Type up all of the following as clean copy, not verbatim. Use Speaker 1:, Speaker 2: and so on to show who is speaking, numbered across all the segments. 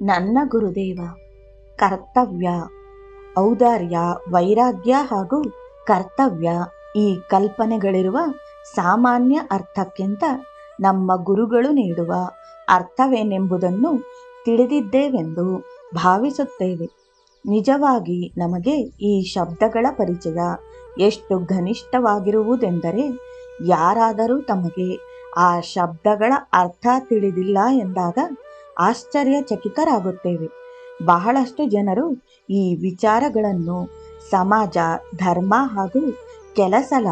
Speaker 1: ನನ್ನ ಗುರುದೇವ. ಕರ್ತವ್ಯ, ಔದಾರ್ಯ, ವೈರಾಗ್ಯ ಹಾಗೂ ಕರ್ತವ್ಯ ಈ ಕಲ್ಪನೆಗಳಿರುವ ಸಾಮಾನ್ಯ ಅರ್ಥಕ್ಕಿಂತ ನಮ್ಮ ಗುರುಗಳು ನೀಡುವ ಅರ್ಥವೇನೆಂಬುದನ್ನು ತಿಳಿದಿದ್ದೇವೆಂದು ಭಾವಿಸುತ್ತೇವೆ. ನಿಜವಾಗಿ ನಮಗೆ ಈ ಶಬ್ದಗಳ ಪರಿಚಯ ಎಷ್ಟು ಘನಿಷ್ಠವಾಗಿರುವುದೆಂದರೆ, ಯಾರಾದರೂ ತಮಗೆ ಆ ಶಬ್ದಗಳ ಅರ್ಥ ತಿಳಿದಿಲ್ಲ ಎಂದಾಗ ಆಶ್ಚರ್ಯಚಕಿತರಾಗುತ್ತೇವೆ. ಬಹಳಷ್ಟು ಜನರು ಈ ವಿಚಾರಗಳನ್ನು ಸಮಾಜ, ಧರ್ಮ ಹಾಗೂ ಕೆಲಸಲ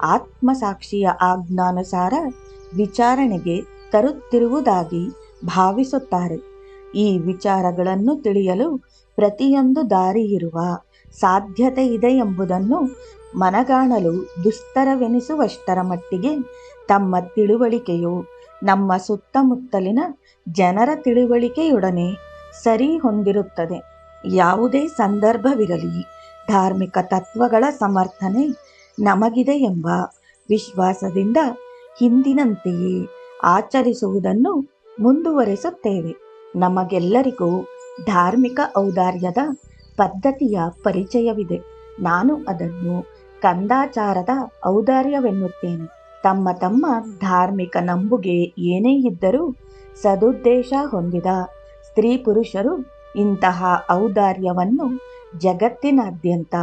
Speaker 1: ಆತ್ಮಸಾಕ್ಷಿಯ ಆಜ್ಞಾನುಸಾರ ವಿಚಾರಣೆಗೆ ತರುತ್ತಿರುವುದಾಗಿ ಭಾವಿಸುತ್ತಾರೆ. ಈ ವಿಚಾರಗಳನ್ನು ತಿಳಿಯಲು ಪ್ರತಿಯೊಂದು ದಾರಿಯಿರುವ ಸಾಧ್ಯತೆ ಇದೆ ಎಂಬುದನ್ನು ಮನಗಾಣಲು ದುಸ್ತರವೆನಿಸುವಷ್ಟರ ಮಟ್ಟಿಗೆ ತಮ್ಮ ತಿಳುವಳಿಕೆಯು ನಮ್ಮ ಸುತ್ತಮುತ್ತಲಿನ ಜನರ ತಿಳುವಳಿಕೆಯೊಡನೆ ಸರಿ ಹೊಂದಿರುತ್ತದೆ. ಯಾವುದೇ ಸಂದರ್ಭವಿರಲಿ, ಧಾರ್ಮಿಕ ತತ್ವಗಳ ಸಮರ್ಥನೆ ನಮಗಿದೆ ಎಂಬ ವಿಶ್ವಾಸದಿಂದ ಹಿಂದಿನಂತೆಯೇ ಆಚರಿಸುವುದನ್ನು ಮುಂದುವರೆಸುತ್ತೇವೆ. ನಮಗೆಲ್ಲರಿಗೂ ಧಾರ್ಮಿಕ ಔದಾರ್ಯದ ಪದ್ಧತಿಯ ಪರಿಚಯವಿದೆ. ನಾನು ಅದನ್ನು ಕಂದಾಚಾರದ ಔದಾರ್ಯವೆನ್ನುತ್ತೇನೆ. ತಮ್ಮ ತಮ್ಮ ಧಾರ್ಮಿಕ ನಂಬುಗೆ ಏನೇ ಇದ್ದರೂ ಸದುದ್ದೇಶ ಹೊಂದಿದ ಸ್ತ್ರೀ ಪುರುಷರು ಇಂತಹ ಔದಾರ್ಯವನ್ನು ಜಗತ್ತಿನಾದ್ಯಂತ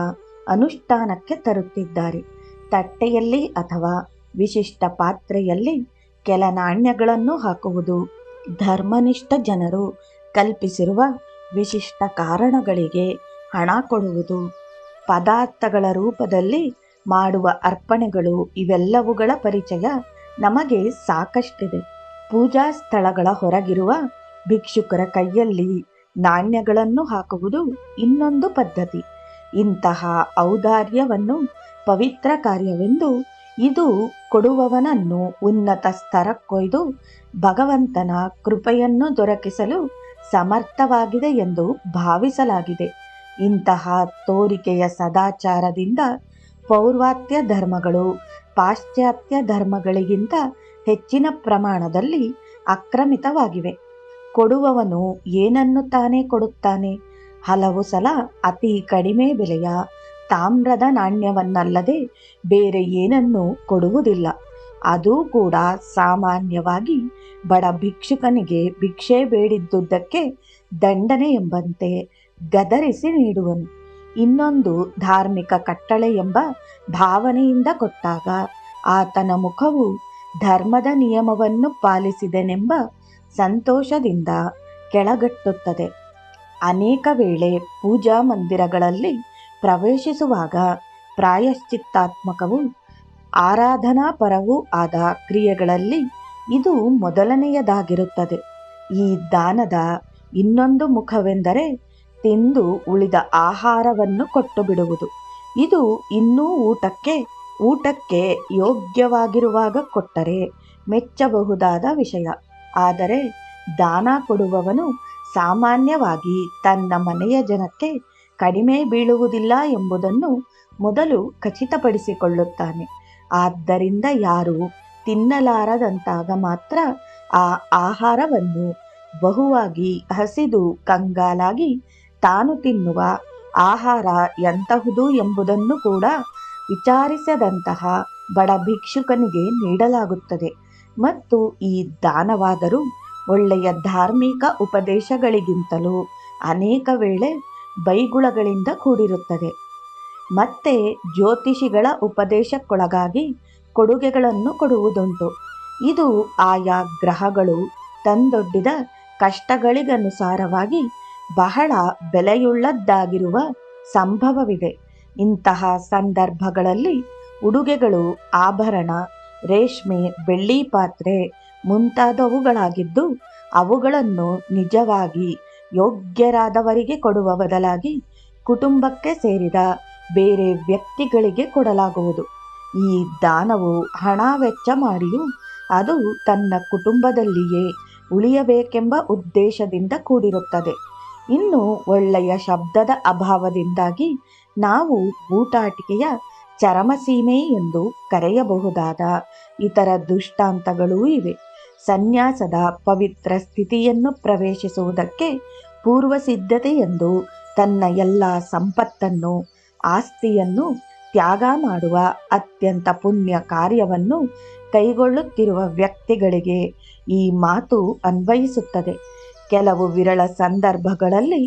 Speaker 1: ಅನುಷ್ಠಾನಕ್ಕೆ ತರುತ್ತಿದ್ದಾರೆ. ತಟ್ಟೆಯಲ್ಲಿ ಅಥವಾ ವಿಶಿಷ್ಟ ಪಾತ್ರೆಯಲ್ಲಿ ಕೆಲ ನಾಣ್ಯಗಳನ್ನು ಹಾಕುವುದು, ಧರ್ಮನಿಷ್ಠ ಜನರು ಕಲ್ಪಿಸಿರುವ ವಿಶಿಷ್ಟ ಕಾರಣಗಳಿಗೆ ಹಣ ಕೊಡುವುದು, ಪದಾರ್ಥಗಳ ರೂಪದಲ್ಲಿ ಮಾಡುವ ಅರ್ಪಣೆಗಳು ಇವೆಲ್ಲವುಗಳ ಪರಿಚಯ ನಮಗೆ ಸಾಕಷ್ಟಿದೆ. ಪೂಜಾ ಸ್ಥಳಗಳ ಹೊರಗಿರುವ ಭಿಕ್ಷುಕರ ಕೈಯಲ್ಲಿ ನಾಣ್ಯಗಳನ್ನು ಹಾಕುವುದು ಇನ್ನೊಂದು ಪದ್ಧತಿ. ಇಂತಹ ಔದಾರ್ಯವನ್ನು ಪವಿತ್ರ ಕಾರ್ಯವೆಂದು, ಇದು ಕೊಡುವವನನ್ನು ಉನ್ನತ ಸ್ತರಕ್ಕೊಯ್ದು ಭಗವಂತನ ಕೃಪೆಯನ್ನು ದೊರಕಿಸಲು ಸಮರ್ಥವಾಗಿದೆ ಎಂದು ಭಾವಿಸಲಾಗಿದೆ. ಇಂತಹ ತೋರಿಕೆಯ ಸದಾಚಾರದಿಂದ ಪೌರ್ವಾತ್ಯ ಧರ್ಮಗಳು ಪಾಶ್ಚಾತ್ಯ ಧರ್ಮಗಳಿಗಿಂತ ಹೆಚ್ಚಿನ ಪ್ರಮಾಣದಲ್ಲಿ ಆಕ್ರಮಿತವಾಗಿವೆ. ಕೊಡುವವನು ಏನನ್ನು ತಾನೇ ಕೊಡುತ್ತಾನೆ? ಹಲವು ಸಲ ಅತಿ ಕಡಿಮೆ ಬೆಲೆಯ ತಾಮ್ರದ ನಾಣ್ಯವನ್ನಲ್ಲದೆ ಬೇರೆ ಏನನ್ನೂ ಕೊಡುವುದಿಲ್ಲ. ಅದೂ ಕೂಡ ಸಾಮಾನ್ಯವಾಗಿ ಬಡ ಭಿಕ್ಷುಕನಿಗೆ ಭಿಕ್ಷೆ ಬೇಡಿದ್ದುದಕ್ಕೆ ದಂಡನೆ ಎಂಬಂತೆ ಗದರಿಸಿ ನೀಡುವನು. ಇನ್ನೊಂದು ಧಾರ್ಮಿಕ ಕಟ್ಟಳೆ ಎಂಬ ಭಾವನೆಯಿಂದ ಕೊಟ್ಟಾಗ ಆತನ ಮುಖವು ಧರ್ಮದ ನಿಯಮವನ್ನು ಪಾಲಿಸಿದೆನೆಂಬ ಸಂತೋಷದಿಂದ ಕೆಳಗಟ್ಟುತ್ತದೆ. ಅನೇಕ ವೇಳೆ ಪೂಜಾ ಮಂದಿರಗಳಲ್ಲಿ ಪ್ರವೇಶಿಸುವಾಗ ಪ್ರಾಯಶ್ಚಿತ್ತಾತ್ಮಕವೂ ಆರಾಧನಾಪರವೂ ಆದ ಕ್ರಿಯೆಗಳಲ್ಲಿ ಇದು ಮೊದಲನೆಯದಾಗಿರುತ್ತದೆ. ಈ ದಾನದ ಇನ್ನೊಂದು ಮುಖವೆಂದರೆ ತಿಂದು ಉಳಿದ ಆಹಾರವನ್ನು ಕೊಟ್ಟು ಬಿಡುವುದು. ಇದು ಇನ್ನೂ ಊಟಕ್ಕೆ ಯೋಗ್ಯವಾಗಿರುವಾಗ ಕೊಟ್ಟರೆ ಮೆಚ್ಚಬಹುದಾದ ವಿಷಯ. ಆದರೆ ದಾನ ಕೊಡುವವನು ಸಾಮಾನ್ಯವಾಗಿ ತನ್ನ ಮನೆಯ ಜನಕ್ಕೆ ಕಡಿಮೆ ಬೀಳುವುದಿಲ್ಲ ಎಂಬುದನ್ನು ಮೊದಲು ಖಚಿತಪಡಿಸಿಕೊಳ್ಳುತ್ತಾನೆ. ಆದ್ದರಿಂದ ಯಾರು ತಿನ್ನಲಾರದಂತಾಗ ಮಾತ್ರ ಆ ಆಹಾರವನ್ನು ಬಹುವಾಗಿ ಹಸಿದು ಕಂಗಾಲಾಗಿ ತಾನು ತಿನ್ನುವ ಆಹಾರ ಎಂತಹುದು ಎಂಬುದನ್ನು ಕೂಡ ವಿಚಾರಿಸದಂತಹ ಬಡ ಭಿಕ್ಷುಕನಿಗೆ ನೀಡಲಾಗುತ್ತದೆ. ಮತ್ತು ಈ ದಾನವಾದರೂ ಒಳ್ಳೆಯ ಧಾರ್ಮಿಕ ಉಪದೇಶಗಳಿಗಿಂತಲೂ ಅನೇಕ ವೇಳೆ ಬೈಗುಳಗಳಿಂದ ಕೂಡಿರುತ್ತದೆ. ಮತ್ತೆ ಜ್ಯೋತಿಷಿಗಳ ಉಪದೇಶಕ್ಕೊಳಗಾಗಿ ಕೊಡುಗೆಗಳನ್ನು ಕೊಡುವುದುಂಟು. ಇದು ಆಯಾ ಗ್ರಹಗಳು ತಂದೊಡ್ಡಿದ ಕಷ್ಟಗಳಿಗನುಸಾರವಾಗಿ ಬಹಳ ಬೆಲೆಯುಳ್ಳದ್ದಾಗಿರುವ ಸಂಭವವಿದೆ. ಇಂತಹ ಸಂದರ್ಭಗಳಲ್ಲಿ ಉಡುಗೆಗಳು ಆಭರಣ, ರೇಷ್ಮೆ, ಬೆಳ್ಳಿ ಪಾತ್ರೆ ಮುಂತಾದವುಗಳಾಗಿದ್ದು, ಅವುಗಳನ್ನು ನಿಜವಾಗಿ ಯೋಗ್ಯರಾದವರಿಗೆ ಕೊಡುವ ಬದಲಾಗಿ ಕುಟುಂಬಕ್ಕೆ ಸೇರಿದ ಬೇರೆ ವ್ಯಕ್ತಿಗಳಿಗೆ ಕೊಡಲಾಗುವುದು. ಈ ದಾನವು ಹಣ ವೆಚ್ಚ ಮಾಡಿಯೂ ಅದು ತನ್ನ ಕುಟುಂಬದಲ್ಲಿಯೇ ಉಳಿಯಬೇಕೆಂಬ ಉದ್ದೇಶದಿಂದ ಕೂಡಿರುತ್ತದೆ. ಇನ್ನು ಒಳ್ಳೆಯ ಶಬ್ದದ ಅಭಾವದಿಂದಾಗಿ ನಾವು ಊಟಾಟಿಕೆಯ ಚರಮಸೀಮೆ ಎಂದು ಕರೆಯಬಹುದಾದ ಇತರ ದೃಷ್ಟಾಂತಗಳೂ ಇವೆ. ಸನ್ಯಾಸದ ಪವಿತ್ರ ಸ್ಥಿತಿಯನ್ನು ಪ್ರವೇಶಿಸುವುದಕ್ಕೆ ಪೂರ್ವ ಸಿದ್ಧತೆ ಎಂದು ತನ್ನ ಎಲ್ಲ ಸಂಪತ್ತನ್ನು ಆಸ್ತಿಯನ್ನು ತ್ಯಾಗ ಮಾಡುವ ಅತ್ಯಂತ ಪುಣ್ಯ ಕಾರ್ಯವನ್ನು ಕೈಗೊಳ್ಳುತ್ತಿರುವ ವ್ಯಕ್ತಿಗಳಿಗೆ ಈ ಮಾತು ಅನ್ವಯಿಸುತ್ತದೆ. ಕೆಲವು ವಿರಳ ಸಂದರ್ಭಗಳಲ್ಲಿ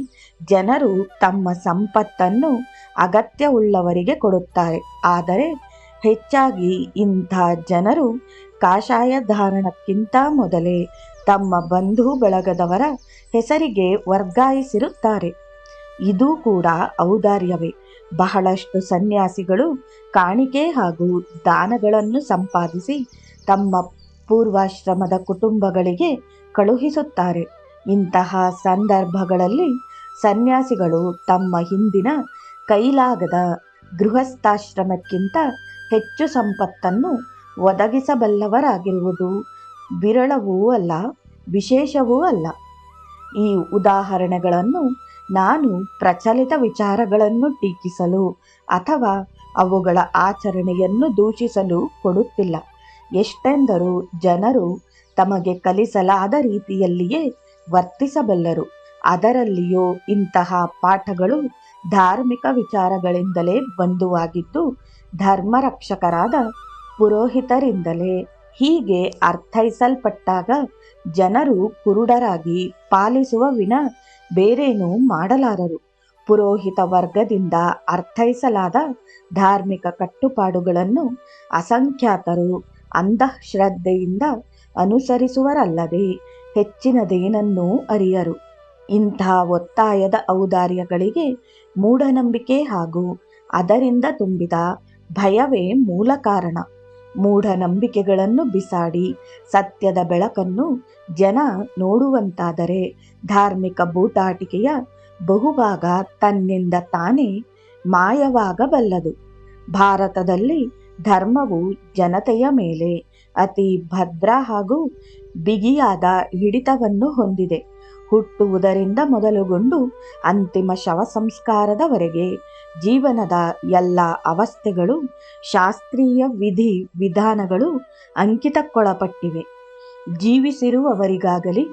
Speaker 1: ಜನರು ತಮ್ಮ ಸಂಪತ್ತನ್ನು ಅಗತ್ಯವುಳ್ಳವರಿಗೆ ಕೊಡುತ್ತಾರೆ. ಆದರೆ ಹೆಚ್ಚಾಗಿ ಇಂಥ ಜನರು ಕಾಷಾಯ ಧಾರಣಕ್ಕಿಂತ ಮೊದಲೇ ತಮ್ಮ ಬಂಧು ಬಳಗದವರ ಹೆಸರಿಗೆ ವರ್ಗಾಯಿಸಿರುತ್ತಾರೆ. ಇದು ಕೂಡ ಔದಾರ್ಯವೇ. ಬಹಳಷ್ಟು ಸನ್ಯಾಸಿಗಳು ಕಾಣಿಕೆ ಹಾಗೂ ದಾನಗಳನ್ನು ಸಂಪಾದಿಸಿ ತಮ್ಮ ಪೂರ್ವಾಶ್ರಮದ ಕುಟುಂಬಗಳಿಗೆ ಕಳುಹಿಸುತ್ತಾರೆ. ಇಂತಹ ಸಂದರ್ಭಗಳಲ್ಲಿ ಸನ್ಯಾಸಿಗಳು ತಮ್ಮ ಹಿಂದಿನ ಕೈಲಾಗದ ಗೃಹಸ್ಥಾಶ್ರಮಕ್ಕಿಂತ ಹೆಚ್ಚು ಸಂಪತ್ತನ್ನು ಒದಗಿಸಬಲ್ಲವರಾಗಿರುವುದು ವಿರಳವೂ ಅಲ್ಲ, ವಿಶೇಷವೂ ಅಲ್ಲ. ಈ ಉದಾಹರಣೆಗಳನ್ನು ನಾನು ಪ್ರಚಲಿತ ವಿಚಾರಗಳನ್ನು ಟೀಕಿಸಲು ಅಥವಾ ಅವುಗಳ ಆಚರಣೆಯನ್ನು ದೂಷಿಸಲು ಕೊಡುತ್ತಿಲ್ಲ. ಎಷ್ಟೆಂದರೂ ಜನರು ತಮಗೆ ಕಲಿಸಲಾದ ರೀತಿಯಲ್ಲಿಯೇ ವರ್ತಿಸಬಲ್ಲರು. ಅದರಲ್ಲಿಯೂ ಇಂತಹ ಪಾಠಗಳು ಧಾರ್ಮಿಕ ವಿಚಾರಗಳಿಂದಲೇ ಬಂದುವಾಗಿದ್ದು ಧರ್ಮರಕ್ಷಕರಾದ ಪುರೋಹಿತರಿಂದಲೇ. ಹೀಗೆ ಅರ್ಥೈಸಲ್ಪಟ್ಟಾಗ ಜನರು ಕುರುಡರಾಗಿ ಪಾಲಿಸುವ ವಿನ ಬೇರೇನೂ ಮಾಡಲಾರರು. ಪುರೋಹಿತ ವರ್ಗದಿಂದ ಅರ್ಥೈಸಲಾದ ಧಾರ್ಮಿಕ ಕಟ್ಟುಪಾಡುಗಳನ್ನು ಅಸಂಖ್ಯಾತರು ಅಂಧಶ್ರದ್ಧೆಯಿಂದ ಅನುಸರಿಸುವರಲ್ಲದೆ ಹೆಚ್ಚಿನದೇನನ್ನೂ ಅರಿಯರು. ಇಂಥ ಒತ್ತಾಯದ ಔದಾರ್ಯಗಳಿಗೆ ಮೂಢನಂಬಿಕೆ ಹಾಗೂ ಅದರಿಂದ ತುಂಬಿದ ಭಯವೇ ಮೂಲ ಕಾರಣ. ಮೂಢನಂಬಿಕೆಗಳನ್ನು ಬಿಸಾಡಿ ಸತ್ಯದ ಬೆಳಕನ್ನು ಜನ ನೋಡುವಂತಾದರೆ ಧಾರ್ಮಿಕ ಬೂಟಾಟಿಕೆಯ ಬಹುಭಾಗ ತನ್ನಿಂದ ತಾನೇ ಮಾಯವಾಗಬಲ್ಲದು. ಭಾರತದಲ್ಲಿ ಧರ್ಮವು ಜನತೆಯ ಮೇಲೆ ಅತಿ ಭದ್ರ ಹಾಗೂ ಬಿಗಿಯಾದ ಹಿಡಿತವನ್ನು ಹೊಂದಿದೆ. ಹುಟ್ಟುವುದರಿಂದ ಮೊದಲುಗೊಂಡು ಅಂತಿಮ ಶವ ಸಂಸ್ಕಾರದವರೆಗೆ ಜೀವನದ ಎಲ್ಲ ಅವಸ್ಥೆಗಳು ಶಾಸ್ತ್ರೀಯ ವಿಧಿ ವಿಧಾನಗಳು ಅಂಕಿತಕ್ಕೊಳಪಟ್ಟಿವೆ. ಜೀವಿಸಿರುವವರಿಗಾಗಲಿ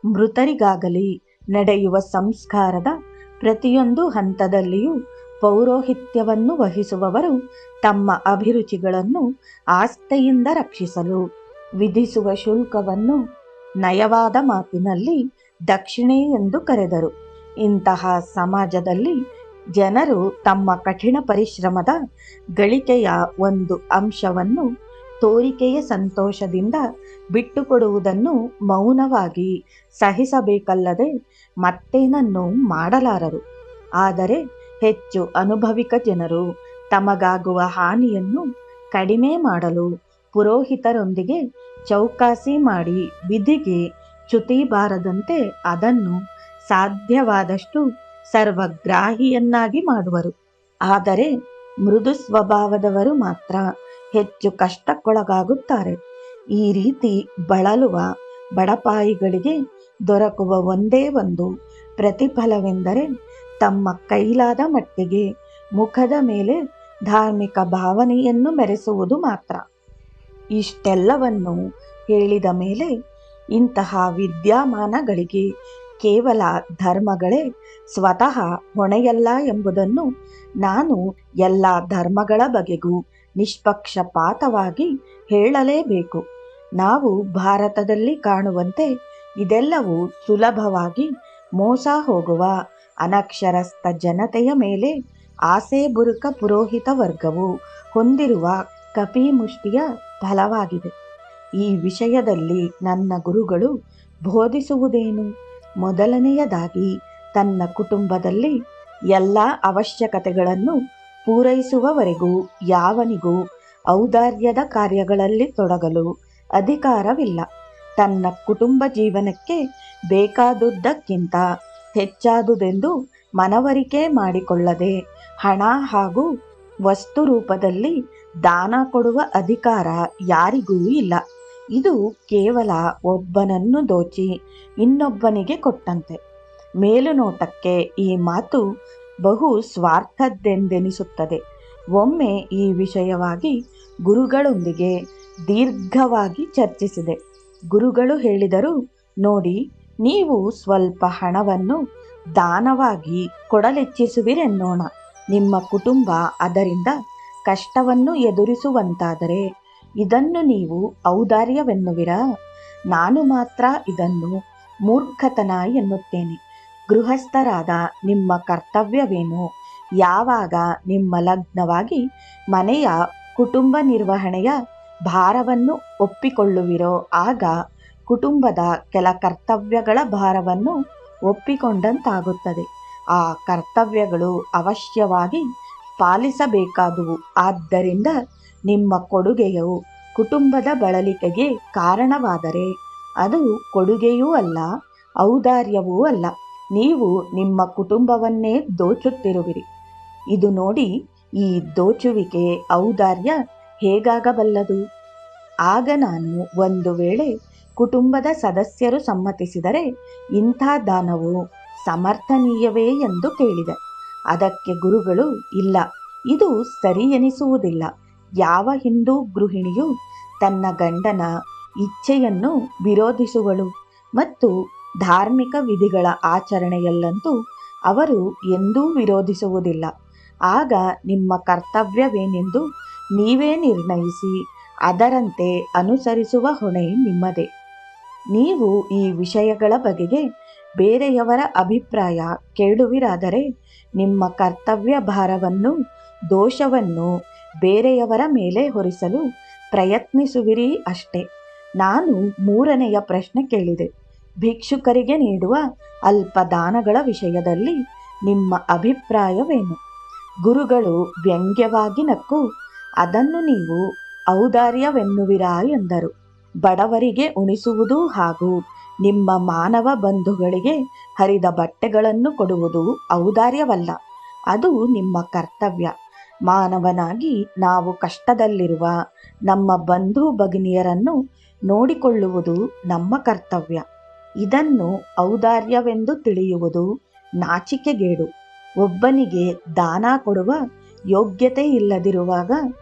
Speaker 1: ಮೃತರಿಗಾಗಲಿ ನಡೆಯುವ ಸಂಸ್ಕಾರದ ಪ್ರತಿಯೊಂದು ಹಂತದಲ್ಲಿಯೂ ಪೌರೋಹಿತ್ಯವನ್ನು ವಹಿಸುವವರು ತಮ್ಮ ಅಭಿರುಚಿಗಳನ್ನು ಆಸ್ಥೆಯಿಂದ ರಕ್ಷಿಸಲು ವಿಧಿಸುವ ಶುಲ್ಕವನ್ನು ನಯವಾದ ಮಾತಿನಲ್ಲಿ ದಕ್ಷಿಣೆ ಎಂದು ಕರೆದರು. ಇಂತಹ ಸಮಾಜದಲ್ಲಿ ಜನರು ತಮ್ಮ ಕಠಿಣ ಪರಿಶ್ರಮದ ಗಳಿಕೆಯ ಒಂದು ಅಂಶವನ್ನು ತೋರಿಕೆಯ ಸಂತೋಷದಿಂದ ಬಿಟ್ಟುಕೊಡುವುದನ್ನು ಮೌನವಾಗಿ ಸಹಿಸಬೇಕಲ್ಲದೆ ಮತ್ತೇನನ್ನೂ ಮಾಡಲಾರರು. ಆದರೆ ಹೆಚ್ಚು ಅನುಭವಿಕ ಜನರು ತಮಗಾಗುವ ಹಾನಿಯನ್ನು ಕಡಿಮೆ ಮಾಡಲು ಪುರೋಹಿತರೊಂದಿಗೆ ಚೌಕಾಸಿ ಮಾಡಿ ವಿಧಿಗೆ ಚ್ಯುತಿ ಬಾರದಂತೆ ಅದನ್ನು ಸಾಧ್ಯವಾದಷ್ಟು ಸರ್ವಗ್ರಾಹಿಯನ್ನಾಗಿ ಮಾಡುವರು. ಆದರೆ ಮೃದು ಸ್ವಭಾವದವರು ಮಾತ್ರ ಹೆಚ್ಚು ಕಷ್ಟಕ್ಕೊಳಗಾಗುತ್ತಾರೆ. ಈ ರೀತಿ ಬಳಲುವ ಬಡಪಾಯಿಗಳಿಗೆ ದೊರಕುವ ಒಂದೇ ಒಂದು ಪ್ರತಿಫಲವೆಂದರೆ ತಮ್ಮ ಕೈಲಾದ ಮಟ್ಟಿಗೆ ಮುಖದ ಮೇಲೆ ಧಾರ್ಮಿಕ ಭಾವನೆಯನ್ನು ಮೆರೆಸುವುದು ಮಾತ್ರ. ಇಷ್ಟೆಲ್ಲವನ್ನು ಹೇಳಿದ ಮೇಲೆ ಇಂತಹ ವಿದ್ಯಮಾನಗಳಿಗೆ ಕೇವಲ ಧರ್ಮಗಳೇ ಸ್ವತಃ ಹೊಣೆಯಲ್ಲ ಎಂಬುದನ್ನು ನಾನು ಎಲ್ಲ ಧರ್ಮಗಳ ಬಗೆಗೂ ನಿಷ್ಪಕ್ಷಪಾತವಾಗಿ ಹೇಳಲೇಬೇಕು. ನಾವು ಭಾರತದಲ್ಲಿ ಕಾಣುವಂತೆ ಇದೆಲ್ಲವೂ ಸುಲಭವಾಗಿ ಮೋಸ ಹೋಗುವ ಅನಕ್ಷರಸ್ಥ ಜನತೆಯ ಮೇಲೆ ಆಸೆ ಬುರುಕ ಪುರೋಹಿತ ವರ್ಗವು ಹೊಂದಿರುವ ಕಪಿಮುಷ್ಟಿಯ ಫಲವಾಗಿದೆ. ಈ ವಿಷಯದಲ್ಲಿ ನನ್ನ ಗುರುಗಳು ಬೋಧಿಸುವುದೇನು? ಮೊದಲನೆಯದಾಗಿ ತನ್ನ ಕುಟುಂಬದಲ್ಲಿ ಎಲ್ಲ ಅವಶ್ಯಕತೆಗಳನ್ನು ಪೂರೈಸುವವರೆಗೂ ಯಾವನಿಗೂ ಔದಾರ್ಯದ ಕಾರ್ಯಗಳಲ್ಲಿ ತೊಡಗಲು ಅಧಿಕಾರವಿಲ್ಲ. ತನ್ನ ಕುಟುಂಬ ಜೀವನಕ್ಕೆ ಬೇಕಾದುದಕ್ಕಿಂತ ಹೆಚ್ಚಾದುದೆಂದು ಮನವರಿಕೆ ಮಾಡಿಕೊಳ್ಳದೆ ಹಣ ಹಾಗೂ ವಸ್ತು ರೂಪದಲ್ಲಿ ದಾನ ಕೊಡುವ ಅಧಿಕಾರ ಯಾರಿಗೂ ಇಲ್ಲ. ಇದು ಕೇವಲ ಒಬ್ಬನನ್ನು ದೋಚಿ ಇನ್ನೊಬ್ಬನಿಗೆ ಕೊಟ್ಟಂತೆ. ಮೇಲುನೋಟಕ್ಕೆ ಈ ಮಾತು ಬಹು ಸ್ವಾರ್ಥದ್ದೆಂದೆನಿಸುತ್ತದೆ. ಒಮ್ಮೆ ಈ ವಿಷಯವಾಗಿ ಗುರುಗಳೊಂದಿಗೆ ದೀರ್ಘವಾಗಿ ಚರ್ಚಿಸಿದೆ. ಗುರುಗಳು ಹೇಳಿದರು, ನೋಡಿ, ನೀವು ಸ್ವಲ್ಪ ಹಣವನ್ನು ದಾನವಾಗಿ ಕೊಡಲಿಚ್ಛಿಸುವಿರೆನ್ನೋಣ. ನಿಮ್ಮ ಕುಟುಂಬ ಅದರಿಂದ ಕಷ್ಟವನ್ನು ಎದುರಿಸುವಂತಾದರೆ ಇದನ್ನು ನೀವು ಔದಾರ್ಯವೆನ್ನುವಿರಾ? ನಾನು ಮಾತ್ರ ಇದನ್ನು ಮೂರ್ಖತನ ಎನ್ನುತ್ತೇನೆ. ಗೃಹಸ್ಥರಾದ ನಿಮ್ಮ ಕರ್ತವ್ಯವೇನು? ಯಾವಾಗ ನಿಮ್ಮ ಲಗ್ನವಾಗಿ ಮನೆಯ ಕುಟುಂಬ ನಿರ್ವಹಣೆಯ ಭಾರವನ್ನು ಒಪ್ಪಿಕೊಳ್ಳುವಿರೋ ಆಗ ಕುಟುಂಬದ ಕೆಲ ಕರ್ತವ್ಯಗಳ ಭಾರವನ್ನು ಒಪ್ಪಿಕೊಂಡಂತಾಗುತ್ತದೆ. ಆ ಕರ್ತವ್ಯಗಳು ಅವಶ್ಯವಾಗಿ ಪಾಲಿಸಬೇಕಾದುವು. ಆದ್ದರಿಂದ ನಿಮ್ಮ ಕೊಡುಗೆಯು ಕುಟುಂಬದ ಬಳಲಿಕೆಗೆ ಕಾರಣವಾದರೆ ಅದು ಕೊಡುಗೆಯೂ ಅಲ್ಲ, ಔದಾರ್ಯವೂ ಅಲ್ಲ. ನೀವು ನಿಮ್ಮ ಕುಟುಂಬವನ್ನೇ ದೋಚುತ್ತಿರುವಿರಿ. ಇದು ನೋಡಿ, ಈ ದೋಚುವಿಕೆ ಔದಾರ್ಯ ಹೇಗಾಗಬಲ್ಲದು? ಆಗ ನಾನು ಒಂದು ವೇಳೆ ಕುಟುಂಬದ ಸದಸ್ಯರು ಸಮ್ಮತಿಸಿದರೆ ಇಂಥ ದಾನವು ಸಮರ್ಥನೀಯವೇ ಎಂದು ಕೇಳಿದೆ. ಅದಕ್ಕೆ ಗುರುಗಳು, ಇಲ್ಲ, ಇದು ಸರಿ ಎನಿಸುವುದಿಲ್ಲ. ಯಾವ ಹಿಂದೂ ಗೃಹಿಣಿಯು ತನ್ನ ಗಂಡನ ಇಚ್ಛೆಯನ್ನು ವಿರೋಧಿಸುವಳು? ಮತ್ತು ಧಾರ್ಮಿಕ ವಿಧಿಗಳ ಆಚರಣೆಯಲ್ಲಂತೂ ಅವರು ಎಂದೂ ವಿರೋಧಿಸುವುದಿಲ್ಲ. ಆಗ ನಿಮ್ಮ ಕರ್ತವ್ಯವೇನೆಂದು ನೀವೇ ನಿರ್ಣಯಿಸಿ ಅದರಂತೆ ಅನುಸರಿಸುವ ಹೊಣೆ ನಿಮ್ಮದೇ. ನೀವು ಈ ವಿಷಯಗಳ ಬಗೆಗೆ ಬೇರೆಯವರ ಅಭಿಪ್ರಾಯ ಕೇಳುವಿರಾದರೆ ನಿಮ್ಮ ಕರ್ತವ್ಯ ಭಾರವನ್ನು, ದೋಷವನ್ನು ಬೇರೆಯವರ ಮೇಲೆ ಹೊರಿಸಲು ಪ್ರಯತ್ನಿಸುವಿರಿ ಅಷ್ಟೇ. ನಾನು ಮೂರನೆಯ ಪ್ರಶ್ನೆ ಕೇಳಿದೆ. ಭಿಕ್ಷುಕರಿಗೆ ನೀಡುವ ಅಲ್ಪ ದಾನಗಳ ವಿಷಯದಲ್ಲಿ ನಿಮ್ಮ ಅಭಿಪ್ರಾಯವೇನು? ಗುರುಗಳು ವ್ಯಂಗ್ಯವಾಗಿ ನಕ್ಕು, ಅದನ್ನು ನೀವು ಔದಾರ್ಯವೆನ್ನುವಿರಾ ಎಂದರು. ಬಡವರಿಗೆ ಉಣಿಸುವುದು ಹಾಗೂ ನಿಮ್ಮ ಮಾನವ ಬಂಧುಗಳಿಗೆ ಹರಿದ ಬಟ್ಟೆಗಳನ್ನು ಕೊಡುವುದು ಔದಾರ್ಯವಲ್ಲ, ಅದು ನಿಮ್ಮ ಕರ್ತವ್ಯ. ಮಾನವನಾಗಿ ನಾವು ಕಷ್ಟದಲ್ಲಿರುವ ನಮ್ಮ ಬಂಧು ಭಗಿನಿಯರನ್ನು ನೋಡಿಕೊಳ್ಳುವುದು ನಮ್ಮ ಕರ್ತವ್ಯ. ಇದನ್ನು ಔದಾರ್ಯವೆಂದು ತಿಳಿಯುವುದು ನಾಚಿಕೆಗೇಡು. ಒಬ್ಬನಿಗೆ ದಾನ ಕೊಡುವ ಯೋಗ್ಯತೆ ಇಲ್ಲದಿರುವಾಗ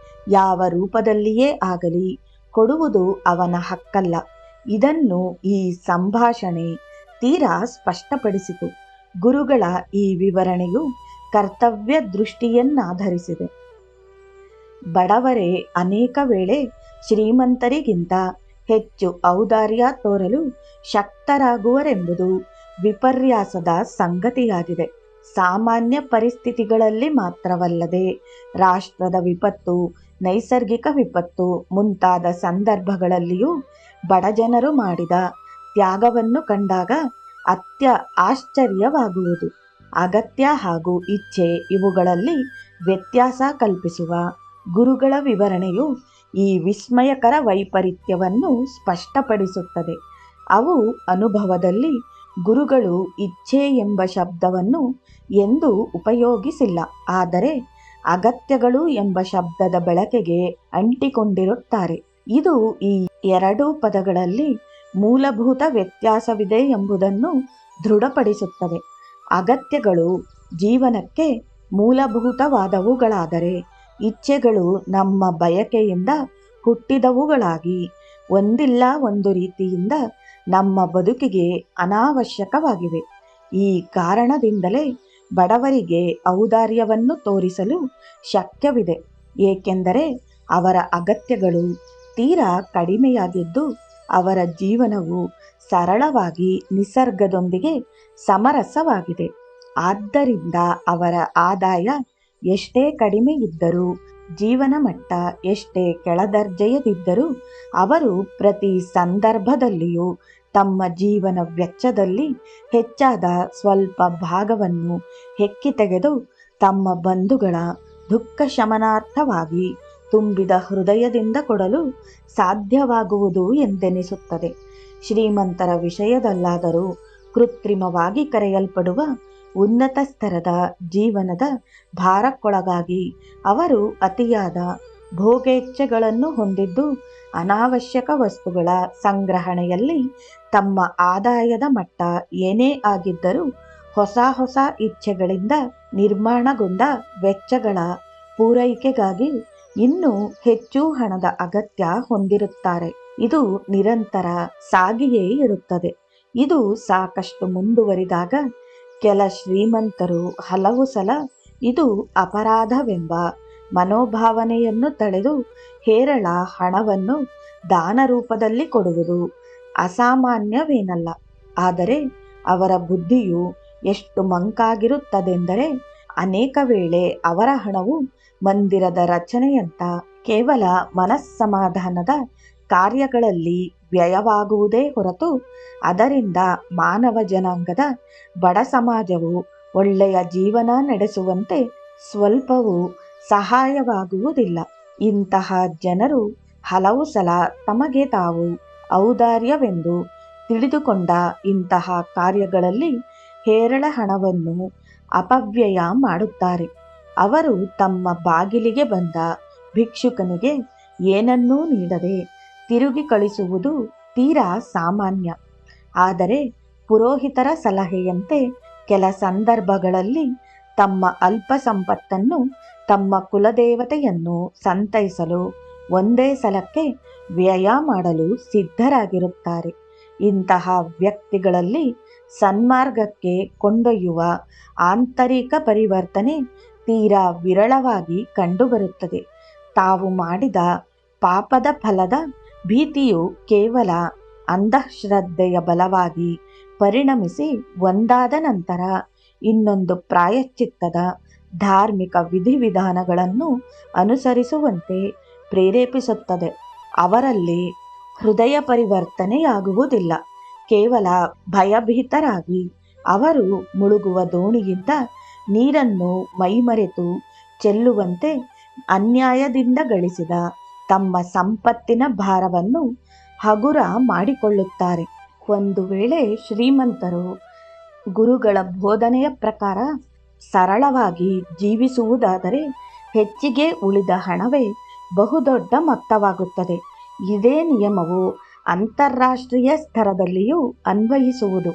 Speaker 1: ಯಾವ ರೂಪದಲ್ಲಿಯೇ ಆಗಲಿ ಕೊಡುವುದು ಅವನ ಹಕ್ಕಲ್ಲ. ಇದನ್ನು ಈ ಸಂಭಾಷಣೆ ತೀರಾ ಸ್ಪಷ್ಟಪಡಿಸಿತು. ಗುರುಗಳ ಈ ವಿವರಣೆಯು ಕರ್ತವ್ಯ ದೃಷ್ಟಿಯನ್ನಾಧರಿಸಿದೆ. ಬಡವರೇ ಅನೇಕ ವೇಳೆ ಶ್ರೀಮಂತರಿಗಿಂತ ಹೆಚ್ಚು ಔದಾರ್ಯ ತೋರಲು ಶಕ್ತರಾಗುವರೆಂಬುದು ವಿಪರ್ಯಾಸದ ಸಂಗತಿಯಾಗಿದೆ. ಸಾಮಾನ್ಯ ಪರಿಸ್ಥಿತಿಗಳಲ್ಲಿ ಮಾತ್ರವಲ್ಲದೆ ರಾಷ್ಟ್ರದ ವಿಪತ್ತು, ನೈಸರ್ಗಿಕ ವಿಪತ್ತು ಮುಂತಾದ ಸಂದರ್ಭಗಳಲ್ಲಿಯೂ ಬಡಜನರು ಮಾಡಿದ ತ್ಯಾಗವನ್ನು ಕಂಡಾಗ ಆಶ್ಚರ್ಯವಾಗುವುದು. ಅಗತ್ಯ ಹಾಗೂ ಇಚ್ಛೆ ಇವುಗಳಲ್ಲಿ ವ್ಯತ್ಯಾಸ ಕಲ್ಪಿಸುವ ಗುರುಗಳ ವಿವರಣೆಯು ಈ ವಿಸ್ಮಯಕರ ವೈಪರೀತ್ಯವನ್ನು ಸ್ಪಷ್ಟಪಡಿಸುತ್ತದೆ. ಅವು ಅನುಭವದಲ್ಲಿ ಗುರುಗಳು ಇಚ್ಛೆ ಎಂಬ ಶಬ್ದವನ್ನು ಎಂದೂ ಉಪಯೋಗಿಸಿಲ್ಲ, ಆದರೆ ಅಗತ್ಯಗಳು ಎಂಬ ಶಬ್ದದ ಬಳಕೆಗೆ ಅಂಟಿಕೊಂಡಿರುತ್ತಾರೆ. ಇದು ಈ ಎರಡೂ ಪದಗಳಲ್ಲಿ ಮೂಲಭೂತ ವ್ಯತ್ಯಾಸವಿದೆ ಎಂಬುದನ್ನು ದೃಢಪಡಿಸುತ್ತದೆ. ಅಗತ್ಯಗಳು ಜೀವನಕ್ಕೆ ಮೂಲಭೂತವಾದವುಗಳಾದರೆ ಇಚ್ಛೆಗಳು ನಮ್ಮ ಬಯಕೆಯಿಂದ ಹುಟ್ಟಿದವುಗಳಾಗಿ ಒಂದಿಲ್ಲ ಒಂದು ರೀತಿಯಿಂದ ನಮ್ಮ ಬದುಕಿಗೆ ಅನಾವಶ್ಯಕವಾಗಿವೆ. ಈ ಕಾರಣದಿಂದಲೇ ಬಡವರಿಗೆ ಔದಾರ್ಯವನ್ನು ತೋರಿಸಲು ಶಕ್ಯವಿದೆ, ಏಕೆಂದರೆ ಅವರ ಅಗತ್ಯಗಳು ತೀರಾ ಕಡಿಮೆಯಾಗಿದ್ದು ಅವರ ಜೀವನವು ಸರಳವಾಗಿ ನಿಸರ್ಗದೊಂದಿಗೆ ಸಮರಸವಾಗಿದೆ. ಆದ್ದರಿಂದ ಅವರ ಆದಾಯ ಎಷ್ಟೇ ಕಡಿಮೆ ಇದ್ದರೂ, ಜೀವನ ಮಟ್ಟ ಎಷ್ಟೇ ಕೆಳದರ್ಜೆಯದಿದ್ದರೂ ಅವರು ಪ್ರತಿ ಸಂದರ್ಭದಲ್ಲಿಯೂ ತಮ್ಮ ಜೀವನ ವೆಚ್ಚದಲ್ಲಿ ಹೆಚ್ಚಾದ ಸ್ವಲ್ಪ ಭಾಗವನ್ನು ಹೆಕ್ಕಿ ತೆಗೆದು ತಮ್ಮ ಬಂಧುಗಳ ದುಃಖ ಶಮನಾರ್ಥವಾಗಿ ತುಂಬಿದ ಹೃದಯದಿಂದ ಕೊಡಲು ಸಾಧ್ಯವಾಗುವುದು ಎಂದೆನಿಸುತ್ತದೆ. ಶ್ರೀಮಂತರ ವಿಷಯದಲ್ಲಾದರೂ ಕೃತ್ರಿಮವಾಗಿ ಕರೆಯಲ್ಪಡುವ ಉನ್ನತ ಸ್ತರದ ಜೀವನದ ಭಾರಕ್ಕೊಳಗಾಗಿ ಅವರು ಅತಿಯಾದ ಭೋಗೇಚ್ಛೆಗಳನ್ನು ಹೊಂದಿದ್ದು ಅನಾವಶ್ಯಕ ವಸ್ತುಗಳ ಸಂಗ್ರಹಣೆಯಲ್ಲಿ ತಮ್ಮ ಆದಾಯದ ಮಟ್ಟ ಏನೇ ಆಗಿದ್ದರೂ ಹೊಸ ಹೊಸ ಇಚ್ಛೆಗಳಿಂದ ನಿರ್ಮಾಣಗೊಂಡ ವೆಚ್ಚಗಳ ಪೂರೈಕೆಗಾಗಿ ಇನ್ನೂ ಹೆಚ್ಚು ಹಣದ ಅಗತ್ಯ ಹೊಂದಿರುತ್ತಾರೆ. ಇದು ನಿರಂತರ ಸಾಗಿಯೇ ಇರುತ್ತದೆ. ಇದು ಸಾಕಷ್ಟು ಮುಂದುವರಿದಾಗ ಕೆಲ ಶ್ರೀಮಂತರು ಹಲವು ಸಲ ಇದು ಅಪರಾಧವೆಂಬ ಮನೋಭಾವನೆಯನ್ನು ತಳೆದು ಹೇರಳ ಹಣವನ್ನು ದಾನ ರೂಪದಲ್ಲಿ ಕೊಡುವುದು ಅಸಾಮಾನ್ಯವೇನಲ್ಲ. ಆದರೆ ಅವರ ಬುದ್ಧಿಯು ಎಷ್ಟು ಮಂಕಾಗಿರುತ್ತದೆಂದರೆ ಅನೇಕ ವೇಳೆ ಅವರ ಹಣವು ಮಂದಿರದ ರಚನೆಯಂಥ ಕೇವಲ ಮನಸ್ಸಮಾಧಾನದ ಕಾರ್ಯಗಳಲ್ಲಿ ವ್ಯಯವಾಗುವುದೇ ಹೊರತು ಅದರಿಂದ ಮಾನವ ಜನಾಂಗದ ಬಡ ಸಮಾಜವು ಒಳ್ಳೆಯ ಜೀವನ ನಡೆಸುವಂತೆ ಸ್ವಲ್ಪವೂ ಸಹಾಯವಾಗುವುದಿಲ್ಲ. ಇಂತಹ ಜನರು ಹಲವು ಸಲ ತಮಗೆ ತಾವು ಔದಾರ್ಯವೆಂದು ತಿಳಿದುಕೊಂಡ ಇಂತಹ ಕಾರ್ಯಗಳಲ್ಲಿ ಹೇರಳ ಹಣವನ್ನು ಅಪವ್ಯಯ ಮಾಡುತ್ತಾರೆ. ಅವರು ತಮ್ಮ ಬಾಗಿಲಿಗೆ ಬಂದ ಭಿಕ್ಷುಕನಿಗೆ ಏನನ್ನೂ ನೀಡದೆ ತಿರುಗಿ ಕಳಿಸುವುದು ತೀರಾ ಸಾಮಾನ್ಯ. ಆದರೆ ಪುರೋಹಿತರ ಸಲಹೆಯಂತೆ ಕೆಲ ಸಂದರ್ಭಗಳಲ್ಲಿ ತಮ್ಮ ಅಲ್ಪ ಸಂಪತ್ತನ್ನು ತಮ್ಮ ಕುಲದೇವತೆಯನ್ನು ಸಂತೈಸಲು ಒಂದೇ ಸಲಕ್ಕೆ ವ್ಯಯ ಮಾಡಲು ಸಿದ್ಧರಾಗಿರುತ್ತಾರೆ. ಇಂತಹ ವ್ಯಕ್ತಿಗಳಲ್ಲಿ ಸನ್ಮಾರ್ಗಕ್ಕೆ ಕೊಂಡೊಯ್ಯುವ ಆಂತರಿಕ ಪರಿವರ್ತನೆ ತೀರಾ ವಿರಳವಾಗಿ ಕಂಡುಬರುತ್ತದೆ. ತಾವು ಮಾಡಿದ ಪಾಪದ ಫಲದ ಭೀತಿಯು ಕೇವಲ ಅಂಧಶ್ರದ್ಧೆಯ ಬಲವಾಗಿ ಪರಿಣಮಿಸಿ ಒಂದಾದ ನಂತರ ಇನ್ನೊಂದು ಪ್ರಾಯಶ್ಚಿತ್ತದ ಧಾರ್ಮಿಕ ವಿಧಿವಿಧಾನಗಳನ್ನು ಅನುಸರಿಸುವಂತೆ ಪ್ರೇರೇಪಿಸುತ್ತದೆ. ಅವರಲ್ಲಿ ಹೃದಯ ಪರಿವರ್ತನೆಯಾಗುವುದಿಲ್ಲ. ಕೇವಲ ಭಯಭೀತರಾಗಿ ಅವರು ಮುಳುಗುವ ದೋಣಿಯಿಂದ ನೀರನ್ನು ಮೈಮರೆತು ಚೆಲ್ಲುವಂತೆ ಅನ್ಯಾಯದಿಂದ ಗಳಿಸಿದ ತಮ್ಮ ಸಂಪತ್ತಿನ ಭಾರವನ್ನು ಹಗುರ ಮಾಡಿಕೊಳ್ಳುತ್ತಾರೆ. ಒಂದು ವೇಳೆ ಶ್ರೀಮಂತರು ಗುರುಗಳ ಬೋಧನೆಯ ಪ್ರಕಾರ ಸರಳವಾಗಿ ಜೀವಿಸುವುದಾದರೆ ಹೆಚ್ಚಿಗೆ ಉಳಿದ ಹಣವೇ ಬಹುದೊಡ್ಡ ಮೊತ್ತವಾಗುತ್ತದೆ. ಇದೇ ನಿಯಮವು ಅಂತಾರಾಷ್ಟ್ರೀಯ ಸ್ತರದಲ್ಲಿಯೂ ಅನ್ವಯಿಸುವುದು.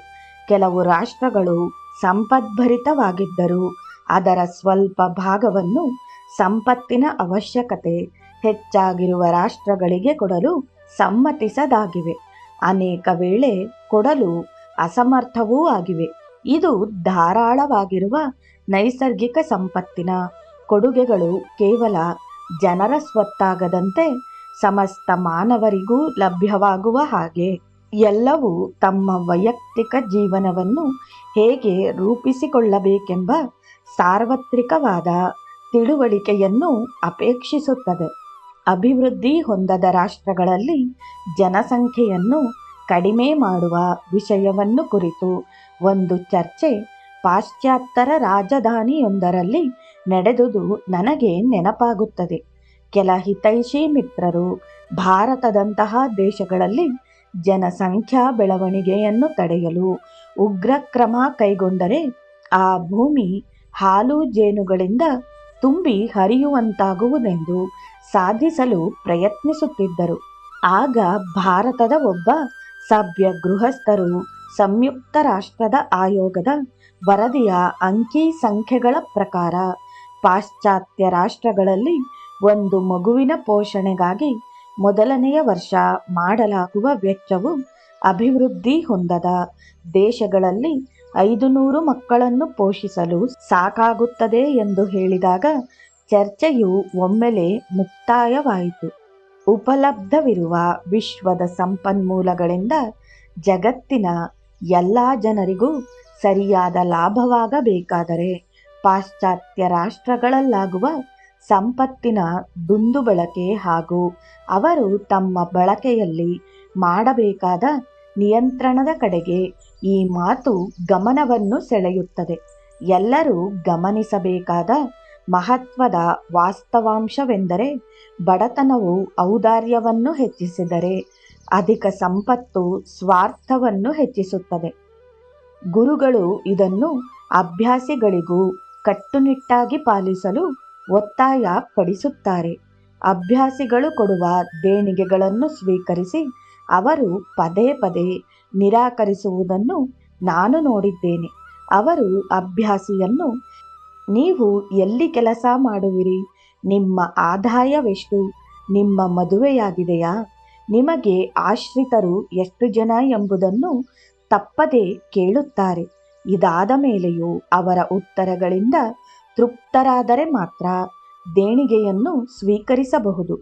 Speaker 1: ಕೆಲವು ರಾಷ್ಟ್ರಗಳು ಸಂಪದ್ಭರಿತವಾಗಿದ್ದರೂ ಅದರ ಸ್ವಲ್ಪ ಭಾಗವನ್ನು ಸಂಪತ್ತಿನ ಅವಶ್ಯಕತೆ ಹೆಚ್ಚಾಗಿರುವ ರಾಷ್ಟ್ರಗಳಿಗೆ ಕೊಡಲು ಸಮ್ಮತಿಸದಾಗಿವೆ. ಅನೇಕ ವೇಳೆ ಕೊಡಲು ಅಸಮರ್ಥವೂ ಆಗಿವೆ. ಇದು ಧಾರಾಳವಾಗಿರುವ ನೈಸರ್ಗಿಕ ಸಂಪತ್ತಿನ ಕೊಡುಗೆಗಳು ಕೇವಲ ಜನರ ಸ್ವತ್ತಾಗದಂತೆ ಸಮಸ್ತ ಮಾನವರಿಗೂ ಲಭ್ಯವಾಗುವ ಹಾಗೆ ಎಲ್ಲವೂ ತಮ್ಮ ವೈಯಕ್ತಿಕ ಜೀವನವನ್ನು ಹೇಗೆ ರೂಪಿಸಿಕೊಳ್ಳಬೇಕೆಂಬ ಸಾರ್ವತ್ರಿಕವಾದ ತಿಳುವಳಿಕೆಯನ್ನು ಅಪೇಕ್ಷಿಸುತ್ತದೆ. ಅಭಿವೃದ್ಧಿ ಹೊಂದದ ರಾಷ್ಟ್ರಗಳಲ್ಲಿ ಜನಸಂಖ್ಯೆಯನ್ನು ಕಡಿಮೆ ಮಾಡುವ ವಿಷಯವನ್ನು ಕುರಿತು ಒಂದು ಚರ್ಚೆ ಪಾಶ್ಚಾತ್ಯರ ರಾಜಧಾನಿಯೊಂದರಲ್ಲಿ ನಡೆದುದು ನನಗೆ ನೆನಪಾಗುತ್ತದೆ. ಕೆಲ ಹಿತೈಷಿ ಮಿತ್ರರು ಭಾರತದಂತಹ ದೇಶಗಳಲ್ಲಿ ಜನಸಂಖ್ಯಾ ಬೆಳವಣಿಗೆಯನ್ನು ತಡೆಯಲು ಉಗ್ರ ಕ್ರಮ ಕೈಗೊಂಡರೆ ಆ ಭೂಮಿ ಹಾಲು ಜೇನುಗಳಿಂದ ತುಂಬಿ ಹರಿಯುವಂತಾಗುವುದೆಂದು ಸಾಧಿಸಲು ಪ್ರಯತ್ನಿಸುತ್ತಿದ್ದರು. ಆಗ ಭಾರತದ ಒಬ್ಬ ಸಭ್ಯ ಗೃಹಸ್ಥರು ಸಂಯುಕ್ತ ರಾಷ್ಟ್ರದ ಆಯೋಗದ ವರದಿಯ ಅಂಕಿ ಸಂಖ್ಯೆಗಳ ಪ್ರಕಾರ ಪಾಶ್ಚಾತ್ಯ ರಾಷ್ಟ್ರಗಳಲ್ಲಿ ಒಂದು ಮಗುವಿನ ಪೋಷಣೆಗಾಗಿ ಮೊದಲನೆಯ ವರ್ಷ ಮಾಡಲಾಗುವ ವೆಚ್ಚವು ಅಭಿವೃದ್ಧಿ ಹೊಂದದ ದೇಶಗಳಲ್ಲಿ 500 ಮಕ್ಕಳನ್ನು ಪೋಷಿಸಲು ಸಾಕಾಗುತ್ತದೆ ಎಂದು ಹೇಳಿದಾಗ ಚರ್ಚೆಯು ಒಮ್ಮೆಲೆ ಮುಕ್ತಾಯವಾಯಿತು. ಉಪಲಬ್ಧವಿರುವ ವಿಶ್ವದ ಸಂಪನ್ಮೂಲಗಳಿಂದ ಜಗತ್ತಿನ ಎಲ್ಲ ಜನರಿಗೂ ಸರಿಯಾದ ಲಾಭವಾಗಬೇಕಾದರೆ ಪಾಶ್ಚಾತ್ಯ ರಾಷ್ಟ್ರಗಳಲ್ಲಾಗುವ ಸಂಪತ್ತಿನ ದುಂದುಬಳಕೆ ಹಾಗೂ ಅವರು ತಮ್ಮ ಬಳಕೆಯಲ್ಲಿ ಮಾಡಬೇಕಾದ ನಿಯಂತ್ರಣದ ಕಡೆಗೆ ಈ ಮಾತು ಗಮನವನ್ನು ಸೆಳೆಯುತ್ತದೆ. ಎಲ್ಲರೂ ಗಮನಿಸಬೇಕಾದ ಮಹತ್ವದ ವಾಸ್ತವಾಂಶವೆಂದರೆ ಬಡತನವು ಔದಾರ್ಯವನ್ನು ಹೆಚ್ಚಿಸಿದರೆ ಅಧಿಕ ಸಂಪತ್ತು ಸ್ವಾರ್ಥವನ್ನು ಹೆಚ್ಚಿಸುತ್ತದೆ. ಗುರುಗಳು ಇದನ್ನು ಅಭ್ಯಾಸಿಗಳಿಗೂ ಕಟ್ಟುನಿಟ್ಟಾಗಿ ಪಾಲಿಸಲು ಒತ್ತಾಯ ಪಡಿಸುತ್ತಾರೆ. ಅಭ್ಯಾಸಿಗಳು ಕೊಡುವ ದೇಣಿಗೆಗಳನ್ನು ಸ್ವೀಕರಿಸಿ ಅವರು ಪದೇ ಪದೇ ನಿರಾಕರಿಸುವುದನ್ನು ನಾನು ನೋಡಿದ್ದೇನೆ. ಅವರು ಅಭ್ಯಾಸಿಯನ್ನು, ನೀವು ಎಲ್ಲಿ ಕೆಲಸ ಮಾಡುವಿರಿ, ನಿಮ್ಮ ಆದಾಯವೆಷ್ಟು, ನಿಮ್ಮ ಮದುವೆಯಾಗಿದೆಯಾ, ನಿಮಗೆ ಆಶ್ರಿತರು ಎಷ್ಟು ಜನ ಎಂಬುದನ್ನು ತಪ್ಪದೆ ಕೇಳುತ್ತಾರೆ. ಇದಾದ ಮೇಲೆಯೂ ಅವರ ಉತ್ತರಗಳಿಂದ ತೃಪ್ತರಾದರೆ ಮಾತ್ರ ದೇಣಿಗೆಯನ್ನು ಸ್ವೀಕರಿಸಬಹುದು.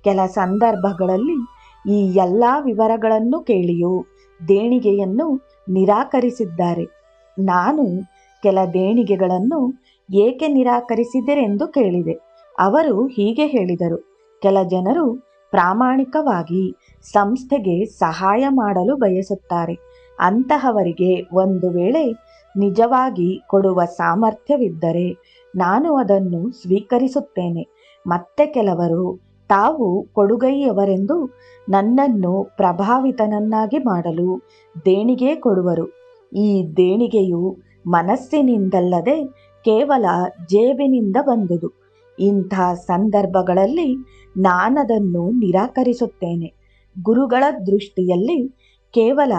Speaker 1: ಕೆಲ ಸಂದರ್ಭಗಳಲ್ಲಿ ಈ ಎಲ್ಲ ವಿವರಗಳನ್ನು ಕೇಳಿಯೂ ದೇಣಿಗೆಯನ್ನು ನಿರಾಕರಿಸಿದ್ದಾರೆ. ನಾನು ಕೆಲ ದೇಣಿಗೆಗಳನ್ನು ಏಕೆ ನಿರಾಕರಿಸಿದಿರೆಂದು ಕೇಳಿದೆ. ಅವರು ಹೀಗೆ ಹೇಳಿದರು: ಕೆಲ ಜನರು ಪ್ರಾಮಾಣಿಕವಾಗಿ ಸಂಸ್ಥೆಗೆ ಸಹಾಯ ಮಾಡಲು ಬಯಸುತ್ತಾರೆ. ಅಂತಹವರಿಗೆ ಒಂದು ವೇಳೆ ನಿಜವಾಗಿ ಕೊಡುವ ಸಾಮರ್ಥ್ಯವಿದ್ದರೆ ನಾನು ಅದನ್ನು ಸ್ವೀಕರಿಸುತ್ತೇನೆ. ಮತ್ತೆ ಕೆಲವರು ತಾವು ಕೊಡುಗೈಯವರೆಂದು ನನ್ನನ್ನು ಪ್ರಭಾವಿತನನ್ನಾಗಿ ಮಾಡಲು ದೇಣಿಗೆ ಕೊಡುವರು. ಈ ದೇಣಿಗೆಯು ಮನಸ್ಸಿನಿಂದಲ್ಲದೆ ಕೇವಲ ಜೇಬಿನಿಂದ ಬಂದುದು. ಇಂಥ ಸಂದರ್ಭಗಳಲ್ಲಿ ನಾನದನ್ನು ನಿರಾಕರಿಸುತ್ತೇನೆ. ಗುರುಗಳ ದೃಷ್ಟಿಯಲ್ಲಿ ಕೇವಲ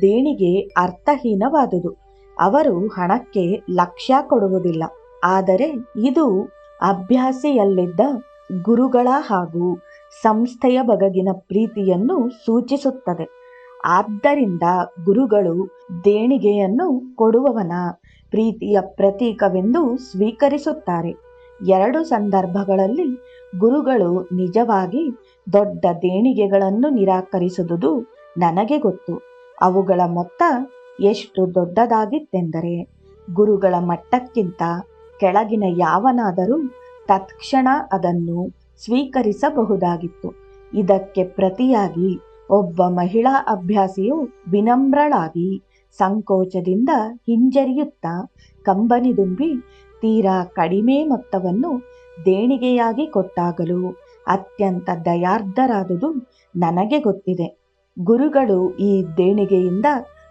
Speaker 1: ದೇಣಿಗೆ ಅರ್ಥಹೀನವಾದುದು. ಅವರು ಹಣಕ್ಕೆ ಲಕ್ಷ್ಯ ಕೊಡುವುದಿಲ್ಲ. ಆದರೆ ಇದು ಅಭ್ಯಾಸಿಯಲ್ಲಿದ್ದ ಗುರುಗಳ ಹಾಗೂ ಸಂಸ್ಥೆಯ ಬಗೆಗಿನ ಪ್ರೀತಿಯನ್ನು ಸೂಚಿಸುತ್ತದೆ. ಆದ್ದರಿಂದ ಗುರುಗಳು ದೇಣಿಗೆಯನ್ನು ಕೊಡುವವನ ಪ್ರೀತಿಯ ಪ್ರತೀಕವೆಂದು ಸ್ವೀಕರಿಸುತ್ತಾರೆ. 2 ಸಂದರ್ಭಗಳಲ್ಲಿ ಗುರುಗಳು ನಿಜವಾಗಿ ದೊಡ್ಡ ದೇಣಿಗೆಗಳನ್ನು ನಿರಾಕರಿಸುವುದು ನನಗೆ ಗೊತ್ತು. ಅವುಗಳ ಮೊತ್ತ ಎಷ್ಟು ದೊಡ್ಡದಾಗಿತ್ತೆಂದರೆ ಗುರುಗಳ ಮಟ್ಟಕ್ಕಿಂತ ಕೆಳಗಿನ ಯಾವನಾದರೂ ತತ್ಕ್ಷಣ ಅದನ್ನು ಸ್ವೀಕರಿಸಬಹುದಾಗಿತ್ತು. ಇದಕ್ಕೆ ಪ್ರತಿಯಾಗಿ ಒಬ್ಬ ಮಹಿಳಾ ಅಭ್ಯಾಸಿಯು ವಿನಮ್ರಳಾಗಿ ಸಂಕೋಚದಿಂದ ಹಿಂಜರಿಯುತ್ತಾ ಕಂಬನಿದುಂಬಿ ತೀರಾ ಕಡಿಮೆ ಮೊತ್ತವನ್ನು ದೇಣಿಗೆಯಾಗಿ ಕೊಟ್ಟಾಗಲೂ ಅತ್ಯಂತ ದಯಾರ್ಧರಾದುದು ನನಗೆ ಗೊತ್ತಿದೆ. ಗುರುಗಳು ಈ ದೇಣಿಗೆಯಿಂದ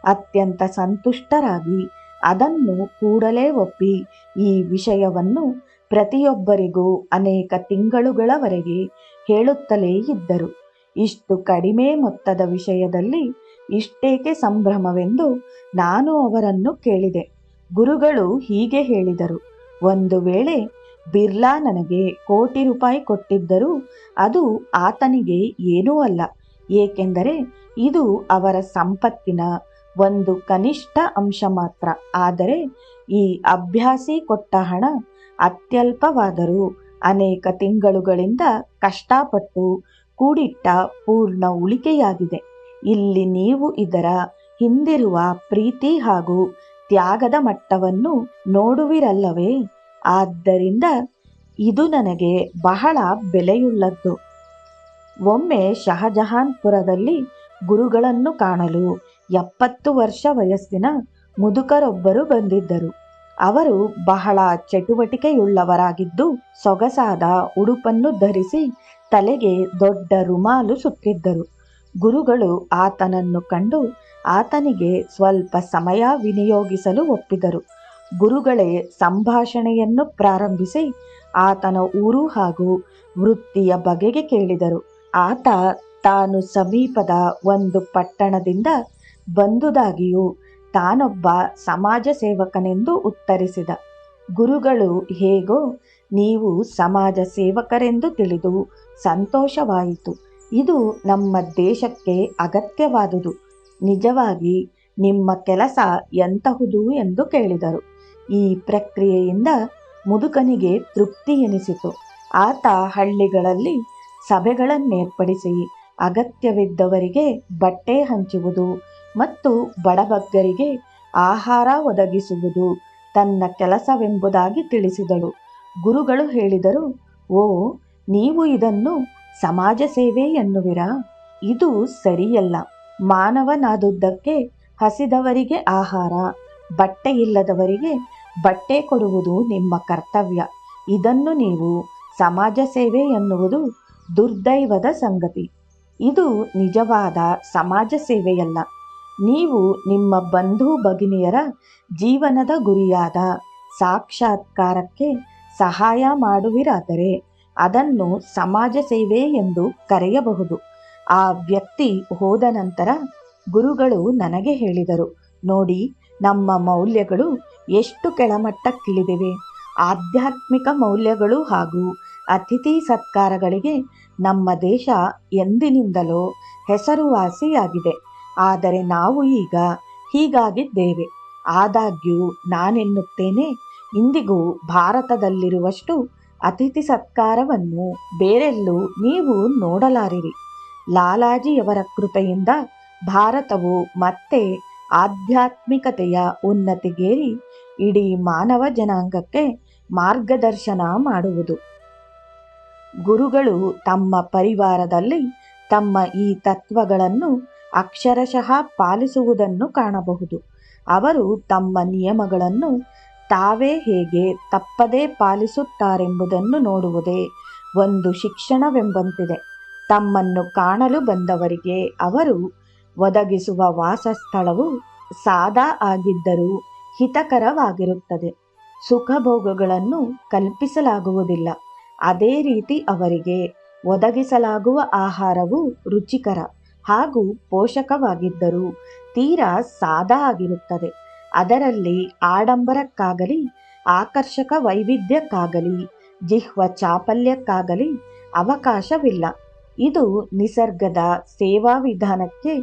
Speaker 1: ಅತ್ಯಂತ ಸಂತುಷ್ಟರಾಗಿ ಅದನ್ನು ಕೂಡಲೇ ಒಪ್ಪಿ ಈ ವಿಷಯವನ್ನು ಪ್ರತಿಯೊಬ್ಬರಿಗೂ ಅನೇಕ ತಿಂಗಳುಗಳವರೆಗೆ ಹೇಳುತ್ತಲೇ ಇದ್ದರು. ಇಷ್ಟು ಕಡಿಮೆ ಮೊತ್ತದ ವಿಷಯದಲ್ಲಿ ಇಷ್ಟೇಕೆ ಸಂಭ್ರಮವೆಂದು ನಾನು ಅವರನ್ನು ಕೇಳಿದೆ. ಗುರುಗಳು ಹೀಗೆ ಹೇಳಿದರು: ಒಂದು ವೇಳೆ ಬಿರ್ಲಾ ನನಗೆ ಕೋಟಿ ರೂಪಾಯಿ ಕೊಟ್ಟಿದ್ದರೂ ಅದು ಆತನಿಗೆ ಏನೂ ಅಲ್ಲ. ಏಕೆಂದರೆ ಇದು ಅವರ ಸಂಪತ್ತಿನ ಒಂದು ಕನಿಷ್ಠ ಅಂಶ ಮಾತ್ರ. ಆದರೆ ಈ ಅಭ್ಯಾಸಿ ಕೊಟ್ಟ ಹಣ ಅತ್ಯಲ್ಪವಾದರೂ ಅನೇಕ ತಿಂಗಳುಗಳಿಂದ ಕಷ್ಟಪಟ್ಟು ಕೂಡಿಟ್ಟ ಪೂರ್ಣ ಉಳಿಕೆಯಾಗಿದೆ. ಇಲ್ಲಿ ನೀವು ಇದರ ಹಿಂದಿರುವ ಪ್ರೀತಿ ಹಾಗೂ ತ್ಯಾಗದ ಮಟ್ಟವನ್ನು ನೋಡುವಿರಲ್ಲವೇ? ಆದ್ದರಿಂದ ಇದು ನನಗೆ ಬಹಳ ಬೆಲೆಯುಳ್ಳದ್ದು. ಒಮ್ಮೆ ಶಹಜಹಾನ್ಪುರದಲ್ಲಿ ಗುರುಗಳನ್ನು ಕಾಣಲು 70 ವರ್ಷ ವಯಸ್ಸಿನ ಮುದುಕರೊಬ್ಬರು ಬಂದಿದ್ದರು. ಅವರು ಬಹಳ ಚಟುವಟಿಕೆಯುಳ್ಳವರಾಗಿದ್ದು ಸೊಗಸಾದ ಉಡುಪನ್ನು ಧರಿಸಿ ತಲೆಗೆ ದೊಡ್ಡ ರುಮಾಲು ಸುತ್ತಿದ್ದರು. ಗುರುಗಳು ಆತನನ್ನು ಕಂಡು ಆತನಿಗೆ ಸ್ವಲ್ಪ ಸಮಯ ವಿನಿಯೋಗಿಸಲು ಒಪ್ಪಿದರು. ಗುರುಗಳೇ ಸಂಭಾಷಣೆಯನ್ನು ಪ್ರಾರಂಭಿಸಿ ಆತನ ಊರು ಹಾಗೂ ವೃತ್ತಿಯ ಬಗೆಗೆ ಕೇಳಿದರು. ಆತ ತಾನು ಸಮೀಪದ ಒಂದು ಪಟ್ಟಣದಿಂದ ಬಂದುದಾಗಿಯೂ ತಾನೊಬ್ಬ ಸಮಾಜ ಸೇವಕನೆಂದು ಉತ್ತರಿಸಿದ. ಗುರುಗಳು, ಹೇಗೋ ನೀವು ಸಮಾಜ ಸೇವಕರೆಂದು ತಿಳಿದು ಸಂತೋಷವಾಯಿತು. ಇದು ನಮ್ಮ ದೇಶಕ್ಕೆ ಅಗತ್ಯವಾದುದು. ನಿಜವಾಗಿ ನಿಮ್ಮ ಕೆಲಸ ಎಂತಹುದು ಎಂದು ಕೇಳಿದರು. ಈ ಪ್ರಕ್ರಿಯೆಯಿಂದ ಮುದುಕನಿಗೆ ತೃಪ್ತಿ ಎನಿಸಿತು. ಆತ ಹಳ್ಳಿಗಳಲ್ಲಿ ಸಭೆಗಳನ್ನೇರ್ಪಡಿಸಿ ಅಗತ್ಯವಿದ್ದವರಿಗೆ ಬಟ್ಟೆ ಹಂಚುವುದು ಮತ್ತು ಬಡಬಗ್ಗರಿಗೆ ಆಹಾರ ಒದಗಿಸುವುದು ತನ್ನ ಕೆಲಸವೆಂಬುದಾಗಿ ತಿಳಿಸಿದಳು. ಗುರುಗಳು ಹೇಳಿದರು: ಓ, ನೀವು ಇದನ್ನು ಸಮಾಜ ಸೇವೆ ಎನ್ನುವಿರಾ? ಇದು ಸರಿಯಲ್ಲ. ಮಾನವನಾದುದಕ್ಕೆ ಹಸಿದವರಿಗೆ ಆಹಾರ, ಬಟ್ಟೆ ಇಲ್ಲದವರಿಗೆ ಬಟ್ಟೆ ಕೊಡುವುದು ನಿಮ್ಮ ಕರ್ತವ್ಯ. ಇದನ್ನು ನೀವು ಸಮಾಜ ಸೇವೆ ಎನ್ನುವುದು ದುರ್ದೈವದ ಸಂಗತಿ. ಇದು ನಿಜವಾದ ಸಮಾಜ ಸೇವೆಯಲ್ಲ. ನೀವು ನಿಮ್ಮ ಬಂಧು ಭಗಿನಿಯರ ಜೀವನದ ಗುರಿಯಾದ ಸಾಕ್ಷಾತ್ಕಾರಕ್ಕೆ ಸಹಾಯ ಮಾಡುವಿರಾದರೆ ಅದನ್ನು ಸಮಾಜ ಸೇವೆ ಎಂದು ಕರೆಯಬಹುದು. ಆ ವ್ಯಕ್ತಿ ಹೋದ ನಂತರ ಗುರುಗಳು ನನಗೆ ಹೇಳಿದರು: ನೋಡಿ, ನಮ್ಮ ಮೌಲ್ಯಗಳು ಎಷ್ಟು ಕೆಳಮಟ್ಟಕ್ಕಿಳಿದಿವೆ. ಆಧ್ಯಾತ್ಮಿಕ ಮೌಲ್ಯಗಳು ಹಾಗೂ ಅತಿಥಿ ಸತ್ಕಾರಗಳಿಗೆ ನಮ್ಮ ದೇಶ ಎಂದಿನಿಂದಲೂ ಹೆಸರುವಾಸಿಯಾಗಿದೆ. ಆದರೆ ನಾವು ಈಗ ಹೀಗಾಗಿದ್ದೇವೆ. ಆದಾಗ್ಯೂ ನಾನೆನ್ನುತ್ತೇನೆ, ಇಂದಿಗೂ ಭಾರತದಲ್ಲಿರುವಷ್ಟು ಅತಿಥಿ ಸತ್ಕಾರವನ್ನು ಬೇರೆಲ್ಲೂ ನೀವು ನೋಡಲಾರಿರಿ. ಲಾಲಾಜಿಯವರ ಕೃಪೆಯಿಂದ ಭಾರತವು ಮತ್ತೆ ಆಧ್ಯಾತ್ಮಿಕತೆಯ ಉನ್ನತಿಗೇರಿ ಇಡೀ ಮಾನವ ಜನಾಂಗಕ್ಕೆ ಮಾರ್ಗದರ್ಶನ ಮಾಡುವುದು. ಗುರುಗಳು ತಮ್ಮ ಪರಿವಾರದಲ್ಲಿ ತಮ್ಮ ಈ ತತ್ವಗಳನ್ನು ಅಕ್ಷರಶಃ ಪಾಲಿಸುವುದನ್ನು ಕಾಣಬಹುದು. ಅವರು ತಮ್ಮ ನಿಯಮಗಳನ್ನು ತಾವೇ ಹೇಗೆ ತಪ್ಪದೇ ಪಾಲಿಸುತ್ತಾರೆಂಬುದನ್ನು ನೋಡುವುದೇ ಒಂದು ಶಿಕ್ಷಣವೆಂಬಂತಿದೆ. ತಮ್ಮನ್ನು ಕಾಣಲು ಬಂದವರಿಗೆ ಅವರು ಒದಗಿಸುವ ವಾಸಸ್ಥಳವು ಸಾದಾ ಆಗಿದ್ದರೂ ಹಿತಕರವಾಗಿರುತ್ತದೆ. ಸುಖಭೋಗಗಳನ್ನು ಕಲ್ಪಿಸಲಾಗುವುದಿಲ್ಲ. ಅದೇ ರೀತಿ ಅವರಿಗೆ ಒದಗಿಸಲಾಗುವ ಆಹಾರವು ರುಚಿಕರ ಹಾಗೂ ಪೋಷಕವಾಗಿದ್ದರೂ ತೀರಾ ಸಾದಾ ಆಗಿರುತ್ತದೆ. ಅದರಲ್ಲಿ ಆಡಂಬರಕ್ಕಾಗಲಿ, ಆಕರ್ಷಕ ವೈವಿಧ್ಯಕ್ಕಾಗಲಿ, ಜಿಹ್ವ ಚಾಪಲ್ಯಕ್ಕಾಗಲಿ ಅವಕಾಶವಿಲ್ಲ. ಇದು ನಿಸರ್ಗದ ಸೇವಾ ವಿಧಾನಕ್ಕೆ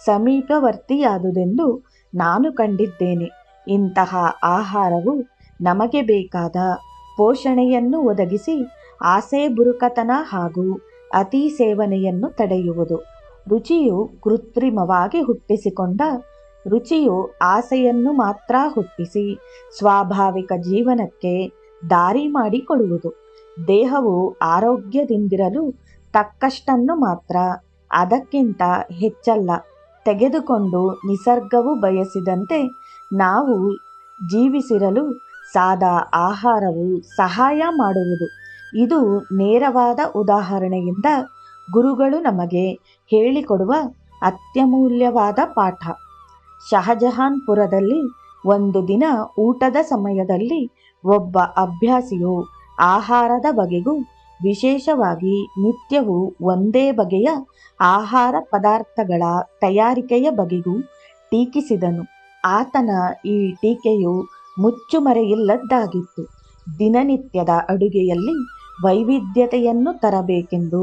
Speaker 1: ಸಮೀಪವರ್ತಿಯಾದುದೆಂದು ನಾನು ಕಂಡಿದ್ದೇನೆ. ಇಂತಹ ಆಹಾರವು ನಮಗೆ ಬೇಕಾದ ಪೋಷಣೆಯನ್ನು ಒದಗಿಸಿ ಆಸೆ ಬುರುಕತನ ಹಾಗೂ ಅತಿ ಸೇವನೆಯನ್ನು ತಡೆಯುವುದು. ರುಚಿಯು ಕೃತ್ರಿಮವಾಗಿ ಹುಟ್ಟಿಸಿಕೊಂಡ ರುಚಿಯು ಆಸೆಯನ್ನು ಮಾತ್ರ ಹುಟ್ಟಿಸಿ ಸ್ವಾಭಾವಿಕ ಜೀವನಕ್ಕೆ ದಾರಿ ಮಾಡಿಕೊಡುವುದು. ದೇಹವು ಆರೋಗ್ಯದಿಂದಿರಲು ತಕ್ಕಷ್ಟನ್ನು ಮಾತ್ರ, ಅದಕ್ಕಿಂತ ಹೆಚ್ಚಲ್ಲ ತೆಗೆದುಕೊಂಡು ನಿಸರ್ಗವು ಬಯಸಿದಂತೆ ನಾವು ಜೀವಿಸಿರಲು ಸಾದಾ ಆಹಾರವು ಸಹಾಯ ಮಾಡುವುದು. ಇದು ನೇರವಾದ ಉದಾಹರಣೆಯಿಂದ ಗುರುಗಳು ನಮಗೆ ಹೇಳಿಕೊಡುವ ಅತ್ಯಮೂಲ್ಯವಾದ ಪಾಠ. ಶಹಜಹಾನ್ಪುರದಲ್ಲಿ ಒಂದು ದಿನ ಊಟದ ಸಮಯದಲ್ಲಿ ಒಬ್ಬ ಅಭ್ಯಾಸಿಯು ಆಹಾರದ ಬಗೆಗೂ ವಿಶೇಷವಾಗಿ ನಿತ್ಯವೂ ಒಂದೇ ಬಗೆಯ ಆಹಾರ ಪದಾರ್ಥಗಳ ತಯಾರಿಕೆಯ ಬಗೆಗೂ ಟೀಕಿಸಿದನು. ಆತನ ಈ ಟೀಕೆಯು ಮುಚ್ಚುಮರೆಯಿಲ್ಲದ್ದಾಗಿತ್ತು. ದಿನನಿತ್ಯದ ಅಡುಗೆಯಲ್ಲಿ ವೈವಿಧ್ಯತೆಯನ್ನು ತರಬೇಕೆಂದು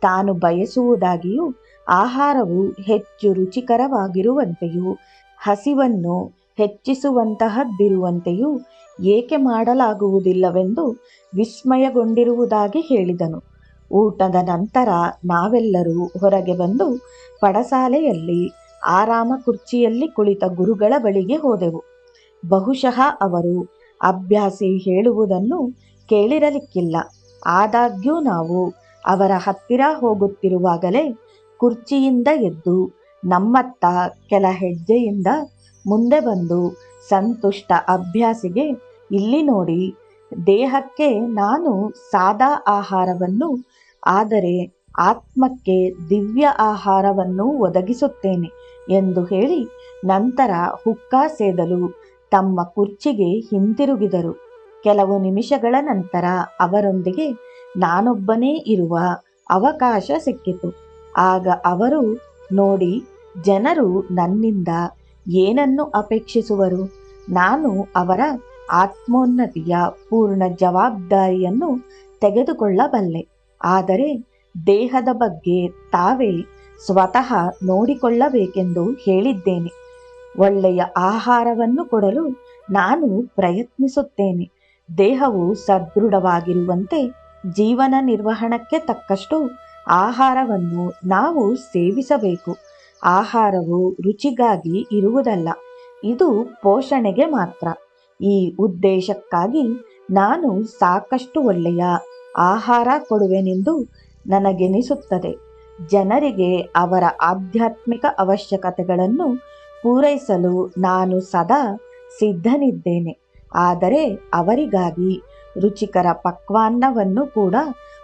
Speaker 1: ತಾನು ಬಯಸುವುದಾಗಿಯೂ, ಆಹಾರವು ಹೆಚ್ಚು ರುಚಿಕರವಾಗಿರುವಂತೆಯೂ, ಹಸಿವನ್ನು ಹೆಚ್ಚಿಸುವಂತಹದ್ದಿರುವಂತೆಯೂ ಏಕೆ ಮಾಡಲಾಗುವುದಿಲ್ಲವೆಂದು ವಿಸ್ಮಯಗೊಂಡಿರುವುದಾಗಿ ಹೇಳಿದನು. ಊಟದ ನಂತರ ನಾವೆಲ್ಲರೂ ಹೊರಗೆ ಬಂದು ಪಡಸಾಲೆಯಲ್ಲಿ ಆರಾಮ ಕುರ್ಚಿಯಲ್ಲಿ ಕುಳಿತ ಗುರುಗಳ ಬಳಿಗೆ ಹೋದೆವು. ಬಹುಶಃ ಅವರು ಅಭ್ಯಾಸಿ ಹೇಳುವುದನ್ನು ಕೇಳಿರಲಿಕ್ಕಿಲ್ಲ. ಆದಾಗ್ಯೂ ನಾವು ಅವರ ಹತ್ತಿರ ಹೋಗುತ್ತಿರುವಾಗಲೇ ಕುರ್ಚಿಯಿಂದ ಎದ್ದು ನಮ್ಮತ್ತ ಕೆಲ ಹೆಜ್ಜೆಯಿಂದ ಮುಂದೆ ಬಂದು ಸಂತುಷ್ಟ ಅಭ್ಯಾಸಿಗೆ, ಇಲ್ಲಿ ನೋಡಿ, ದೇಹಕ್ಕೆ ನಾನು ಸಾದಾ ಆಹಾರವನ್ನು, ಆದರೆ ಆತ್ಮಕ್ಕೆ ದಿವ್ಯ ಆಹಾರವನ್ನು ಒದಗಿಸುತ್ತೇನೆ ಎಂದು ಹೇಳಿ ನಂತರ ಹುಕ್ಕಾ ಸೇದಲು ತಮ್ಮ ಕುರ್ಚಿಗೆ ಹಿಂತಿರುಗಿದರು. ಕೆಲವು ನಿಮಿಷಗಳ ನಂತರ ಅವರೊಂದಿಗೆ ನಾನೊಬ್ಬನೇ ಇರುವ ಅವಕಾಶ ಸಿಕ್ಕಿತು. ಆಗ ಅವರು, ನೋಡಿ, ಜನರು ನನ್ನಿಂದ ಏನನ್ನು ಅಪೇಕ್ಷಿಸುವರು? ನಾನು ಅವರ ಆತ್ಮೋನ್ನತಿಯ ಪೂರ್ಣ ಜವಾಬ್ದಾರಿಯನ್ನು ತೆಗೆದುಕೊಳ್ಳಬಲ್ಲೆ. ಆದರೆ ದೇಹದ ಬಗ್ಗೆ ತಾವೇ ಸ್ವತಃ ನೋಡಿಕೊಳ್ಳಬೇಕೆಂದು ಹೇಳಿದ್ದೇನೆ. ಒಳ್ಳೆಯ ಆಹಾರವನ್ನು ಕೊಡಲು ನಾನು ಪ್ರಯತ್ನಿಸುತ್ತೇನೆ. ದೇಹವು ಸದೃಢವಾಗಿರುವಂತೆ ಜೀವನ ನಿರ್ವಹಣಕ್ಕೆ ತಕ್ಕಷ್ಟು ಆಹಾರವನ್ನು ನಾವು ಸೇವಿಸಬೇಕು. ಆಹಾರವು ರುಚಿಗಾಗಿ ಇರುವುದಲ್ಲ, ಇದು ಪೋಷಣೆಗೆ ಮಾತ್ರ. ಈ ಉದ್ದೇಶಕ್ಕಾಗಿ ನಾನು ಸಾಕಷ್ಟು ಒಳ್ಳೆಯ ಆಹಾರ ಕೊಡುವೆನೆಂದು ನನಗೆನಿಸುತ್ತದೆ. ಜನರಿಗೆ ಅವರ ಆಧ್ಯಾತ್ಮಿಕ ಅವಶ್ಯಕತೆಗಳನ್ನು ಪೂರೈಸಲು ನಾನು ಸದಾ ಸಿದ್ಧನಿದ್ದೇನೆ. ಆದರೆ ಅವರಿಗಾಗಿ ರುಚಿಕರ ಪಕ್ವಾನ್ನವನ್ನು ಕೂಡ